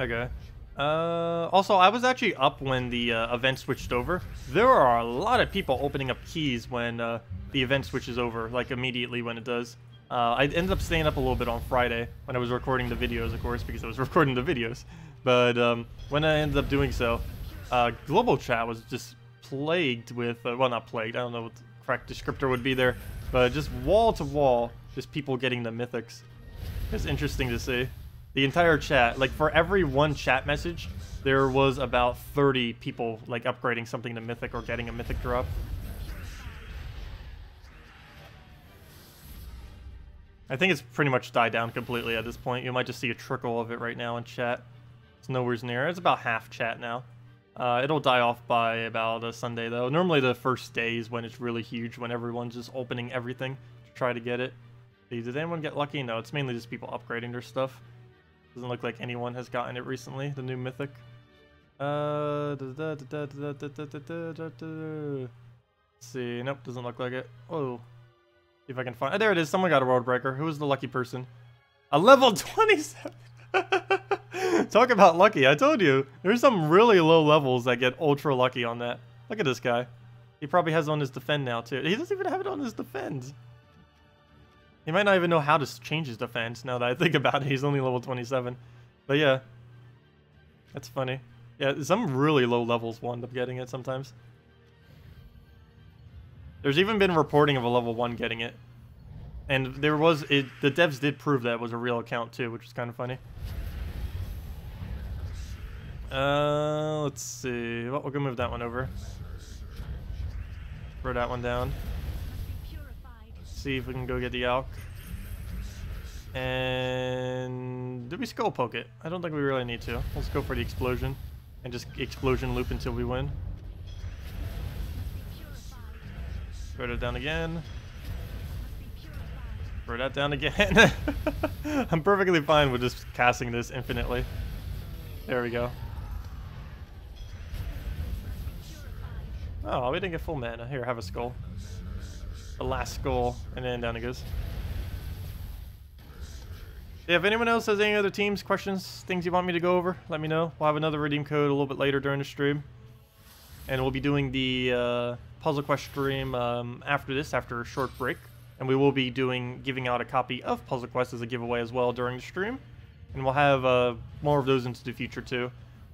Speaker 1: Okay. Also, I was actually up when the event switched over. There are a lot of people opening up keys when the event switches over, like immediately when it does. I ended up staying up a little bit on Friday when I was recording the videos, of course, because I was recording the videos. But when I ended up doing so, global chat was just plagued with, well, not plagued, I don't know what the correct descriptor would be there, but just wall to wall, just people getting the mythics. It's interesting to see. The entire chat, like for every one chat message, there was about 30 people like upgrading something to mythic or getting a mythic drop. I think it's pretty much died down completely at this point. You might just see a trickle of it right now in chat. It's nowhere near. It's about half chat now. It'll die off by about a Sunday though. Normally the first day is when it's really huge, when everyone's just opening everything to try to get it. Did anyone get lucky? No, it's mainly just people upgrading their stuff. Doesn't look like anyone has gotten it recently, the new mythic. Let's see, nope, doesn't look like it. Oh, see if I can find, oh, there it is, someone got a Worldbreaker. Who was the lucky person? A level 27! Talk about lucky, I told you. There's some really low levels that get ultra lucky on that. Look at this guy. He probably has it on his defend now too. He doesn't even have it on his defend. He might not even know how to change his defense now that I think about it. He's only level 27. But yeah. That's funny. Yeah, some really low levels will end up getting it sometimes. There's even been reporting of a level 1 getting it. And there was, the devs did prove that it was a real account too, which is kind of funny. Let's see. Well, we're gonna move that one over. Throw that one down. See if we can go get the Alk. And did we skull poke it? I don't think we really need to. Let's go for the explosion and just explosion loop until we win. Throw it down again. Throw that down again. I'm perfectly fine with just casting this infinitely. There we go. Oh, we didn't get full mana. Here, have a skull. The last skull, and then down it goes. Yeah, if anyone else has any other teams, questions, things you want me to go over, let me know. We'll have another redeem code a little bit later during the stream. And we'll be doing the Puzzle Quest stream after this, after a short break. And we will be giving out a copy of Puzzle Quest as a giveaway as well during the stream. And we'll have more of those into the future too.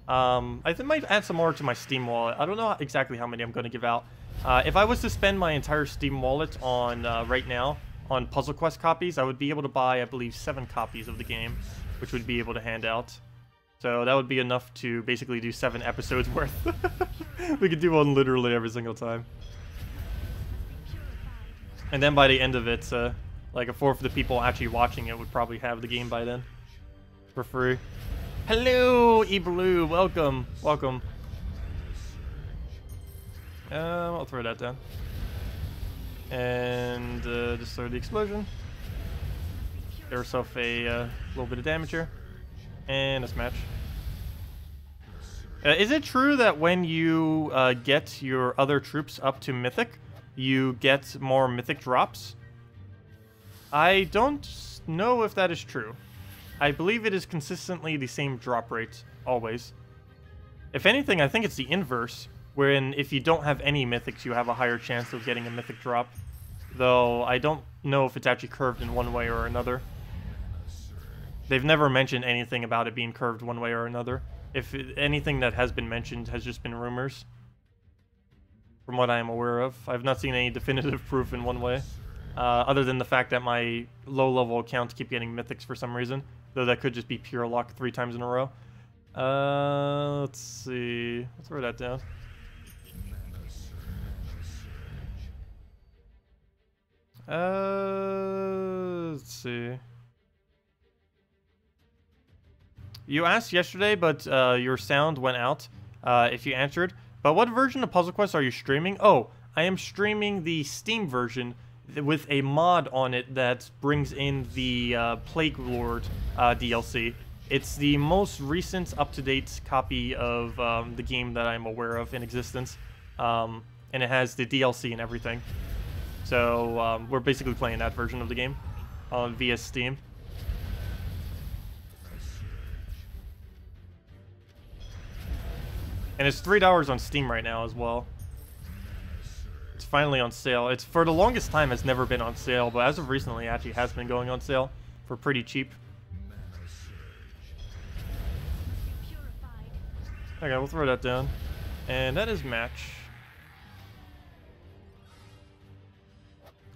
Speaker 1: I might add some more to my Steam wallet. I don't know exactly how many I'm going to give out. If I was to spend my entire Steam wallet on right now on Puzzle Quest copies, I would be able to buy, I believe, 7 copies of the game, which would be able to hand out. So that would be enough to basically do 7 episodes worth. We could do one literally every single time. And then by the end of it, like a fourth of the people actually watching it would probably have the game by then. For free. Hello, eBlue, welcome, welcome. I'll throw that down. And just throw the explosion. Get herself a little bit of damage here. And a smash. Is it true that when you get your other troops up to Mythic, you get more Mythic drops? I don't know if that is true. I believe it is consistently the same drop rate, always. If anything, I think it's the inverse, wherein if you don't have any Mythics, you have a higher chance of getting a Mythic drop. Though, I don't know if it's actually curved in one way or another. They've never mentioned anything about it being curved one way or another. If anything that has been mentioned has just been rumors. From what I am aware of. I've not seen any definitive proof in one way. Other than the fact that my low-level accounts keep getting Mythics for some reason. Though that could just be pure luck 3 times in a row. Let's see. Let's throw that down. Let's see. You asked yesterday, but your sound went out if you answered. But what version of Puzzle Quest are you streaming? Oh, I am streaming the Steam version with a mod on it that brings in the Plague Lord DLC. It's the most recent up-to-date copy of the game that I'm aware of in existence. And it has the DLC and everything. So we're basically playing that version of the game via Steam. And it's $3 on Steam right now as well. It's finally on sale. It's for the longest time has never been on sale, but as of recently, it actually has been going on sale for pretty cheap. Okay, we'll throw that down. And that is match.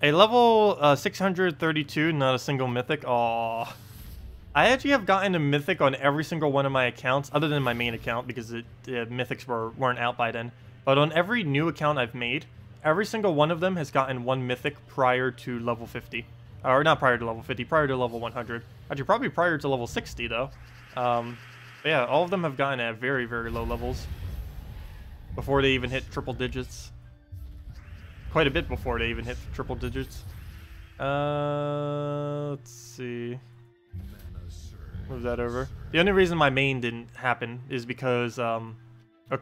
Speaker 1: A level 632, not a single mythic. Aww. I actually have gotten a mythic on every single one of my accounts, other than my main account, because the mythics weren't out by then. But on every new account I've made, every single one of them has gotten 1 mythic prior to level 50. Or not prior to level 50, prior to level 100. Actually, probably prior to level 60, though. But yeah, all of them have gotten at very, very low levels. Before they even hit triple digits. Quite a bit before they even hit triple digits. Let's see. Move that over. The only reason my main didn't happen is because, of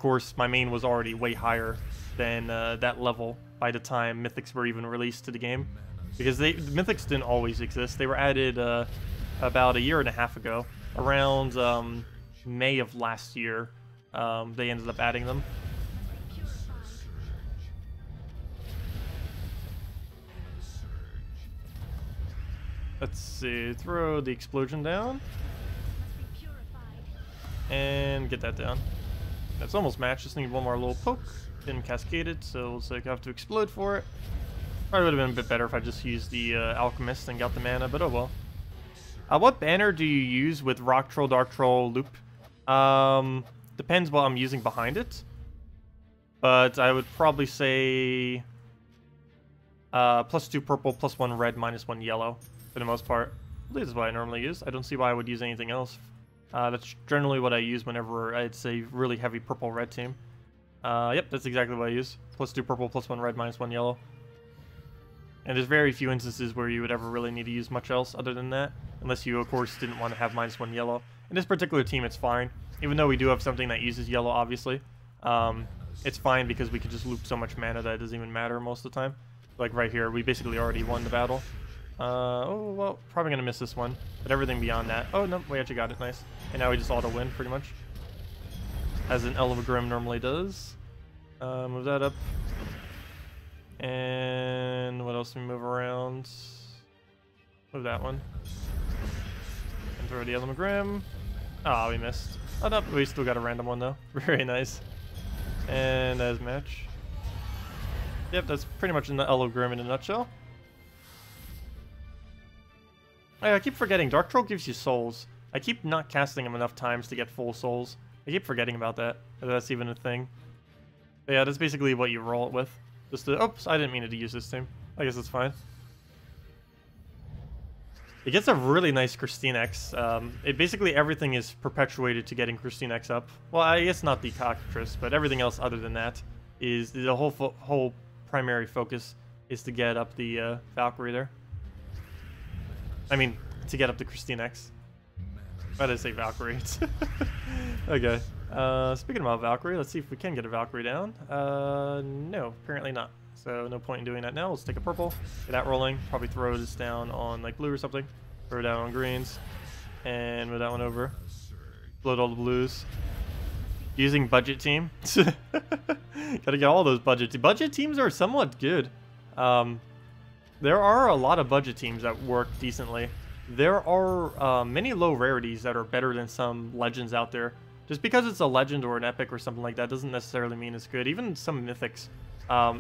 Speaker 1: course, my main was already way higher than that level by the time Mythics were even released to the game. Because Mythics didn't always exist. They were added about 1.5 years ago. Around May of last year, they ended up adding them. Let's see, throw the explosion down. And get that down. That's almost matched, just need one more little poke. Didn't cascade it, so looks like I have to explode for it. Probably would have been a bit better if I just used the Alchemist and got the mana, but oh well. What banner do you use with Rock Troll, Dark Troll, Loop? Depends what I'm using behind it. But I would probably say +2 purple, +1 red, -1 yellow. For the most part. This is what I normally use. I don't see why I would use anything else. That's generally what I use whenever I'd say really heavy purple-red team. Yep, that's exactly what I use. +2 purple, +1 red, -1 yellow. And there's very few instances where you would ever really need to use much else other than that. Unless you, of course, didn't want to have -1 yellow. In this particular team, it's fine. Even though we do have something that uses yellow, obviously. It's fine because we could just loop so much mana that it doesn't even matter most of the time. Like right here, we basically already won the battle. Oh, well, probably gonna miss this one. But everything beyond that. Oh, no, we actually got it. Nice. And now we just auto-win, pretty much. As an Elvagrim normally does. Move that up. And what else do we move around? Move that one. And throw the Elvagrim. Ah, we missed. Oh, no, we still got a random one, though. Very nice. And as match. Yep, that's pretty much an Elvagrim in a nutshell. I keep forgetting, Dark Troll gives you souls. I keep not casting him enough times to get full souls. I keep forgetting about that. That's even a thing. But yeah, that's basically what you roll it with. Just to, oops, I didn't mean to use this team. I guess it's fine. It gets a really nice KrissTigger. It basically everything is perpetuated to getting KrissTigger up. Well, I guess not the Cockatrice, but everything else other than that is the whole primary focus is to get up the Valkyrie there. I mean, to get up the KrissTigger. Why did I say Valkyrie? Okay. Speaking about Valkyrie, let's see if we can get a Valkyrie down. No, apparently not. So no point in doing that now. Let's take a purple, get that rolling. Probably throw this down on like blue or something. Throw it down on greens, and move that one over. Load all the blues. Using budget team. Gotta get all those budget teams are somewhat good. There are a lot of budget teams that work decently. There are many low rarities that are better than some legends out there. Just because it's a legend or an epic or something like that doesn't necessarily mean it's good. Even some mythics,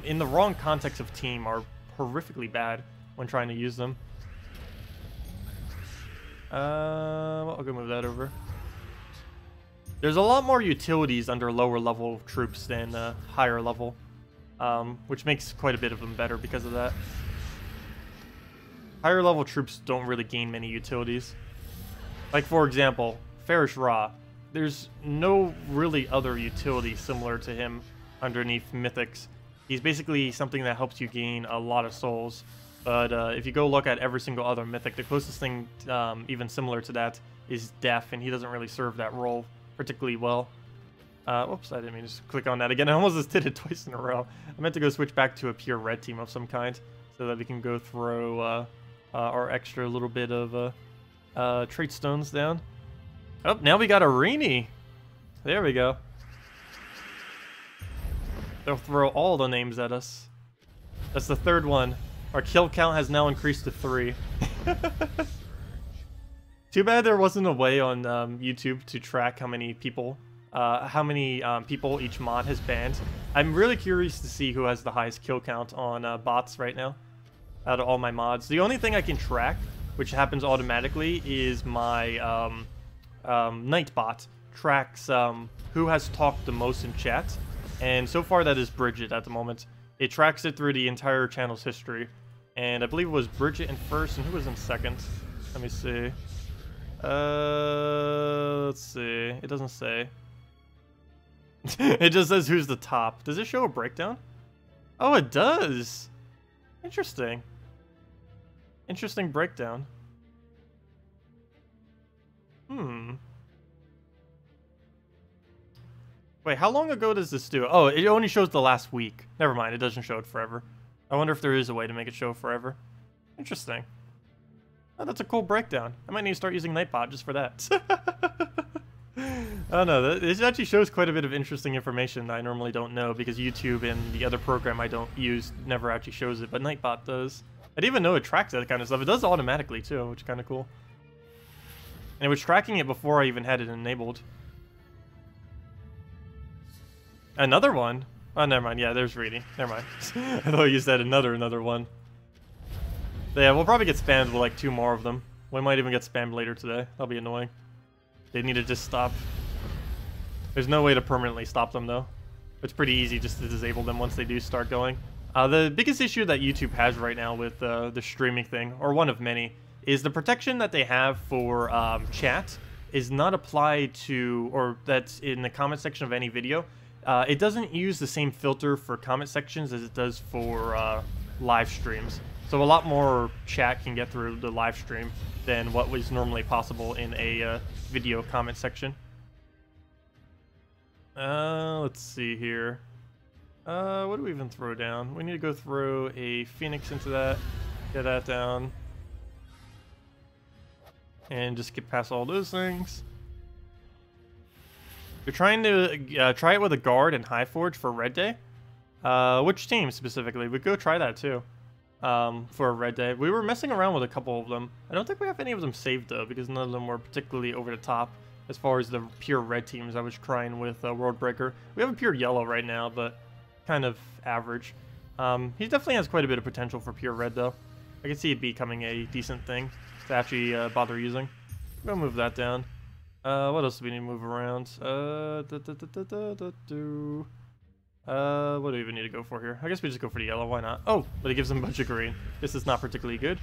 Speaker 1: in the wrong context of team, are horrifically bad when trying to use them. Well, I'll go move that over. There's a lot more utilities under lower level troops than higher level, which makes quite a bit of them better because of that. Higher level troops don't really gain many utilities. Like, for example, Farish Ra. There's no really other utility similar to him underneath Mythics. He's basically something that helps you gain a lot of souls. But if you go look at every single other Mythic, the closest thing even similar to that is Death, and he doesn't really serve that role particularly well. Whoops, I didn't mean to just click on that again. I almost just did it twice in a row. I meant to go switch back to a pure red team of some kind so that we can go throw our extra little bit of trait stones down. Oh, now we got a Rini. There we go. They'll throw all the names at us. That's the third one. Our kill count has now increased to 3. Too bad there wasn't a way on YouTube to track how many people each mod has banned. I'm really curious to see who has the highest kill count on bots right now out of all my mods. The only thing I can track, which happens automatically, is my Nightbot tracks who has talked the most in chat, and so far that is Bridget at the moment. It tracks it through the entire channel's history, and I believe it was Bridget in first, and who was in second? Let me see. Let's see. It doesn't say. It just says who's the top. Does it show a breakdown? Oh, it does. Interesting. Interesting breakdown. Wait, how long ago does this do? Oh, it only shows the last week. Never mind, it doesn't show it forever. I wonder if there is a way to make it show forever. Interesting. Oh, that's a cool breakdown. I might need to start using Nightbot just for that. I don't know, it actually shows quite a bit of interesting information that I normally don't know because YouTube and the other program I don't use never actually shows it, but Nightbot does. I didn't even know it tracks that kind of stuff. It does automatically too, which is kind of cool. And it was tracking it before I even had it enabled. Another one? Oh, never mind. Yeah, there's Reedy. Never mind. I thought you said another one. But yeah, we'll probably get spammed with like 2 more of them. We might even get spammed later today. That'll be annoying. They need to just stop. There's no way to permanently stop them though. It's pretty easy just to disable them once they do start going. The biggest issue that YouTube has right now with the streaming thing, or one of many, is the protection that they have for chat is not applied to, or that's in the comment section of any video. It doesn't use the same filter for comment sections as it does for live streams. So a lot more chat can get through the live stream than what was normally possible in a video comment section. Let's see here. What do we even throw down? We need to go throw a Phoenix into that, get that down, and just get past all those things. You're trying to try it with a guard and High Forge for Red Day. Which team specifically? We'd go try that too. For a Red Day. We were messing around with a couple of them. I don't think we have any of them saved though, because none of them were particularly over the top as far as the pure red teams I was trying with Worldbreaker. We have a pure yellow right now, but kind of average. He definitely has quite a bit of potential for pure red though. I can see it becoming a decent thing to actually bother using. I'm gonna move that down. What else do we need to move around? What do we even need to go for here? I guess we just go for the yellow, why not? Oh, but it gives them a bunch of green. This is not particularly good.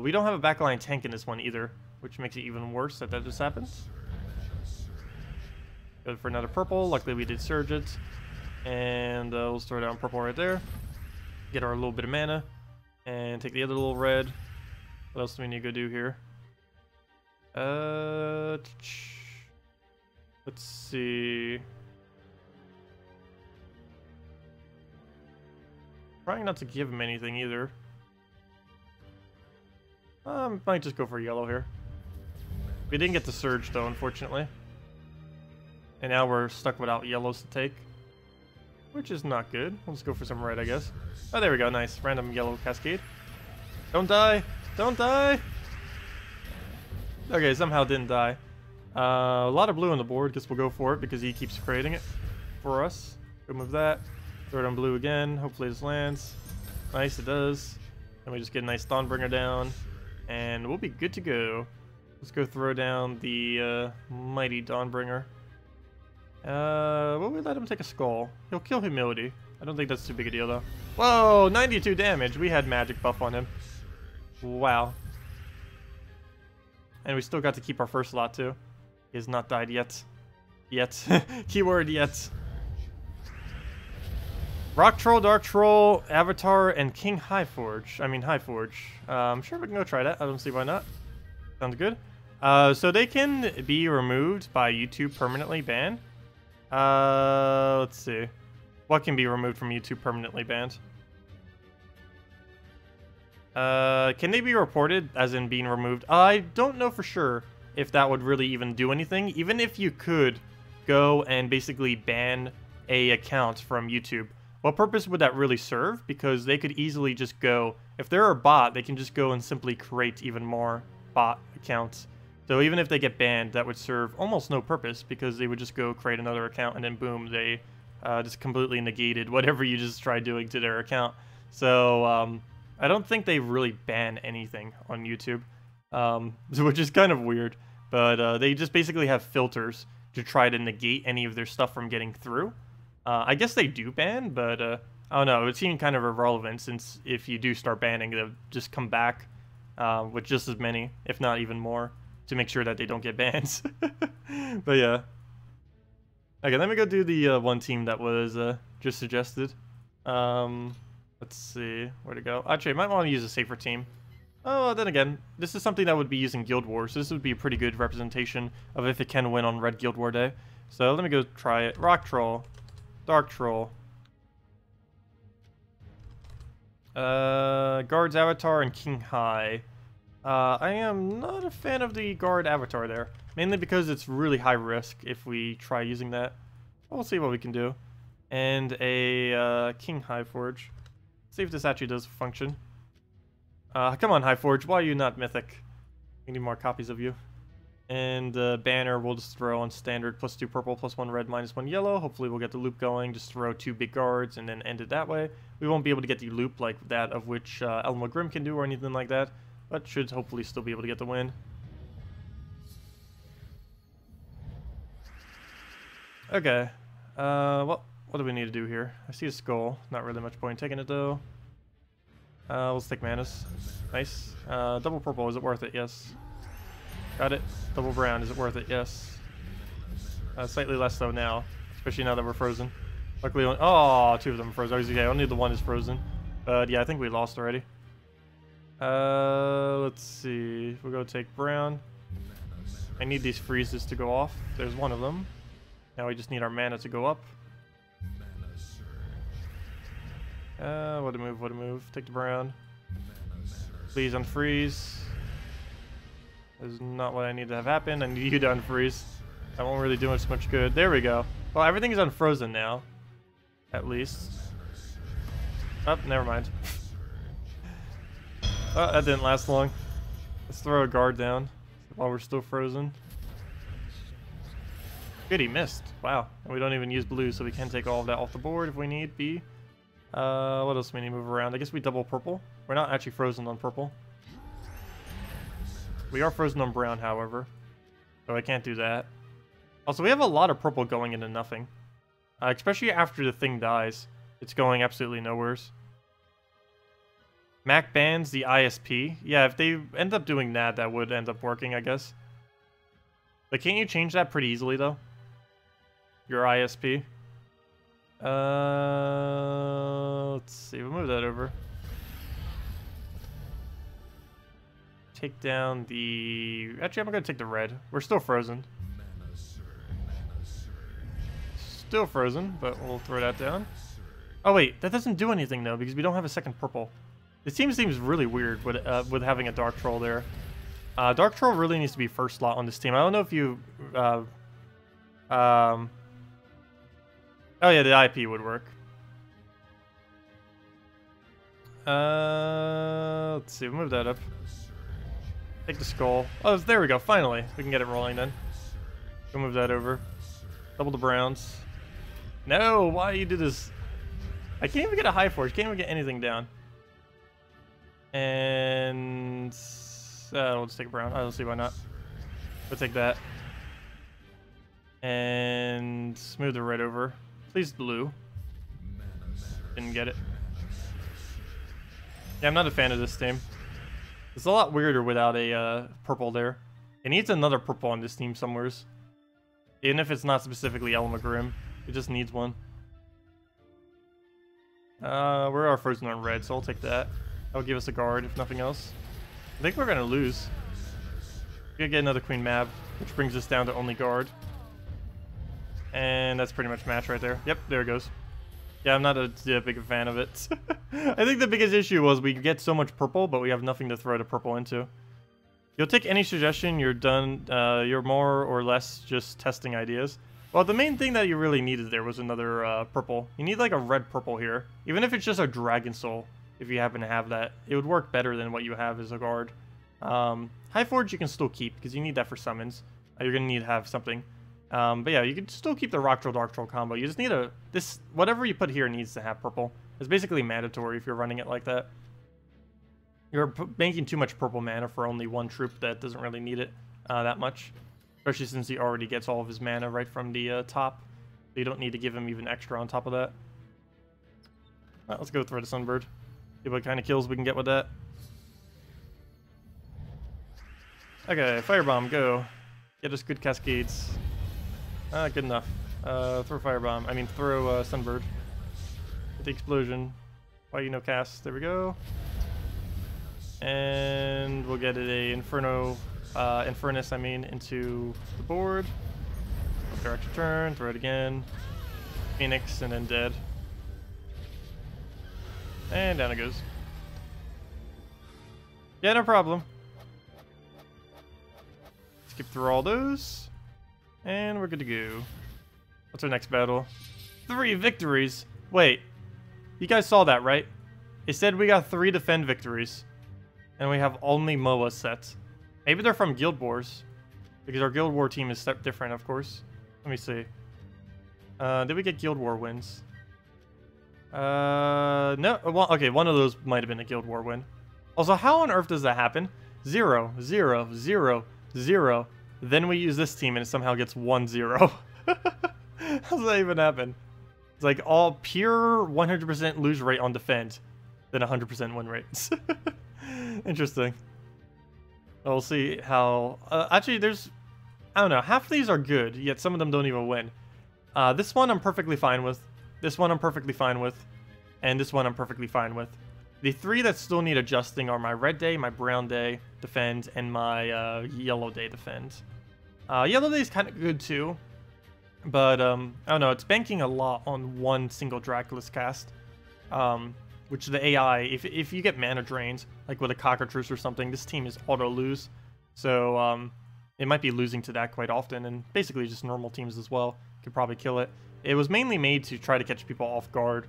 Speaker 1: We don't have a backline tank in this one either, which makes it even worse that just happens. Go for another purple. Luckily we did surge it. And we'll throw down purple right there. Get our little bit of mana. And take the other little red. What else do we need to go do here? Let's see. Trying not to give him anything either. Might just go for yellow here. We didn't get the surge though, unfortunately. And now we're stuck without yellows to take, which is not good. We'll just go for some red, I guess. Oh, there we go. Nice. Random yellow cascade. Don't die. Don't die. Okay, somehow didn't die. A lot of blue on the board. Guess we'll go for it because he keeps creating it for us. Go move that. Throw it on blue again. Hopefully this lands. Nice, it does. And we just get a nice Dawnbringer down. And we'll be good to go. Let's go throw down the mighty Dawnbringer. Will we let him take a skull? He'll kill Humility. I don't think that's too big a deal though. Whoa, 92 damage. We had magic buff on him. Wow. And we still got to keep our first slot too. He has not died yet. Yet. Keyword yet. Rock Troll, Dark Troll, Avatar, and King Highforge. I mean Highforge. I'm sure we can go try that. I don't see why not. Sounds good. So they can be removed by YouTube permanently banned. Let's see. What can be removed from YouTube permanently banned? Can they be reported as in being removed? I don't know for sure if that would really even do anything. Even if you could go and basically ban a account from YouTube, what purpose would that really serve? Because they could easily just go, if they're a bot, they can just go and simply create even more bot accounts. So even if they get banned, that would serve almost no purpose because they would just go create another account and then boom, they just completely negated whatever you just tried doing to their account. So I don't think they really ban anything on YouTube, which is kind of weird. But they just basically have filters to try to negate any of their stuff from getting through. I guess they do ban, but I don't know. It seemed kind of irrelevant since if you do start banning, they'll just come back with just as many, if not even more, to make sure that they don't get bans. But yeah. Okay, let me go do the one team that was just suggested. Let's see. Where to go? Actually, I might want to use a safer team. Oh, then again, this is something that would be using Guild Wars. So this would be a pretty good representation of if it can win on Red Guild War Day. So let me go try it. Rock Troll. Dark Troll. Guard's Avatar and King High. I am not a fan of the Guard Avatar there. Mainly because it's really high risk if we try using that. We'll see what we can do. And a King Highforge. See if this actually does function. Come on, Highforge. Why are you not mythic? We need more copies of you. And banner we'll just throw on standard +2 purple, +1 red, -1 yellow. Hopefully we'll get the loop going. Just throw 2 big guards and then end it that way. We won't be able to get the loop like that of which Elmo Grimm can do or anything like that. But should hopefully still be able to get the win. Okay. What do we need to do here? I see a skull. Not really much point in taking it though. Let's take Manus. Nice. Double purple, is it worth it? Yes. Got it. Double brown, is it worth it? Yes. Slightly less so now, especially now that we're frozen. Luckily, oh, 2 of them are frozen. I was okay, only the one is frozen. But yeah, I think we lost already. Let's see. We'll go take brown. I need these freezes to go off. There's one of them. Now we just need our mana to go up. What a move, what a move. Take the brown. Please unfreeze. That is not what I need to have happen. I need you to unfreeze. That won't really do us much good. There we go. Well, everything is unfrozen now. At least. Oh, never mind. Oh, that didn't last long. Let's throw a guard down while we're still frozen. Good, he missed. Wow. And we don't even use blue, so we can take all of that off the board if we need be. What else do we need to move around? I guess we double purple. We're not actually frozen on purple. We are frozen on brown, however. So I can't do that. Also, we have a lot of purple going into nothing. Especially after the thing dies. It's going absolutely nowheres. Mac bans the ISP. Yeah, if they end up doing that, that would end up working, I guess. But can't you change that pretty easily, though? Your ISP. Let's see. We'll move that over. Take down the... Actually, I'm going to take the red. We're still frozen. Still frozen, but we'll throw that down. Oh, wait. That doesn't do anything, though, because we don't have a second purple. This team seems really weird with having a Dark Troll there. Dark Troll really needs to be first slot on this team. I don't know if you... oh, yeah, the IP would work. Let's see. We'll move that up. Take the skull. Oh, there we go. Finally. We can get it rolling then. We'll move that over. Double the browns. No, why you do this? I can't even get a high forge. Can't even get anything down. And we'll just take a brown. I don't see why not. We'll take that. And smooth the red over. Please blue. Didn't get it. Yeah, I'm not a fan of this team. It's a lot weirder without a purple there. It needs another purple on this team somewheres. Even if it's not specifically Element Grim. It just needs one. We are frozen on red, so I'll take that. That'll give us a guard, if nothing else. I think we're going to lose. We're going to get another Queen Mab, which brings us down to only guard. And that's pretty much match right there. Yep, there it goes. Yeah, I'm not a big fan of it. I think the biggest issue was we get so much purple, but we have nothing to throw the purple into. You'll take any suggestion, you're done. You're more or less just testing ideas. Well, the main thing that you really needed there was another purple. You need like a red purple here. Even if it's just a Dragon Soul, if you happen to have that, it would work better than what you have as a guard. High Forge you can still keep, because you need that for summons. You're going to need to have something. But yeah, you can still keep the Rock Troll Dark Troll combo. You just need whatever you put here needs to have purple. It's basically mandatory if you're running it like that. You're making too much purple mana for only one troop that doesn't really need it that much. Especially since he already gets all of his mana right from the top. So you don't need to give him even extra on top of that. Alright, let's go throw the Sunbird. See what kind of kills we can get with that. Okay, Firebomb, go. Get us good cascades. Good enough. Throw Firebomb. I mean, throw Sunbird. Get the explosion. Why you no cast? There we go. And we'll get it a Infernus, I mean, into the board. Direct your turn, throw it again. Phoenix, and then dead. And down it goes. Yeah, no problem. Skip through all those. And we're good to go. What's our next battle? 3 victories. Wait. You guys saw that, right? It said we got 3 defend victories. And we have only MOA sets. Maybe they're from Guild Wars. Because our Guild War team is different, of course. Let me see. Did we get Guild War wins? No. Well, okay, one of those might have been a Guild War win. Also, how on earth does that happen? 0, 0, 0, 0. Then we use this team and it somehow gets 1-0. How does that even happen? It's like all pure 100% lose rate on defense, then 100% win rates. Interesting. We'll see how... actually, there's... I don't know. Half of these are good, yet some of them don't even win. This one I'm perfectly fine with. This one I'm perfectly fine with. And this one I'm perfectly fine with. The 3 that still need adjusting are my red day, my brown day defend, and my yellow day defend. Yellow day is kind of good too. But, I don't know. It's banking a lot on one single Dracula's cast. which the AI, if you get mana drains, like with a cockatrice or something, this team is auto-lose. So it might be losing to that quite often, and basically just normal teams as well could probably kill it. It was mainly made to try to catch people off guard,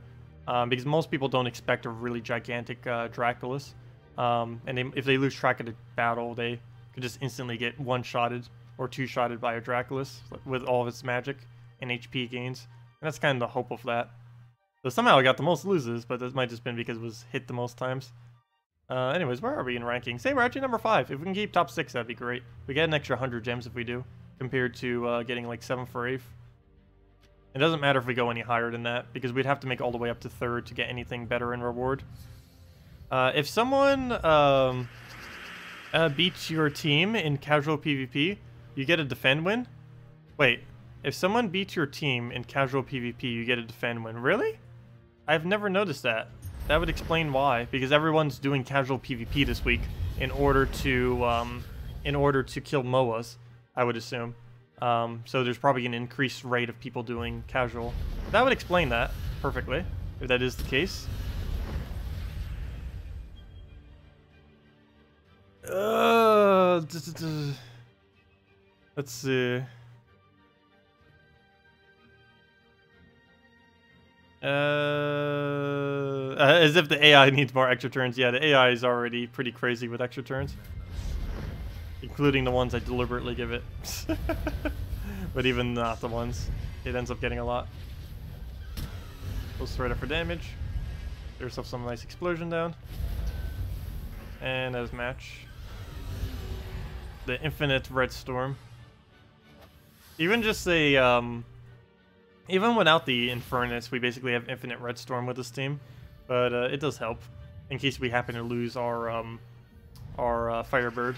Speaker 1: because most people don't expect a really gigantic Draculus. And if they lose track of the battle, they could just instantly get one-shotted or two-shotted by a Draculus with all of its magic and HP gains. And that's kind of the hope of that. So somehow it got the most loses, but that might just been because it was hit the most times. Anyways, where are we in ranking? Say we're actually number 5. If we can keep top 6, that'd be great. We get an extra 100 gems if we do, compared to getting like 7 for 8th. It doesn't matter if we go any higher than that, because we'd have to make all the way up to 3rd to get anything better in reward. If someone beats your team in casual PvP, you get a defend win? Wait, if someone beats your team in casual PvP, you get a defend win. Really? I've never noticed that. That would explain why, because everyone's doing casual PvP this week in order to kill MOAs, I would assume. So there's probably an increased rate of people doing casual. That would explain that perfectly, if that is the case. Let's see. As if the AI needs more extra turns. Yeah, the AI is already pretty crazy with extra turns, including the ones I deliberately give it. But even not the ones, it ends up getting a lot. We'll straight up for damage. Get yourself some nice explosion down. And as match, the infinite red storm. Even just a even without the Infernus, we basically have infinite red storm with this team, but it does help in case we happen to lose our Firebird,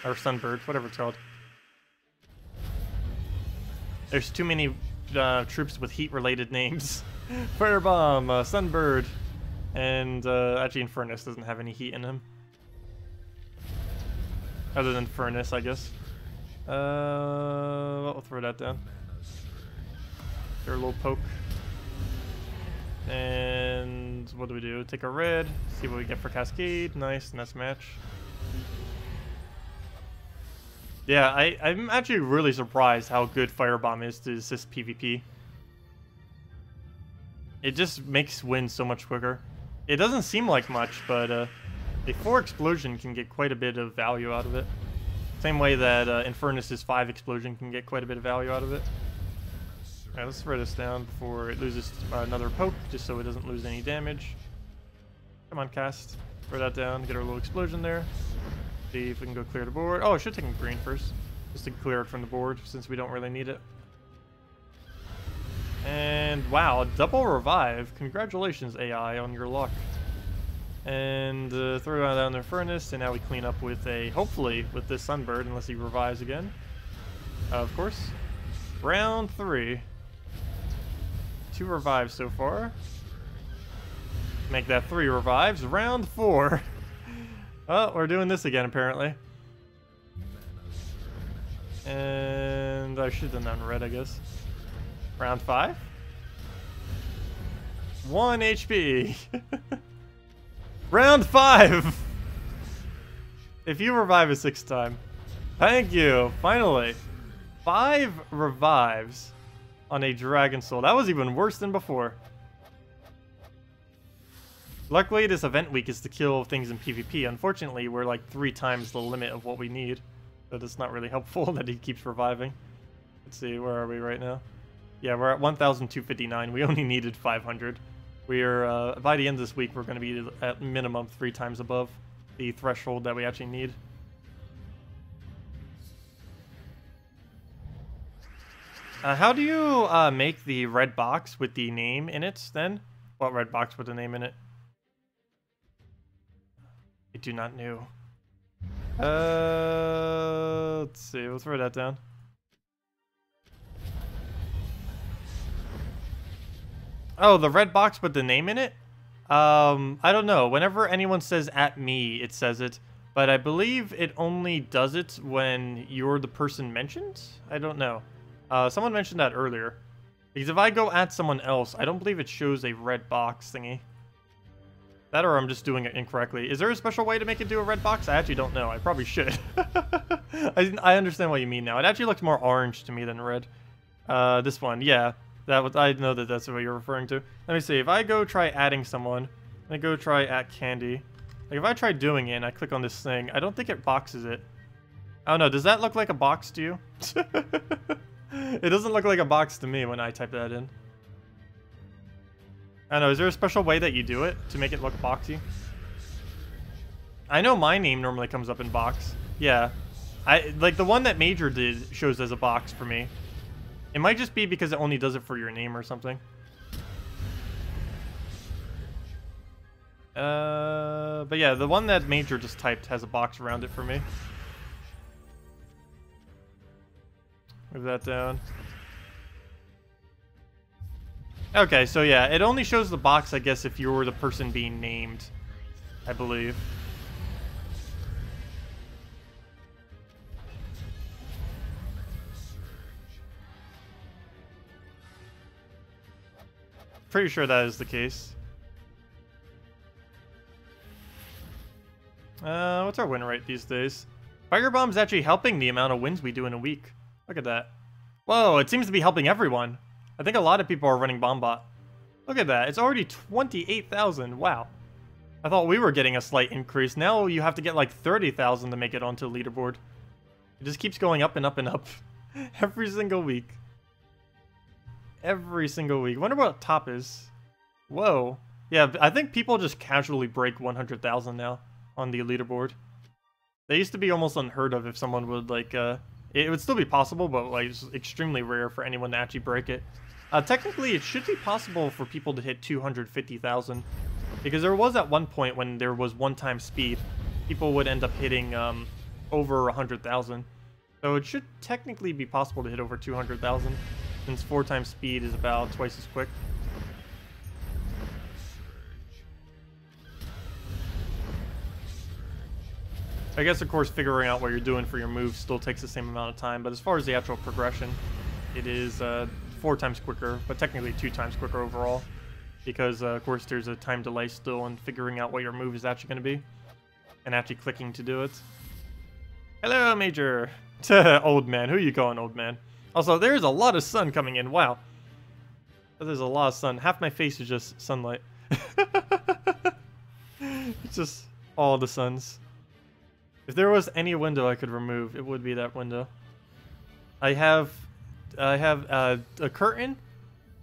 Speaker 1: or Sunbird, whatever it's called. There's too many troops with heat-related names. Firebomb, Sunbird, and actually Infernus doesn't have any heat in him. Other than Furnace, I guess. We'll throw that down. Get a little poke. And what do we do? Take a red, see what we get for Cascade. Nice, nice match. Yeah, I'm actually really surprised how good Firebomb is to assist PvP. It just makes wins so much quicker. It doesn't seem like much, but a 4 explosion can get quite a bit of value out of it. Same way that Infernus's 5 explosion can get quite a bit of value out of it. Alright, let's throw this down before it loses another poke, just so it doesn't lose any damage. Come on, cast. Throw that down, get our little explosion there. See if we can go clear the board. Oh, I should take green first, just to clear it from the board, since we don't really need it. And wow, double revive. Congratulations, AI, on your luck. And throw it down the furnace, and now we clean up with a, hopefully, with this Sunbird, unless he revives again. Of course. Round 3. 2 revives so far. Make that 3 revives. Round 4. Oh, we're doing this again, apparently. And I should have done that in red, I guess. Round 5. 1 HP. Round 5! If you revive a 6th time. Thank you, finally. 5 revives on a Dragon Soul. That was even worse than before. Luckily, this event week is to kill things in PvP. Unfortunately, we're like 3 times the limit of what we need. So that's not really helpful that he keeps reviving. Let's see, where are we right now? Yeah, we're at 1,259. We only needed 500. We are, by the end of this week, we're going to be at minimum 3 times above the threshold that we actually need. How do you make the red box with the name in it, then? What red box with the name in it? I do not know. Let's see, we'll throw that down. Oh, the red box with the name in it? I don't know. Whenever anyone says "at me," it says it. But I believe it only does it when you're the person mentioned? I don't know. Someone mentioned that earlier. Because if I go at someone else, I don't believe it shows a red box thingy. That or I'm just doing it incorrectly. Is there a special way to make it do a red box? I actually don't know. I probably should. I understand what you mean now. It actually looks more orange to me than red. This one, yeah. That was, I know that that's what you're referring to. Let me see. If I go try adding someone, I go try at candy. Like if I try doing it and I click on this thing, I don't think it boxes it. I don't know. Does that look like a box to you? It doesn't look like a box to me when I type that in. I don't know, is there a special way that you do it to make it look boxy? I know my name normally comes up in box. Yeah. Like the one that Major did shows as a box for me. It might just be because it only does it for your name or something. But yeah, the one that Major just typed has a box around it for me. Move that down. Okay, so yeah, it only shows the box, I guess, if you were the person being named, I believe. Pretty sure that is the case. What's our win rate these days? Firebomb's actually helping the amount of wins we do in a week. Look at that. Whoa, it seems to be helping everyone. I think a lot of people are running Bombot. Look at that. It's already 28,000. Wow. I thought we were getting a slight increase. Now you have to get like 30,000 to make it onto the leaderboard. It just keeps going up and up and up. Every single week. Every single week. Wonder what top is. Whoa. Yeah, I think people just casually break 100,000 now on the leaderboard. They used to be almost unheard of if someone would like... it would still be possible, but like it's extremely rare for anyone to actually break it. Technically, it should be possible for people to hit 250,000, because there was at one point when there was one-time speed, people would end up hitting over 100,000. So it should technically be possible to hit over 200,000, since 4 times speed is about twice as quick. I guess, of course, figuring out what you're doing for your moves still takes the same amount of time, but as far as the actual progression, it is 4 times quicker, but technically 2 times quicker overall, because, of course, there's a time delay still in figuring out what your move is actually going to be, and actually clicking to do it. Hello, Major! Old man. Who are you calling old man? Also, there's a lot of sun coming in. Wow. There's a lot of sun. Half my face is just sunlight. It's just all the suns. If there was any window I could remove, it would be that window. I have a curtain.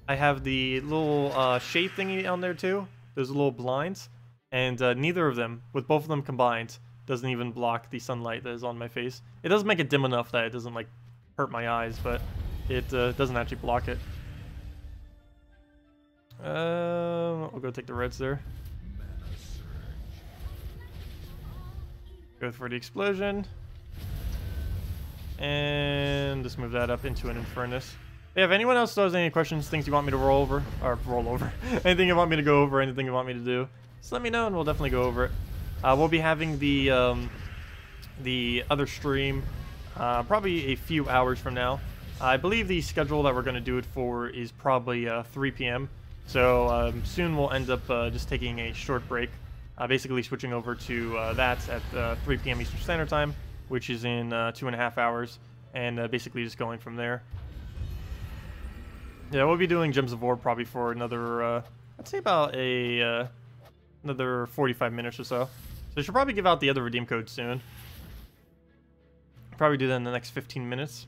Speaker 1: I have the little shade thingy on there too. Those little blinds. And neither of them, with both of them combined, doesn't even block the sunlight that is on my face. It does make it dim enough that it doesn't like hurt my eyes, but it doesn't actually block it. I'll go take the reds there. Go for the explosion. And just move that up into an Infernus. Yeah, if anyone else has any questions, things you want me to roll over, anything you want me to go over, anything you want me to do, just let me know and we'll definitely go over it. We'll be having the other stream probably a few hours from now. I believe the schedule that we're going to do it for is probably 3 p.m. So soon we'll end up just taking a short break. Basically switching over to that at 3 p.m. Eastern Standard Time, which is in 2.5 hours, and basically just going from there. Yeah, we'll be doing Gems of War probably for another, I'd say about another 45 minutes or so. So I should probably give out the other redeem code soon. Probably do that in the next 15 minutes.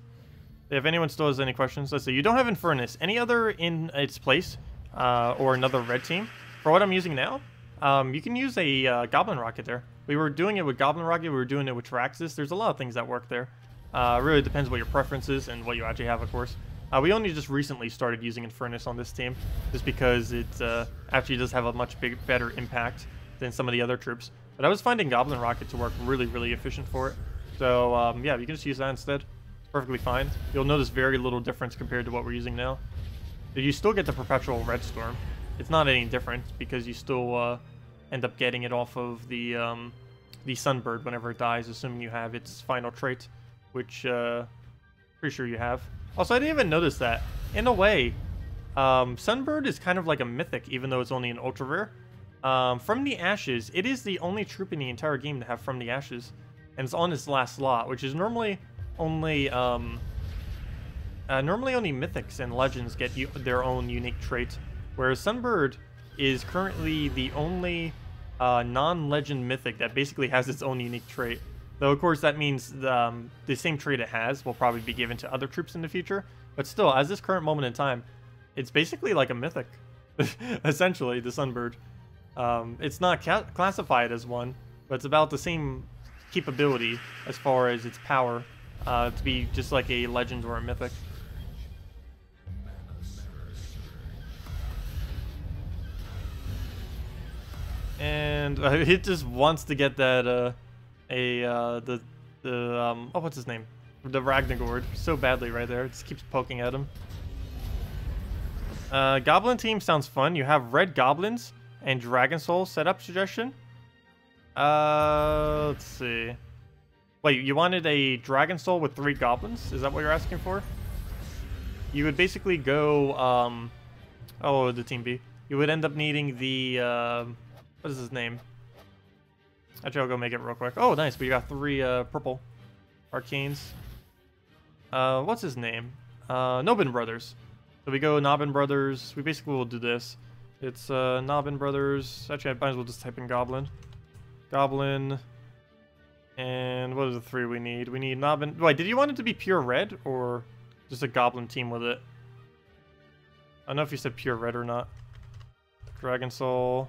Speaker 1: If anyone still has any questions, let's see. You don't have Infernus. Any other in its place, or another red team? For what I'm using now? You can use a Goblin Rocket there. We were doing it with Goblin Rocket, we were doing it with Traxxas. There's a lot of things that work there. Really depends what your preference is and what you actually have, of course. We only just recently started using Infernus on this team, just because it actually does have a much better impact than some of the other troops. But I was finding Goblin Rocket to work really, really efficient for it. So, yeah, you can just use that instead. It's perfectly fine. You'll notice very little difference compared to what we're using now. But you still get the Perpetual Red Storm. It's not any different, because you still end up getting it off of the Sunbird whenever it dies, assuming you have its final trait, which pretty sure you have. Also, I didn't even notice that. In a way, Sunbird is kind of like a mythic, even though it's only an ultra rare. From the Ashes, it is the only troop in the entire game to have From the Ashes, and it's on its last slot, which is normally only mythics and legends get their own unique trait, whereas Sunbird is currently the only non-legend mythic that basically has its own unique trait. Though, of course, that means the same trait it has will probably be given to other troops in the future. But still, as this current moment in time, it's basically like a mythic, essentially, the Sunbird. It's not classified as one, but it's about the same capability as far as its power to be just like a legend or a mythic. And it just wants to get that oh, what's his name? The Ragnagord so badly right there. It just keeps poking at him. Goblin team sounds fun. You have red goblins and Dragon Soul setup suggestion. Let's see. Wait, you wanted a Dragon Soul with 3 goblins? Is that what you're asking for? You would basically go, oh, the team B. You would end up needing the, what is his name? Actually, I'll go make it real quick. Oh, nice. We got 3 purple arcanes. What's his name? Nobbin Brothers. So we go Nobbin Brothers. We basically will do this. It's Nobbin Brothers. Actually, I might as well just type in Goblin. Goblin. And what are the 3 we need? We need Nobbin. Wait, did you want it to be pure red or just a Goblin team with it? I don't know if you said pure red or not. Dragon Soul.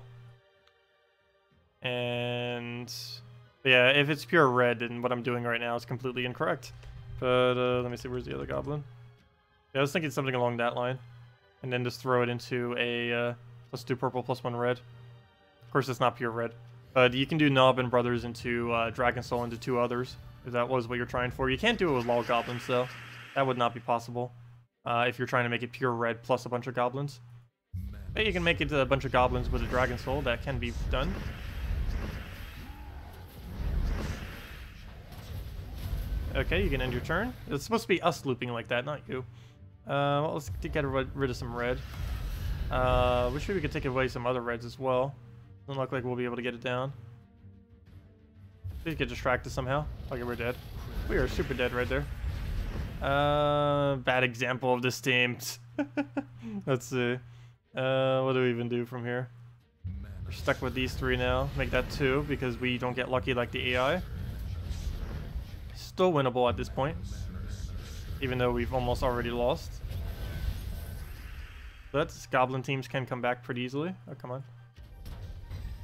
Speaker 1: And yeah, if it's pure red, then what I'm doing right now is completely incorrect. But let me see, where's the other goblin? Yeah, I was thinking something along that line. And then just throw it into a +2 purple, +1 red. Of course, it's not pure red. But you can do Nobbin Brothers into Dragon Soul into 2 others, if that was what you're trying for. You can't do it with all goblins, though. That would not be possible if you're trying to make it pure red plus a bunch of goblins. But you can make it a bunch of goblins with a Dragon Soul. That can be done. Okay, you can end your turn. It's supposed to be us looping like that, not you. Well, let's get rid of some red. Wish we could take away some other reds as well. Doesn't look like we'll be able to get it down. Please get distracted somehow. Okay, we're dead. We are super dead right there. Bad example of this team. Let's see. What do we even do from here? We're stuck with these 3 now. Make that 2 because we don't get lucky like the AI. Still winnable at this point, even though we've almost already lost. But goblin teams can come back pretty easily. Oh, come on.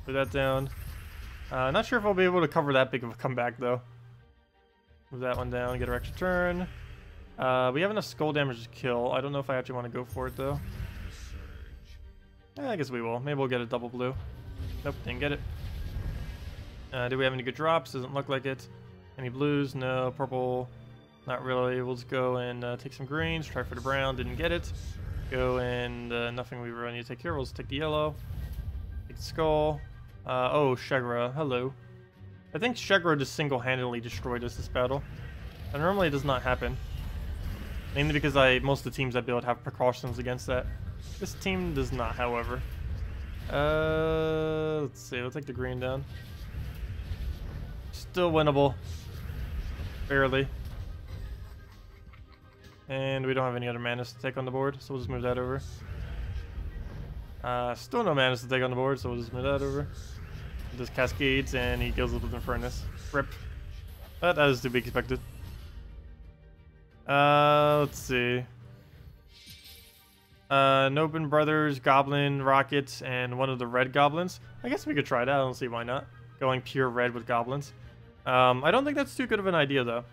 Speaker 1: Put that down. Not sure if I'll be able to cover that big of a comeback, though. Move that one down, get our extra turn. We have enough skull damage to kill. I don't know if I actually want to go for it, though. I guess we will. Maybe we'll get a double blue. Nope, didn't get it. Do we have any good drops? Doesn't look like it. Any blues? No. Purple? Not really. We'll just go and take some greens. Try for the brown. Didn't get it. Go and nothing we really need to take here. We'll just take the yellow. Take the skull. Oh, Shegra. Hello. I think Shegra just single-handedly destroyed us this battle. And normally it does not happen. Mainly because most of the teams I build have precautions against that. This team does not, however. Let's see. We'll take the green down. Still winnable. Barely. And we don't have any other manas to take on the board, so we'll just move that over. Still no manas to take on the board, so we'll just move that over. Just cascades, and he kills it with Infernus. Rip. But that is to be expected. Let's see. Nobbin Brothers, Goblin, Rockets, and one of the red goblins. I guess we could try that. I don't see why not. Going pure red with goblins. I don't think that's too good of an idea, though.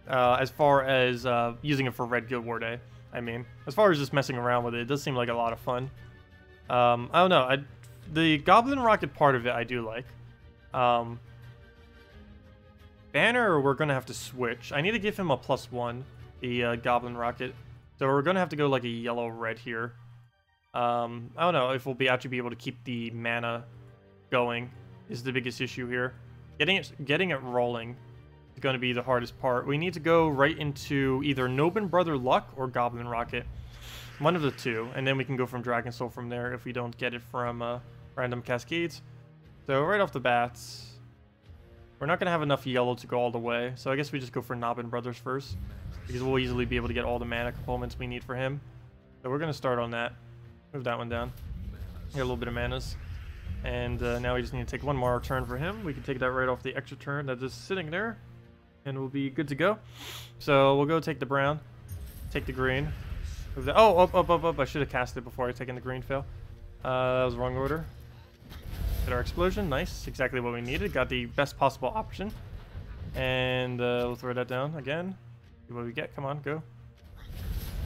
Speaker 1: As far as using it for Red Guild War Day. I mean, as far as just messing around with it, it does seem like a lot of fun. I don't know. The Goblin Rocket part of it, I do like. Banner, we're going to have to switch. I need to give him a +1, the Goblin Rocket. So we're going to have to go like a yellow-red here. I don't know if we'll actually be able to keep the mana going is the biggest issue here. Getting it rolling is going to be the hardest part. We need to go right into either Nobbin Brother Luck or Goblin Rocket. One of the two, and then we can go from Dragon Soul from there if we don't get it from random cascades. So right off the bat, we're not going to have enough yellow to go all the way. So I guess we just go for Nobbin Brothers first, because we'll easily be able to get all the mana components we need for him. So we're going to start on that. Move that one down. Get a little bit of manas. And now we just need to take one more turn for him. We can take that right off the extra turn that is sitting there. And we'll be good to go. So we'll go take the brown. Take the green. Move that. Oh, up. I should have cast it before I taken the green fail. That was the wrong order. Get our explosion. Nice. Exactly what we needed. Got the best possible option. And we'll throw that down again. See what we get. Come on, go.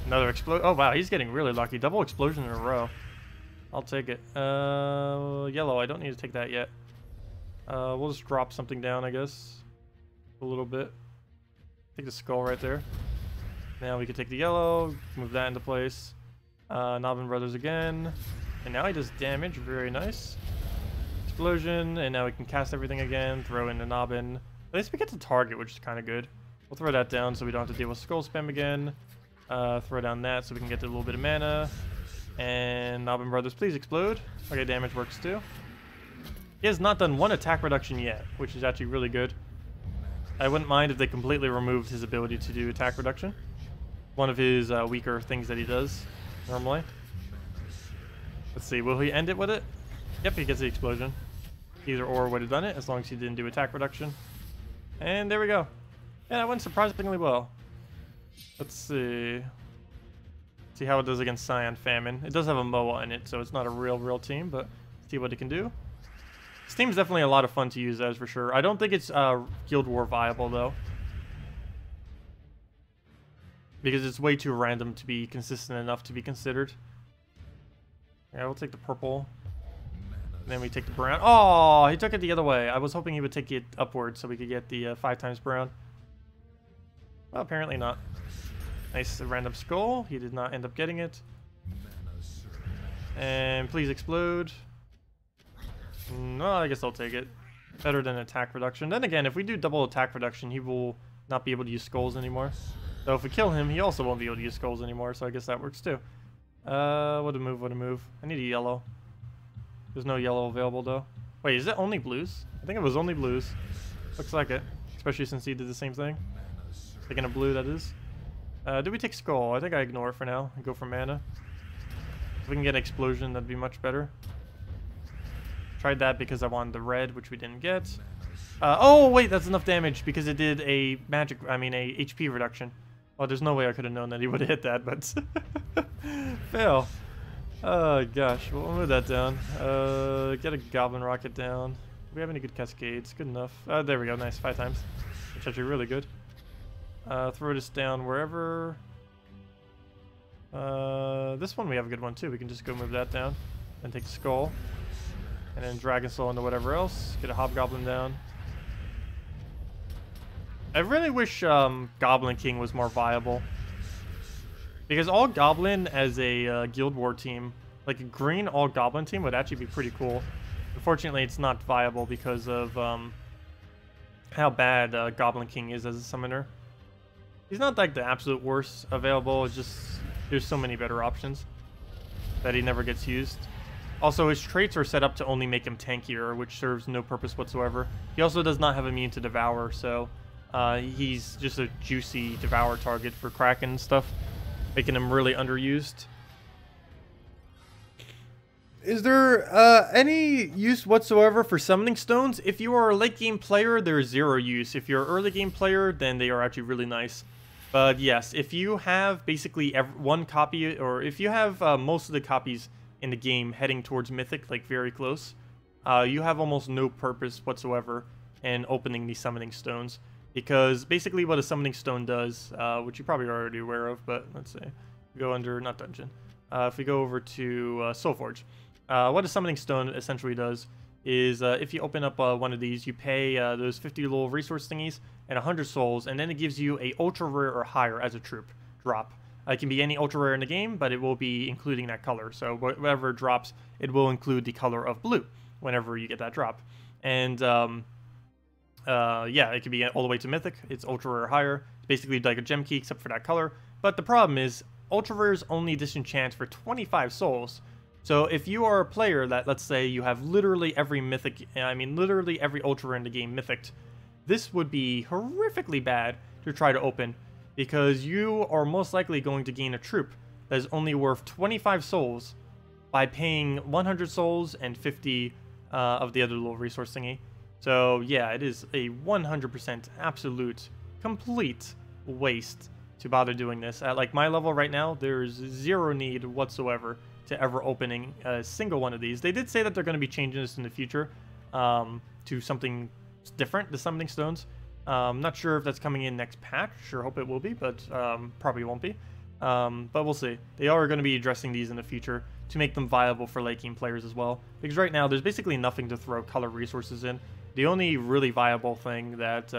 Speaker 1: Another explosion. Oh, wow. He's getting really lucky. Double explosion in a row. I'll take it. Yellow. I don't need to take that yet. We'll just drop something down, I guess. A little bit. Take the skull right there. Now we can take the yellow. Move that into place. Nobbin Brothers again. And now he does damage. Very nice. Explosion. And now we can cast everything again. Throw in the Nobbin. At least we get to target, which is kind of good. We'll throw that down so we don't have to deal with skull spam again. Throw down that so we can get a little bit of mana. And Nobbin Brothers, please explode. Okay, damage works too. He has not done one attack reduction yet, which is actually really good. I wouldn't mind if they completely removed his ability to do attack reduction. One of his weaker things that he does normally. Let's see, will he end it with it? Yep, he gets the explosion. Either or would have done it as long as he didn't do attack reduction. And there we go. Yeah, that went surprisingly well. Let's see. See how it does against Scion Famine. It does have a MOA in it, so it's not a real team, but see what it can do. This team's definitely a lot of fun to use as for sure. I don't think it's Guild War viable though, because it's way too random to be consistent enough to be considered. Yeah, we'll take the purple. Then we take the brown. Oh, he took it the other way. I was hoping he would take it upwards so we could get the 5 times brown. Well, apparently not. Nice random skull. He did not end up getting it. And please explode. No, I guess I'll take it. Better than attack reduction. Then again, if we do double attack reduction, he will not be able to use skulls anymore. So if we kill him, he also won't be able to use skulls anymore, so I guess that works too. What a move. I need a yellow. There's no yellow available though. Wait, is it only blues? I think it was only blues. Looks like it. Especially since he did the same thing. Taking a blue, that is. Do we take skull? I think I ignore it for now and go for mana. If we can get explosion, that'd be much better. Tried that because I wanted the red, which we didn't get. Oh wait, that's enough damage because it did a a HP reduction. Well, there's no way I could have known that he would have hit that, but fail. Oh gosh, we'll move that down. Get a goblin rocket down. Do we have any good cascades? Good enough. There we go. Nice, 5 times. Which is actually really good. Throw this down wherever. This one we have a good one too. We can just go move that down and take the skull. And then Dragon Soul into whatever else. Get a Hobgoblin down. I really wish Goblin King was more viable. Because all Goblin as a Guild War team, like a green all Goblin team would actually be pretty cool. Unfortunately, it's not viable because of how bad Goblin King is as a summoner. He's not like the absolute worst available, it's just there's so many better options that he never gets used. Also, his traits are set up to only make him tankier, which serves no purpose whatsoever. He also does not have immune to Devour, so he's just a juicy Devour target for Kraken and stuff, making him really underused. Is there any use whatsoever for summoning stones? If you are a late game player, there is 0 use. If you're an early game player, then they are actually really nice. But yes, if you have basically one copy, or if you have most of the copies in the game heading towards Mythic, like very close, you have almost no purpose whatsoever in opening these summoning stones. Because basically what a summoning stone does, which you probably are already aware of, but let's see. Go under, not dungeon. If we go over to Soulforge. What a summoning stone essentially does is if you open up one of these, you pay those 50 little resource thingies and 100 souls, and then it gives you a ultra rare or higher as a troop drop. It can be any ultra rare in the game, but it will be including that color. So whatever drops, it will include the color of blue whenever you get that drop. And yeah, it can be all the way to Mythic. It's ultra rare or higher. It's basically like a gem key except for that color. But the problem is, ultra rares only disenchant for 25 souls. So if you are a player that, let's say, you have literally every mythic, I mean literally every ultra in the game mythicked, this would be horrifically bad to try to open, because you are most likely going to gain a troop that is only worth 25 souls by paying 100 souls and 50 of the other little resource thingy. So yeah, it is a 100% absolute complete waste to bother doing this. At like my level right now, there's zero need whatsoever to ever opening a single one of these. They did say that they're going to be changing this in the future to something different, the summoning stones. Not sure if that's coming in next patch. Sure hope it will be, but probably won't be. But we'll see. They are going to be addressing these in the future to make them viable for late game players as well. Because right now, there's basically nothing to throw color resources in. The only really viable thing that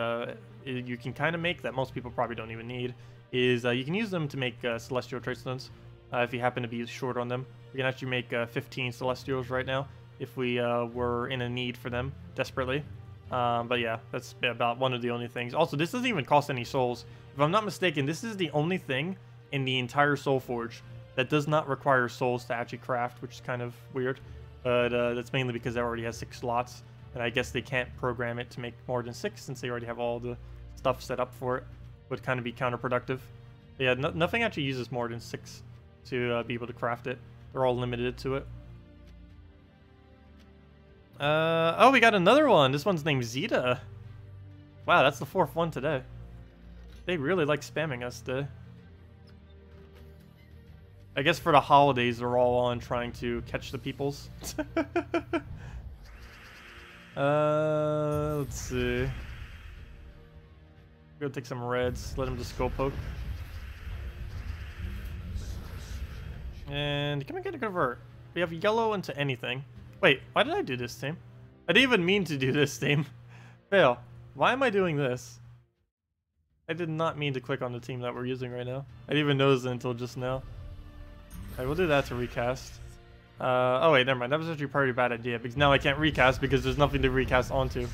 Speaker 1: you can kind of make that most people probably don't even need is you can use them to make celestial trait stones if you happen to be short on them. We can actually make 15 celestials right now if we were in a need for them desperately. But yeah, that's about one of the only things. Also, this doesn't even cost any souls. If I'm not mistaken, this is the only thing in the entire Soul Forge that does not require souls to actually craft, which is kind of weird. But that's mainly because it already has 6 slots. And I guess they can't program it to make more than 6 since they already have all the stuff set up for it. Would kind of be counterproductive. But yeah, nothing actually uses more than 6 to be able to craft it. They're all limited to it. Oh, we got another one. This one's named Zeta. Wow, that's the 4th one today. They really like spamming us today. I guess for the holidays, they're all on trying to catch the peoples. Let's see. Go take some reds. Let them just go poke. And can we get a convert? We have yellow into anything. Wait, why did I do this team? I didn't even mean to do this team. Fail. Why am I doing this? I did not mean to click on the team that we're using right now. I didn't even notice it until just now. Alright, we'll do that to recast. Oh wait, never mind. That was actually probably a bad idea because now I can't recast because there's nothing to recast onto.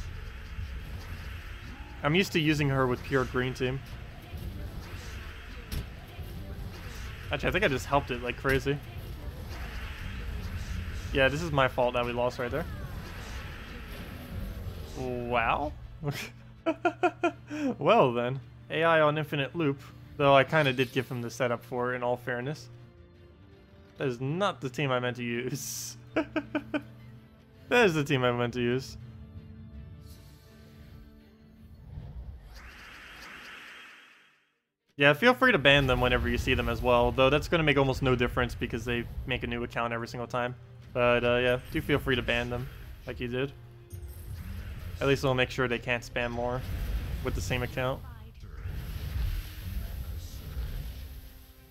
Speaker 1: I'm used to using her with pure green team. Actually, I think I just helped it like crazy. Yeah, this is my fault that we lost right there. Wow. Well then. AI on infinite loop. Though I kind of did give him the setup for it, in all fairness. That is not the team I meant to use. That is the team I meant to use. Yeah, feel free to ban them whenever you see them as well, though that's going to make almost no difference because they make a new account every single time. But yeah, do feel free to ban them, like you did. At least it'll make sure they can't spam more with the same account.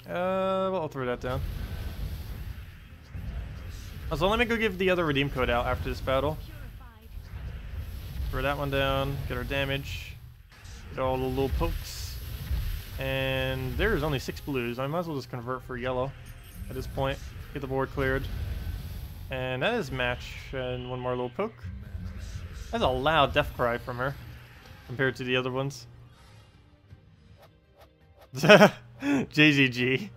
Speaker 1: Well, I'll throw that down. So let me go give the other redeem code out after this battle. Throw that one down, get our damage, get all the little pokes. And there's only 6 blues. I might as well just convert for yellow at this point. Get the board cleared. And that is match. And one more little poke. That's a loud death cry from her compared to the other ones. JGG.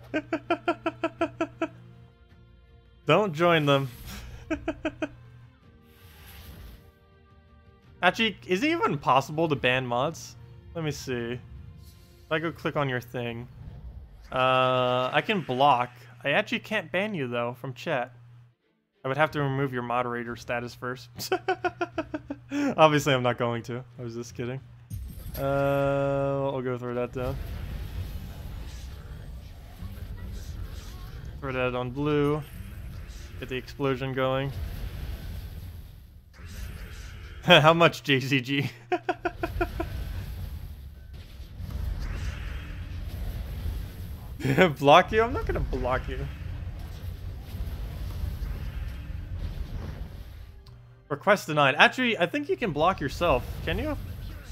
Speaker 1: Don't join them. Actually, is it even possible to ban mods? Let me see. If I go click on your thing, I can block. I actually can't ban you though from chat. I would have to remove your moderator status first. Obviously, I'm not going to. I was just kidding. I'll go throw that down. Throw that on blue. Get the explosion going. How much, JCG? Block you? I'm not gonna block you. Request denied. Actually, I think you can block yourself. Can you?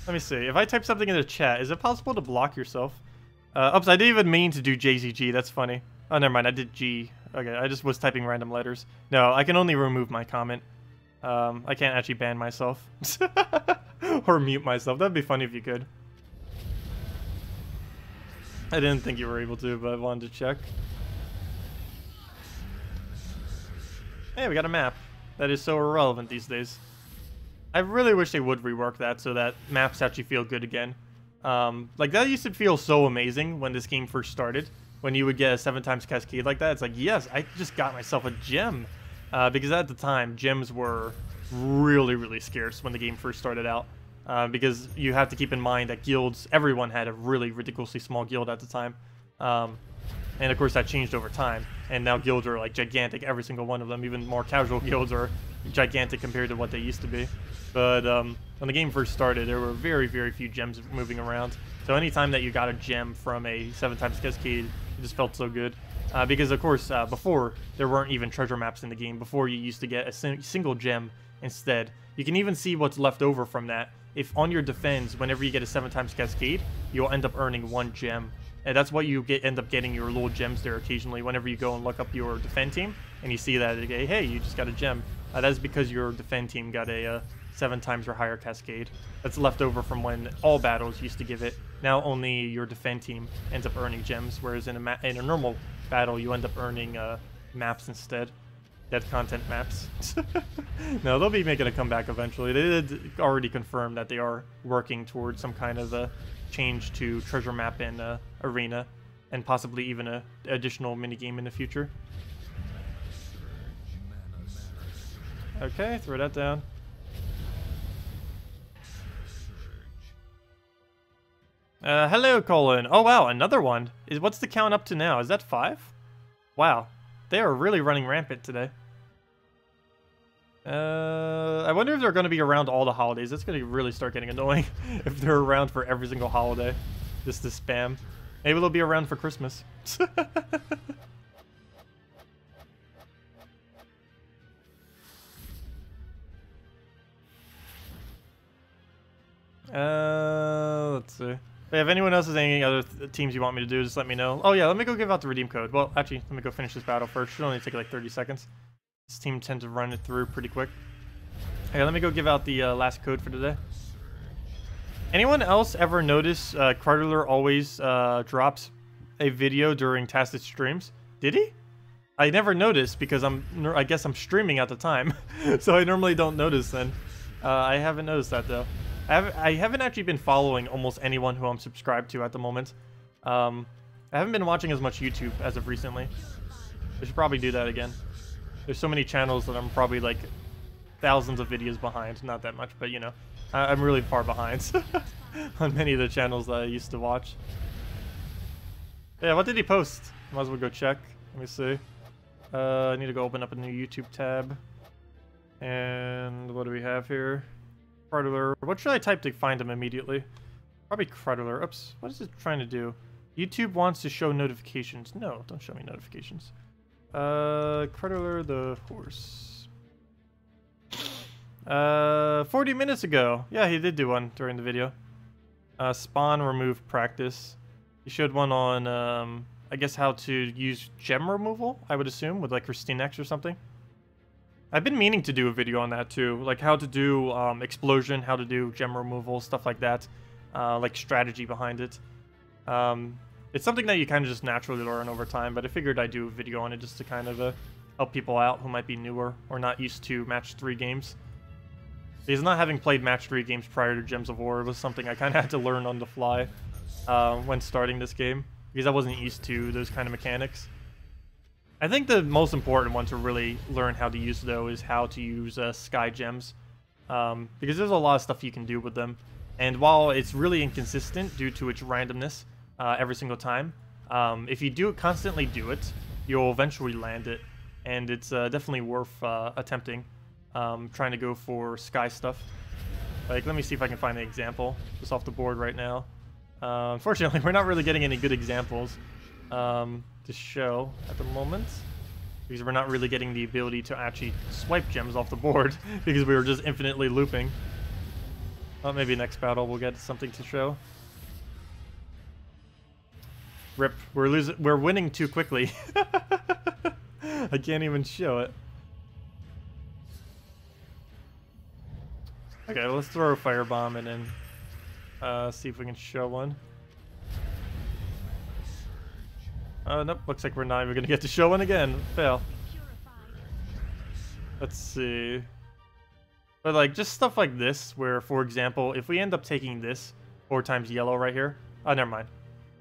Speaker 1: Let me see. If I type something in the chat, is it possible to block yourself? Oops, I didn't even mean to do JZG. That's funny. Oh, never mind. I did G. Okay, I just was typing random letters. No, I can only remove my comment. I can't actually ban myself. Or mute myself. That'd be funny if you could. I didn't think you were able to, but I wanted to check. Hey, we got a map. That is so irrelevant these days. I really wish they would rework that so that maps actually feel good again. Like, that used to feel so amazing when this game first started. When you would get a 7x cascade like that, it's like, yes, I just got myself a gem. Because at the time, gems were really, really scarce when the game first started out. Because you have to keep in mind that guilds, everyone had a really ridiculously small guild at the time. And of course that changed over time. And now guilds are like gigantic, every single one of them. Even more casual guilds are gigantic compared to what they used to be. But when the game first started, there were very, very few gems moving around. So anytime that you got a gem from a 7x cascade, it just felt so good. Because of course, before, there weren't even treasure maps in the game. Before, you used to get a single gem instead. You can even see what's left over from that. If on your defense, whenever you get a 7x cascade, you'll end up earning 1 gem. And that's what you end up getting your little gems there occasionally whenever you go and look up your defend team and you see that, hey, you just got a gem. That's because your defend team got a 7x or higher cascade. That's left over from when all battles used to give it. Now only your defend team ends up earning gems, whereas in a normal battle you end up earning maps instead. Dead content maps. No, they'll be making a comeback eventually. They did already confirm that they are working towards some kind of a change to treasure map and arena, and possibly even a additional minigame in the future. Okay, throw that down. Hello, Colin. Oh wow, another one. What's the count up to now? Is that 5? Wow, they are really running rampant today. I wonder if they're going to be around all the holidays. That's going to really start getting annoying if they're around for every single holiday. Just to spam. Maybe they'll be around for Christmas. Let's see. If anyone else has any other teams you want me to do, just let me know. Oh yeah, let me go give out the redeem code. Well, actually, let me go finish this battle first. Should only take like 30 seconds. This team tends to run it through pretty quick. Okay, let me go give out the last code for today. Anyone else ever notice KrissTigger always drops a video during Tacet streams? Did he? I never noticed because I guess I'm streaming at the time, so I normally don't notice then. I haven't noticed that though. I haven't actually been following almost anyone who I'm subscribed to at the moment. I haven't been watching as much YouTube as of recently. I should probably do that again. There's so many channels that I'm probably like thousands of videos behind. Not that much, but you know, I'm really far behind on many of the channels that I used to watch. Yeah, what did he post? Might as well go check. Let me see. I need to go open up a new YouTube tab. And what do we have here? KrissTigger. What should I type to find him immediately? Probably KrissTigger. Oops. What is it trying to do? YouTube wants to show notifications. No, don't show me notifications. KrissTigger the horse. 40 minutes ago. Yeah, he did do one during the video. Spawn remove practice. He showed one on, I guess how to use gem removal, I would assume, with like KrissTigger or something. I've been meaning to do a video on that too, like how to do explosion, how to do gem removal, stuff like that, like strategy behind it. It's something that you kind of just naturally learn over time, but I figured I'd do a video on it just to kind of help people out who might be newer or not used to match 3 games. Because not having played match 3 games prior to Gems of War was something I kind of had to learn on the fly when starting this game, because I wasn't used to those kind of mechanics. I think the most important one to really learn how to use, though, is how to use sky gems, because there's a lot of stuff you can do with them. And while it's really inconsistent due to its randomness every single time, if you constantly do it, you'll eventually land it, and it's definitely worth attempting. Trying to go for sky stuff. Like, let me see if I can find an example just off the board right now. Unfortunately, we're not really getting any good examples to show at the moment, because we're not really getting the ability to actually swipe gems off the board because we were just infinitely looping. Well, maybe next battle we'll get something to show. Rip, we're winning too quickly. I can't even show it. Okay, let's throw a firebomb and then see if we can show one. Nope, looks like we're not even gonna get to show one again. Fail. Let's see. But like just stuff like this, where for example, if we end up taking this 4 times yellow right here. Oh, never mind.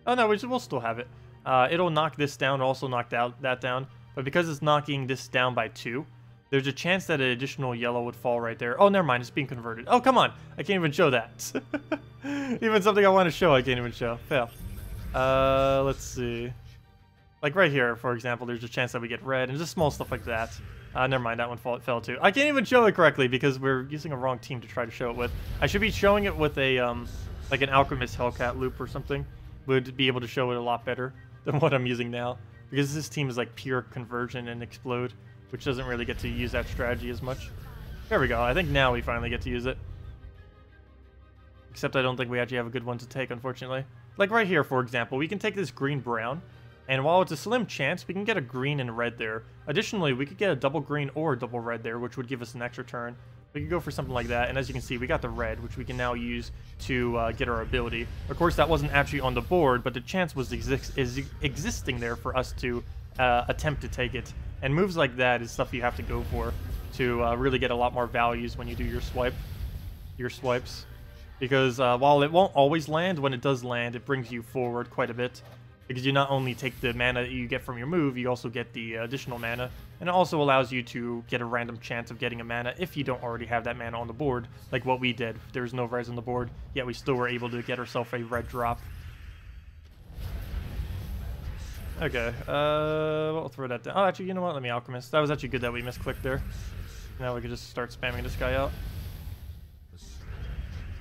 Speaker 1: Oh no, we'll still have it. It'll knock this down, also knock that down. But because it's knocking this down by 2, there's a chance that an additional yellow would fall right there. Oh, never mind, it's being converted. Oh, come on, I can't even show that. Even something I want to show, I can't even show. Fail. Let's see. Like right here, for example, there's a chance that we get red, and just small stuff like that. Never mind, that one fell too. I can't even show it correctly because we're using a wrong team to try to show it with. I should be showing it with a, like an Alchemist Hellcat loop or something. Would be able to show it a lot better than what I'm using now. Because this team is like pure conversion and explode, which doesn't really get to use that strategy as much. There we go, I think now we finally get to use it. Except I don't think we actually have a good one to take, unfortunately. Like right here, for example, we can take this green-brown. And while it's a slim chance, we can get a green and red there. Additionally, we could get a double green or a double red there, which would give us an extra turn. We could go for something like that, and as you can see, we got the red, which we can now use to get our ability. Of course, that wasn't actually on the board, but the chance was existing there for us to attempt to take it. And moves like that is stuff you have to go for to really get a lot more values when you do your swipes. Because while it won't always land, when it does land, it brings you forward quite a bit. Because you not only take the mana that you get from your move, you also get the additional mana. And it also allows you to get a random chance of getting a mana if you don't already have that mana on the board. Like what we did. There was no res on the board, yet we still were able to get ourselves a red drop. Okay, we'll throw that down. Oh, actually, you know what? Let me Alchemist. That was actually good that we misclicked there. Now we can just start spamming this guy out.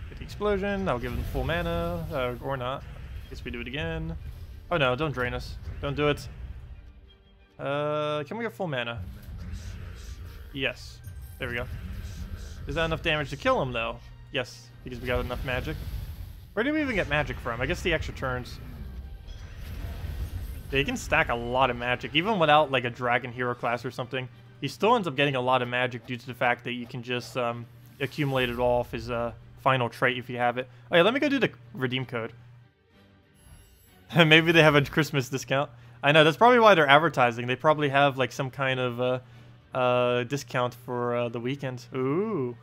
Speaker 1: Get the explosion. That'll give him full mana. Or not. Guess we do it again. Oh no, don't drain us. Don't do it. Can we get full mana? Yes. There we go. Is that enough damage to kill him, though? Yes, because we got enough magic. Where did we even get magic from? I guess the extra turns. Yeah, you can stack a lot of magic, even without like a dragon hero class or something. He still ends up getting a lot of magic due to the fact that you can just accumulate it all off his final trait if you have it. Oh yeah, let me go do the redeem code. Maybe they have a Christmas discount. I know, that's probably why they're advertising. They probably have like some kind of discount for the weekend. Ooh.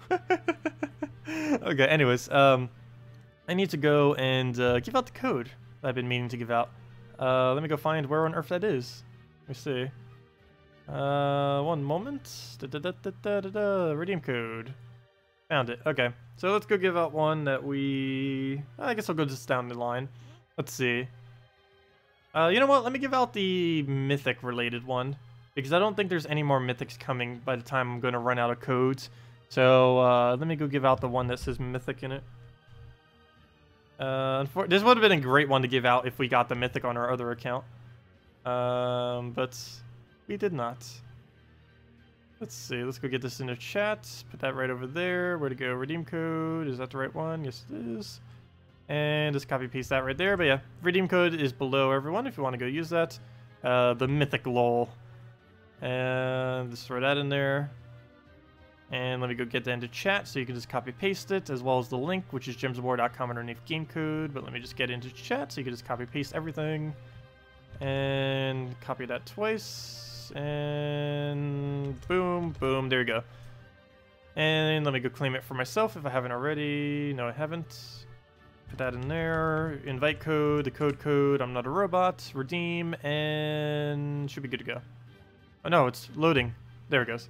Speaker 1: Okay, anyways, I need to go and give out the code that I've been meaning to give out. Let me go find where on earth that is. Let me see. One moment. Redeem code. Found it. Okay, so let's go give out one that we... I guess I'll go just down the line. Let's see. You know what? Let me give out the mythic related one, because I don't think there's any more mythics coming by the time I'm going to run out of codes. So let me go give out the one that says mythic in it. This would have been a great one to give out if we got the mythic on our other account. But we did not. Let's see. Let's go get this in the chat. Put that right over there. Where to go? Redeem code. Is that the right one? Yes, it is. And just copy paste that right there. But yeah, redeem code is below everyone if you want to go use that. The mythic lol. And just throw that in there. And let me go get that into chat so you can just copy paste it, as well as the link, which is gemsofwar.com underneath game code. But let me just get into chat so you can just copy paste everything. And copy that twice. And boom, boom, there you go. And let me go claim it for myself if I haven't already. No, I haven't. Put that in there. Invite code, the code, I'm not a robot. Redeem, and should be good to go. Oh no, it's loading. There it goes.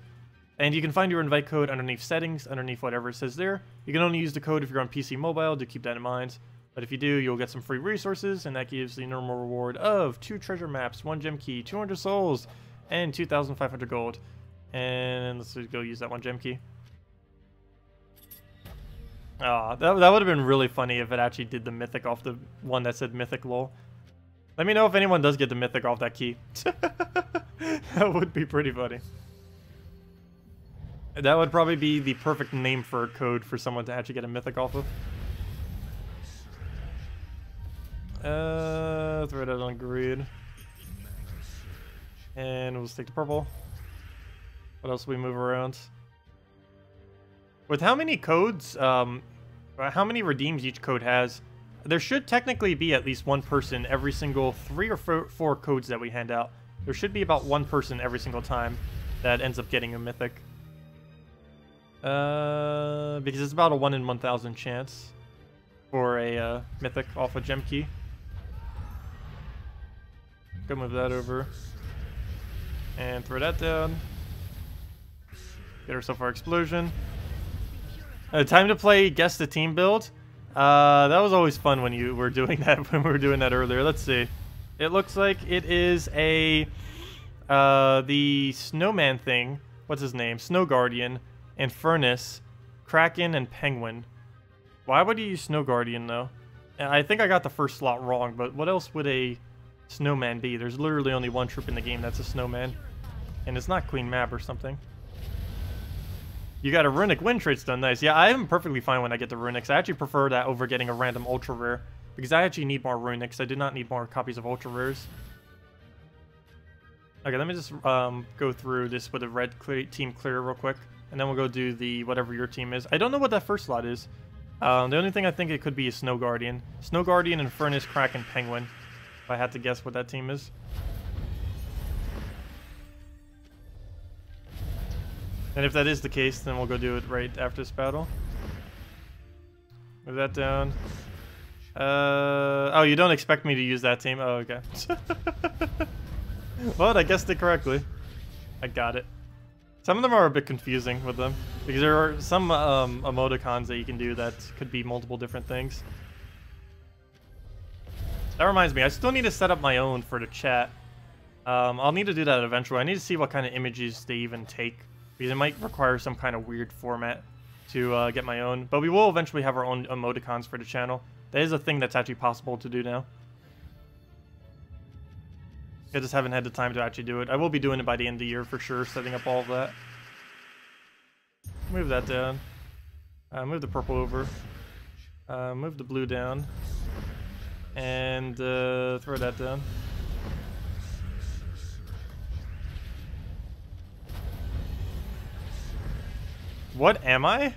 Speaker 1: And you can find your invite code underneath settings, underneath whatever it says there. You can only use the code if you're on PC mobile, do keep that in mind. But if you do, you'll get some free resources, and that gives the normal reward of 2 treasure maps, 1 gem key, 200 souls, and 2,500 gold. And let's just go use that 1 gem key. Ah, that would have been really funny if it actually did the mythic off the one that said mythic lol. Let me know if anyone does get the mythic off that key. That would be pretty funny. That would probably be the perfect name for a code for someone to actually get a mythic off of. Throw that on grid. And we'll stick to purple. What else do we move around? With how many codes, how many redeems each code has, there should technically be at least one person every single 3 or 4 codes that we hand out. There should be about one person every single time that ends up getting a mythic. Because it's about a 1 in 1,000 chance for a mythic off a gem key. Go move that over. And throw that down. Get ourselves our explosion. Time to play guess the team build. That was always fun when you were doing that, when we were doing that earlier. Let's see. It looks like it is a the snowman thing. What's his name? Snow Guardian and Furnace, Kraken and Penguin. Why would you use Snow Guardian though? I think I got the first slot wrong, but what else would a snowman be? There's literally only one troop in the game that's a snowman. And it's not Queen Mab or something. You got a runic win traits done. Nice. Yeah, I am perfectly fine when I get the runics. I actually prefer that over getting a random ultra rare. Because I actually need more runics. I do not need more copies of ultra rares. Okay, let me just go through this with a red team clear real quick. And then we'll go do the whatever your team is. I don't know what that first slot is. The only thing I think it could be is Snow Guardian. Snow Guardian and Furnace, Kraken, Penguin. If I had to guess what that team is. And if that is the case, then we'll go do it right after this battle. Move that down. Oh, you don't expect me to use that team? Oh, okay. Well, I guessed it correctly. I got it. Some of them are a bit confusing with them. Because there are some emoticons that you can do that could be multiple different things. That reminds me, I still need to set up my own for the chat. I'll need to do that eventually. I need to see what kind of images they even take. Because it might require some kind of weird format to get my own. But we will eventually have our own emoticons for the channel. That is a thing that's actually possible to do now. I just haven't had the time to actually do it. I will be doing it by the end of the year for sure, setting up all of that. Move that down. Move the purple over. Move the blue down. And throw that down. What am I?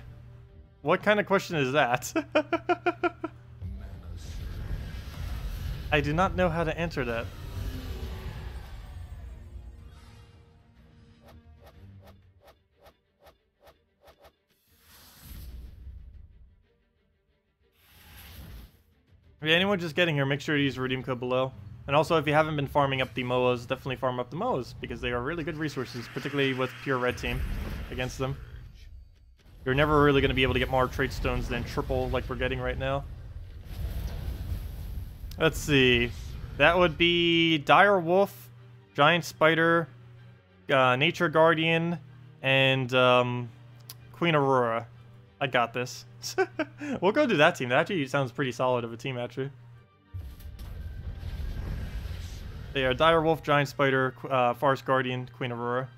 Speaker 1: What kind of question is that? I do not know how to answer that. If anyone just getting here, make sure to use the redeem code below. And also, if you haven't been farming up the MOAs, definitely farm up the MOAs, because they are really good resources, particularly with pure red team against them. You're never really going to be able to get more trait stones than triple like we're getting right now. Let's see. That would be Dire Wolf, Giant Spider, Nature Guardian, and Queen Aurora. I got this. We'll go do that team. That actually sounds pretty solid of a team, actually. They are Dire Wolf, Giant Spider, Forest Guardian, Queen Aurora.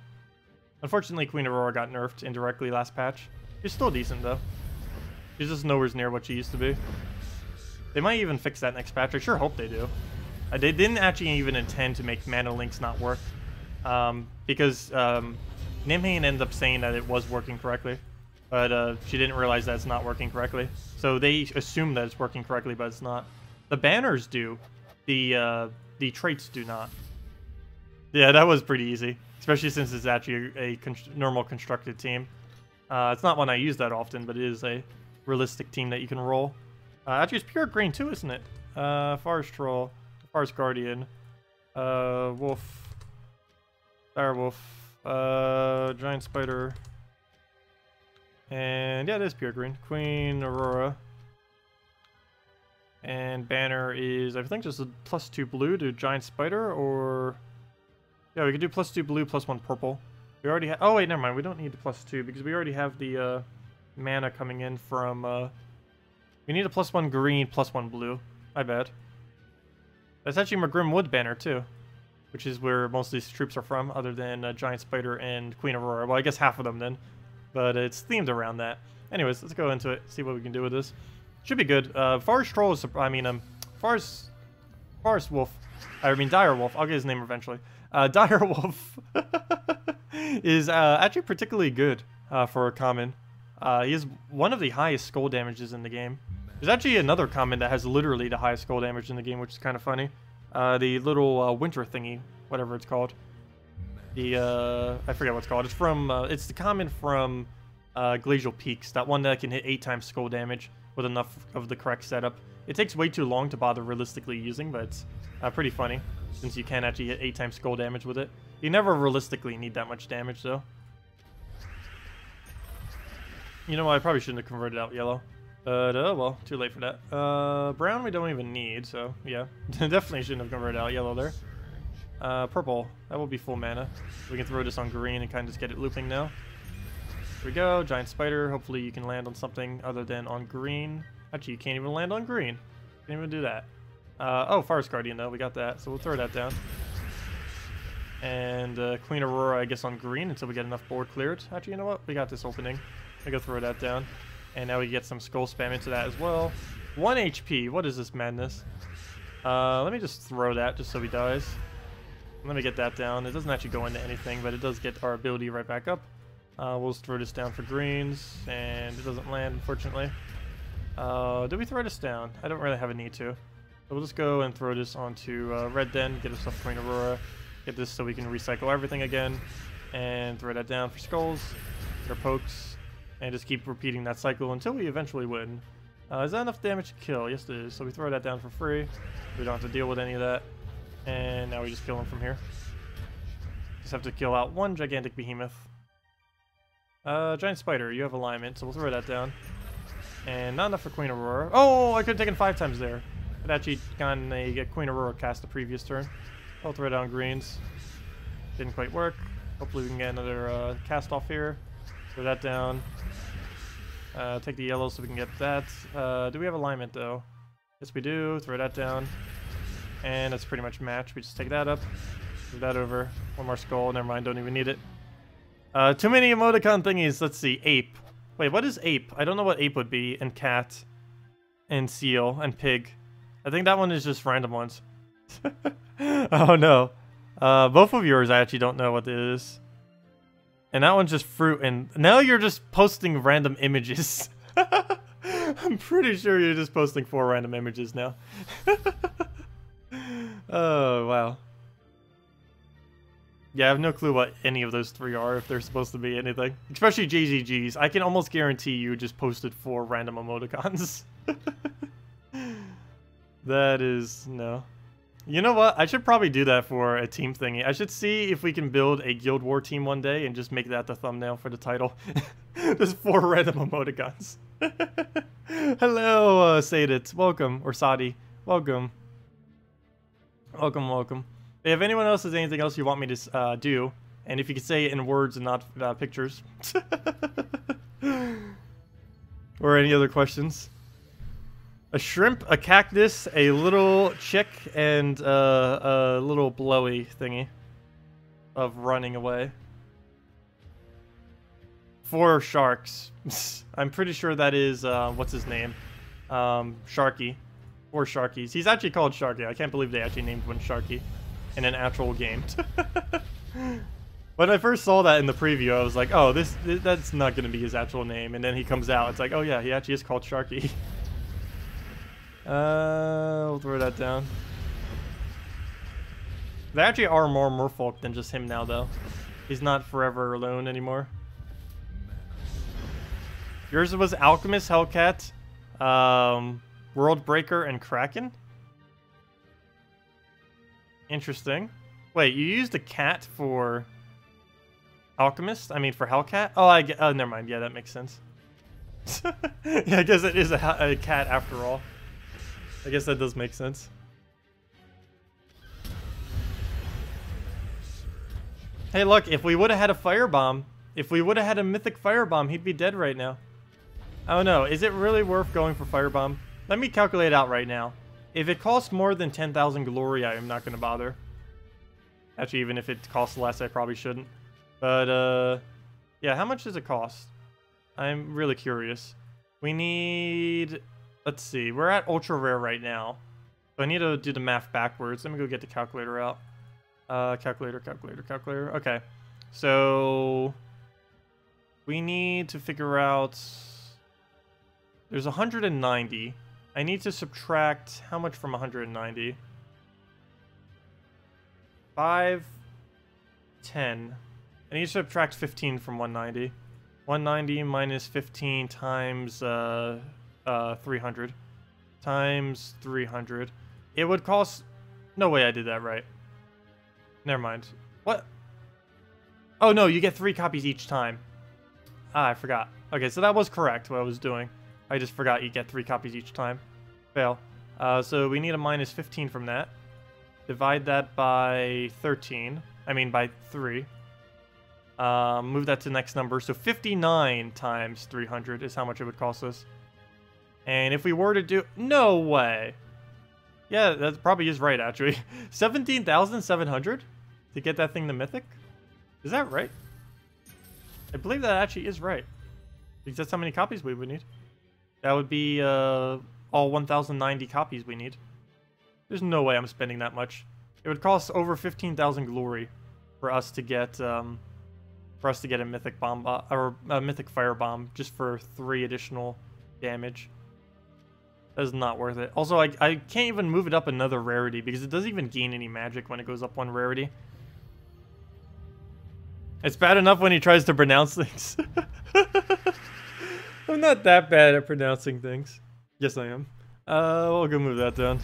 Speaker 1: Unfortunately, Queen Aurora got nerfed indirectly last patch. She's still decent, though. She's just nowhere near what she used to be. They might even fix that next patch. I sure hope they do. They didn't actually even intend to make mana links not work. Because Nimhane ended up saying that it was working correctly. But she didn't realize that it's not working correctly. So they assume that it's working correctly, but it's not. The banners do. The traits do not. Yeah, that was pretty easy. Especially since it's actually a normal constructed team. It's not one I use that often, but it is a realistic team that you can roll. Actually, it's pure green too, isn't it? Forest Troll, Forest Guardian, Wolf, Dire Wolf, Giant Spider, and yeah, it is pure green. Queen Aurora. And banner is, I think, just a +2 blue to Giant Spider, or... Yeah, we could do +2 blue, +1 purple. We already have... Oh, wait, never mind. We don't need the +2, because we already have the mana coming in from... We need a +1 green, +1 blue. My bad. That's actually Magrim Wood banner, too. Which is where most of these troops are from, other than Giant Spider and Queen Aurora. Well, I guess half of them, then. But it's themed around that. Anyways, let's go into it, see what we can do with this. Should be good. Forest Troll is... Forest Wolf. I mean, Dire Wolf. I'll get his name eventually. Dire Wolf is actually particularly good for a common. He is one of the highest skull damages in the game. There's actually another common that has literally the highest skull damage in the game, which is kind of funny. The little winter thingy, whatever it's called. The I forget what it's called. It's from it's the common from Glacial Peaks, that one that can hit 8 times skull damage with enough of the correct setup. It takes way too long to bother realistically using, but it's pretty funny, since you can actually hit 8 times skull damage with it. You never realistically need that much damage, though. You know what, I probably shouldn't have converted out yellow. But, well, too late for that. Brown we don't even need, so, yeah. Definitely shouldn't have converted out yellow there. Purple, that will be full mana. We can throw this on green and kind of just get it looping now. Here we go, giant spider. Hopefully you can land on something other than on green. Actually, you can't even land on green. Can't even do that. Oh, Forest Guardian though, we got that, so we'll throw that down. And Queen Aurora, I guess, on green until we get enough board cleared. Actually, you know what? We got this opening. I go throw that down. And now we get some skull spam into that as well. 1 HP, what is this madness? Let me just throw that just so he dies. Let me get that down. It doesn't actually go into anything, but it does get our ability right back up. We'll just throw this down for greens, and it doesn't land, unfortunately. Did we throw this down? I don't really have a need to. So we'll just go and throw this onto red then, get ourselves Queen Aurora, get this so we can recycle everything again, and throw that down for skulls, or pokes, and just keep repeating that cycle until we eventually win. Is that enough damage to kill? Yes, it is. So we throw that down for free. We don't have to deal with any of that. And now we just kill him from here. Just have to kill out one gigantic behemoth. Giant spider, you have alignment, so we'll throw that down. And not enough for Queen Aurora. Oh, I could have taken 5 times there. I'd actually gotten a Queen Aurora cast the previous turn. I'll throw down greens. Didn't quite work. Hopefully we can get another cast off here. Throw that down. Take the yellow so we can get that. Do we have alignment though? Yes, we do. Throw that down. And that's pretty much match. We just take that up. Move that over. One more skull. Never mind. Don't even need it. Too many emoticon thingies. Let's see. Ape. Wait, what is ape? I don't know what ape would be. And cat. And seal. And pig. I think that one is just random ones. Oh no. Both of yours I actually don't know what it is. And that one's just fruit. And now you're just posting random images. I'm pretty sure you're just posting 4 random images now. Oh, wow. Yeah, I have no clue what any of those 3 are, if they're supposed to be anything. Especially JZGs. I can almost guarantee you just posted 4 random emoticons. That is... no. You know what? I should probably do that for a team thingy. I should see if we can build a Guild War team one day and just make that the thumbnail for the title. There's 4 random emoticons. Hello, Sadit. Welcome. Or Sadi. Welcome. Welcome, welcome. If anyone else has anything else you want me to do, and if you could say it in words and not pictures. Or any other questions. A shrimp, a cactus, a little chick, and a little blowy thingy of running away. 4 sharks. I'm pretty sure that is, what's his name? Sharky. 4 Sharkies. He's actually called Sharky. I can't believe they actually named one Sharky in an actual game. When I first saw that in the preview, I was like, oh, that's not going to be his actual name. And then he comes out, it's like, oh yeah, he actually is called Sharky. We'll throw that down. There actually are more merfolk than just him now, though. He's not forever alone anymore. Yours was Alchemist, Hellcat, Worldbreaker, and Kraken? Interesting. Wait, you used a cat for Alchemist? I mean, for Hellcat? Oh, oh, never mind. Yeah, that makes sense. Yeah, I guess it is a cat after all. I guess that does make sense. Hey, look, if we would have had a firebomb, if we would have had a mythic firebomb, he'd be dead right now. I don't know. Is it really worth going for firebomb? Let me calculate it out right now. If it costs more than 10,000 glory, I am not going to bother. Actually, even if it costs less, I probably shouldn't. But, yeah, how much does it cost? I'm really curious. We need... let's see. We're at ultra rare right now. So I need to do the math backwards. Let me go get the calculator out. Calculator. Okay. So... we need to figure out... there's 190. I need to subtract how much from 190? 5, 10. I need to subtract 15 from 190. 190 minus 15 times 300 times 300. It would cost... No way I did that right. Never mind. What? Oh no, you get 3 copies each time. Ah, I forgot. Okay, so that was correct what I was doing. I just forgot you get 3 copies each time. Fail. So we need a minus 15 from that. Divide that by 13. I mean by 3. Move that to the next number. So 59 times 300 is how much it would cost us. And if we were to do... No way! Yeah, that probably is right, actually. 17,700 to get that thing to Mythic? Is that right? I believe that actually is right. Because that's how many copies we would need. That would be all 1,090 copies we need. There's no way I'm spending that much. It would cost over 15,000 glory for us to get a mythic bomb or a mythic fire bomb just for 3 additional damage. That is not worth it. Also, I can't even move it up another rarity because it doesn't even gain any magic when it goes up 1 rarity. It's bad enough when he tries to pronounce things. I'm not that bad at pronouncing things. Yes, I am. We'll go move that down.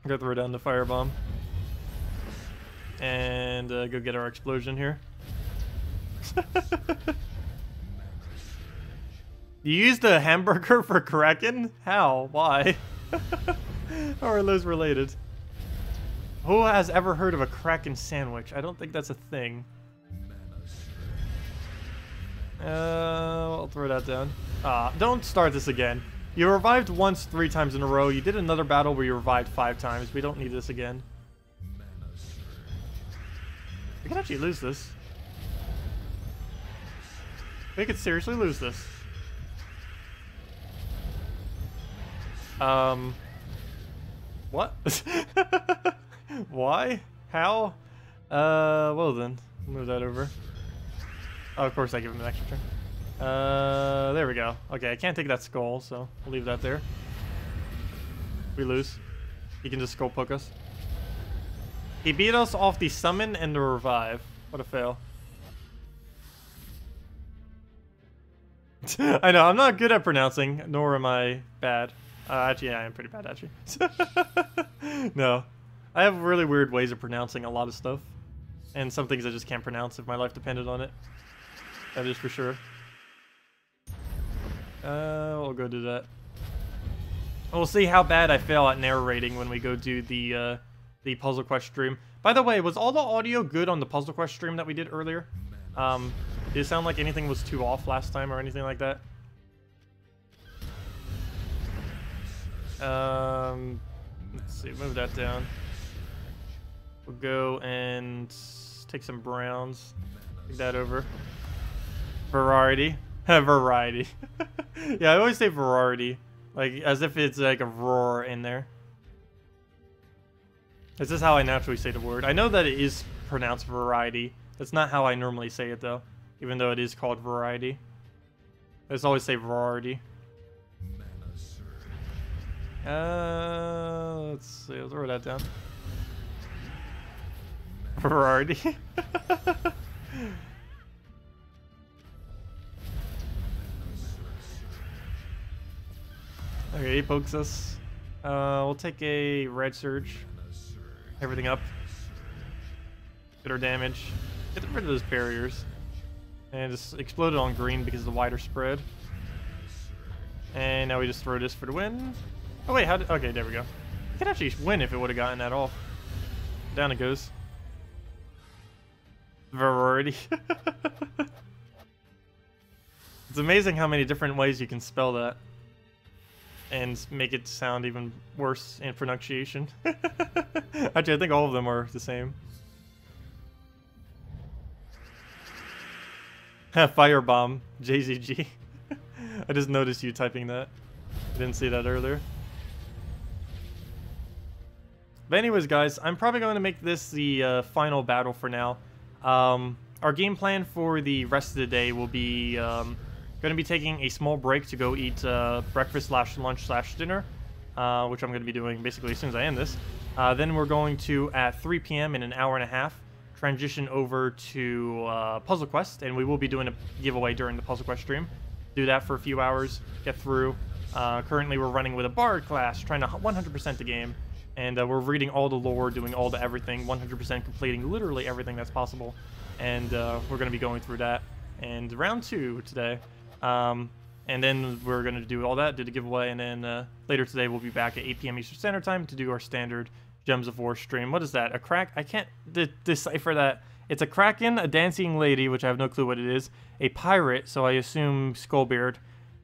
Speaker 1: Go throw down the firebomb. And go get our explosion here. You used a hamburger for Kraken? How? Why? How are those related? Who has ever heard of a Kraken sandwich? I don't think that's a thing. I'll throw that down. Don't start this again. You revived once 3 times in a row. You did another battle where you revived 5 times. We don't need this again. We can actually lose this. We could seriously lose this. What? Why? How? Well then. Move that over. Oh, of course I give him an extra turn. There we go. Okay, I can't take that skull, so we'll leave that there. We lose. He can just skull poke us. He beat us off the summon and the revive. What a fail. I know, I'm not good at pronouncing, nor am I bad. Actually, yeah, I am pretty bad, actually. No. I have really weird ways of pronouncing a lot of stuff. And some things I just can't pronounce if my life depended on it. That is for sure. We'll go do that. We'll see how bad I fail at narrating when we go do the Puzzle Quest stream. By the way, was all the audio good on the Puzzle Quest stream that we did earlier? Did it sound like anything was too off last time or anything like that? Let's see, move that down. We'll go and take some browns. Take that over. Variety. Variety. Yeah, I always say variety. Like, as if it's like a roar in there. This is how I naturally say the word. I know that it is pronounced variety. That's not how I normally say it, though. Even though it is called variety. I just always say variety. Let's see. I'll throw that down. Variety. Okay, he pokes us. We'll take a red surge. Everything up. Get our damage. Get rid of those barriers. And just explode it on green because of the wider spread. And now we just throw this for the win. Oh wait, how did... Okay, there we go. We could actually win if it would have gotten that off. Down it goes. Variety. It's amazing how many different ways you can spell that. And make it sound even worse in pronunciation. Actually, I think all of them are the same. Firebomb, JZG. I just noticed you typing that. I didn't see that earlier. But anyways, guys, I'm probably going to make this the final battle for now. Our game plan for the rest of the day will be going to be taking a small break to go eat breakfast / lunch / dinner, which I'm going to be doing basically as soon as I end this. Then we're going to, at 3 p.m. in an hour and a half, transition over to Puzzle Quest, and we will be doing a giveaway during the Puzzle Quest stream. Do that for a few hours, get through. Currently, we're running with a Bard class, trying to 100% the game, and we're reading all the lore, doing all the everything, 100% completing literally everything that's possible, and we're going to be going through that. And round 2 today, and then we're going to do all that, do the giveaway, and then later today we'll be back at 8 p.m. Eastern Standard Time to do our standard Gems of War stream. What is that? A crack? I can't decipher that. It's a kraken, a dancing lady, which I have no clue what it is, a pirate, so I assume Skullbeard,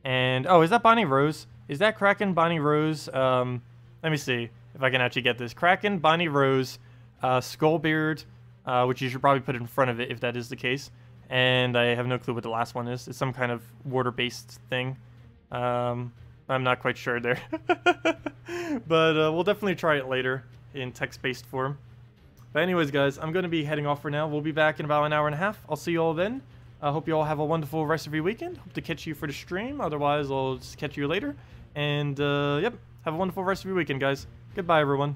Speaker 1: and oh, is that Bonnie Rose? Is that Kraken, Bonnie Rose? Let me see if I can actually get this. Kraken, Bonnie Rose, Skullbeard, which you should probably put in front of it if that is the case, and I have no clue what the last one is. It's some kind of water-based thing. I'm not quite sure there, but we'll definitely try it later in text-based form. But anyways, guys, I'm going to be heading off for now. We'll be back in about an hour and a half. I'll see you all then. I hope you all have a wonderful rest of your weekend. Hope to catch you for the stream. Otherwise, I'll just catch you later. And, yep, have a wonderful rest of your weekend, guys. Goodbye, everyone.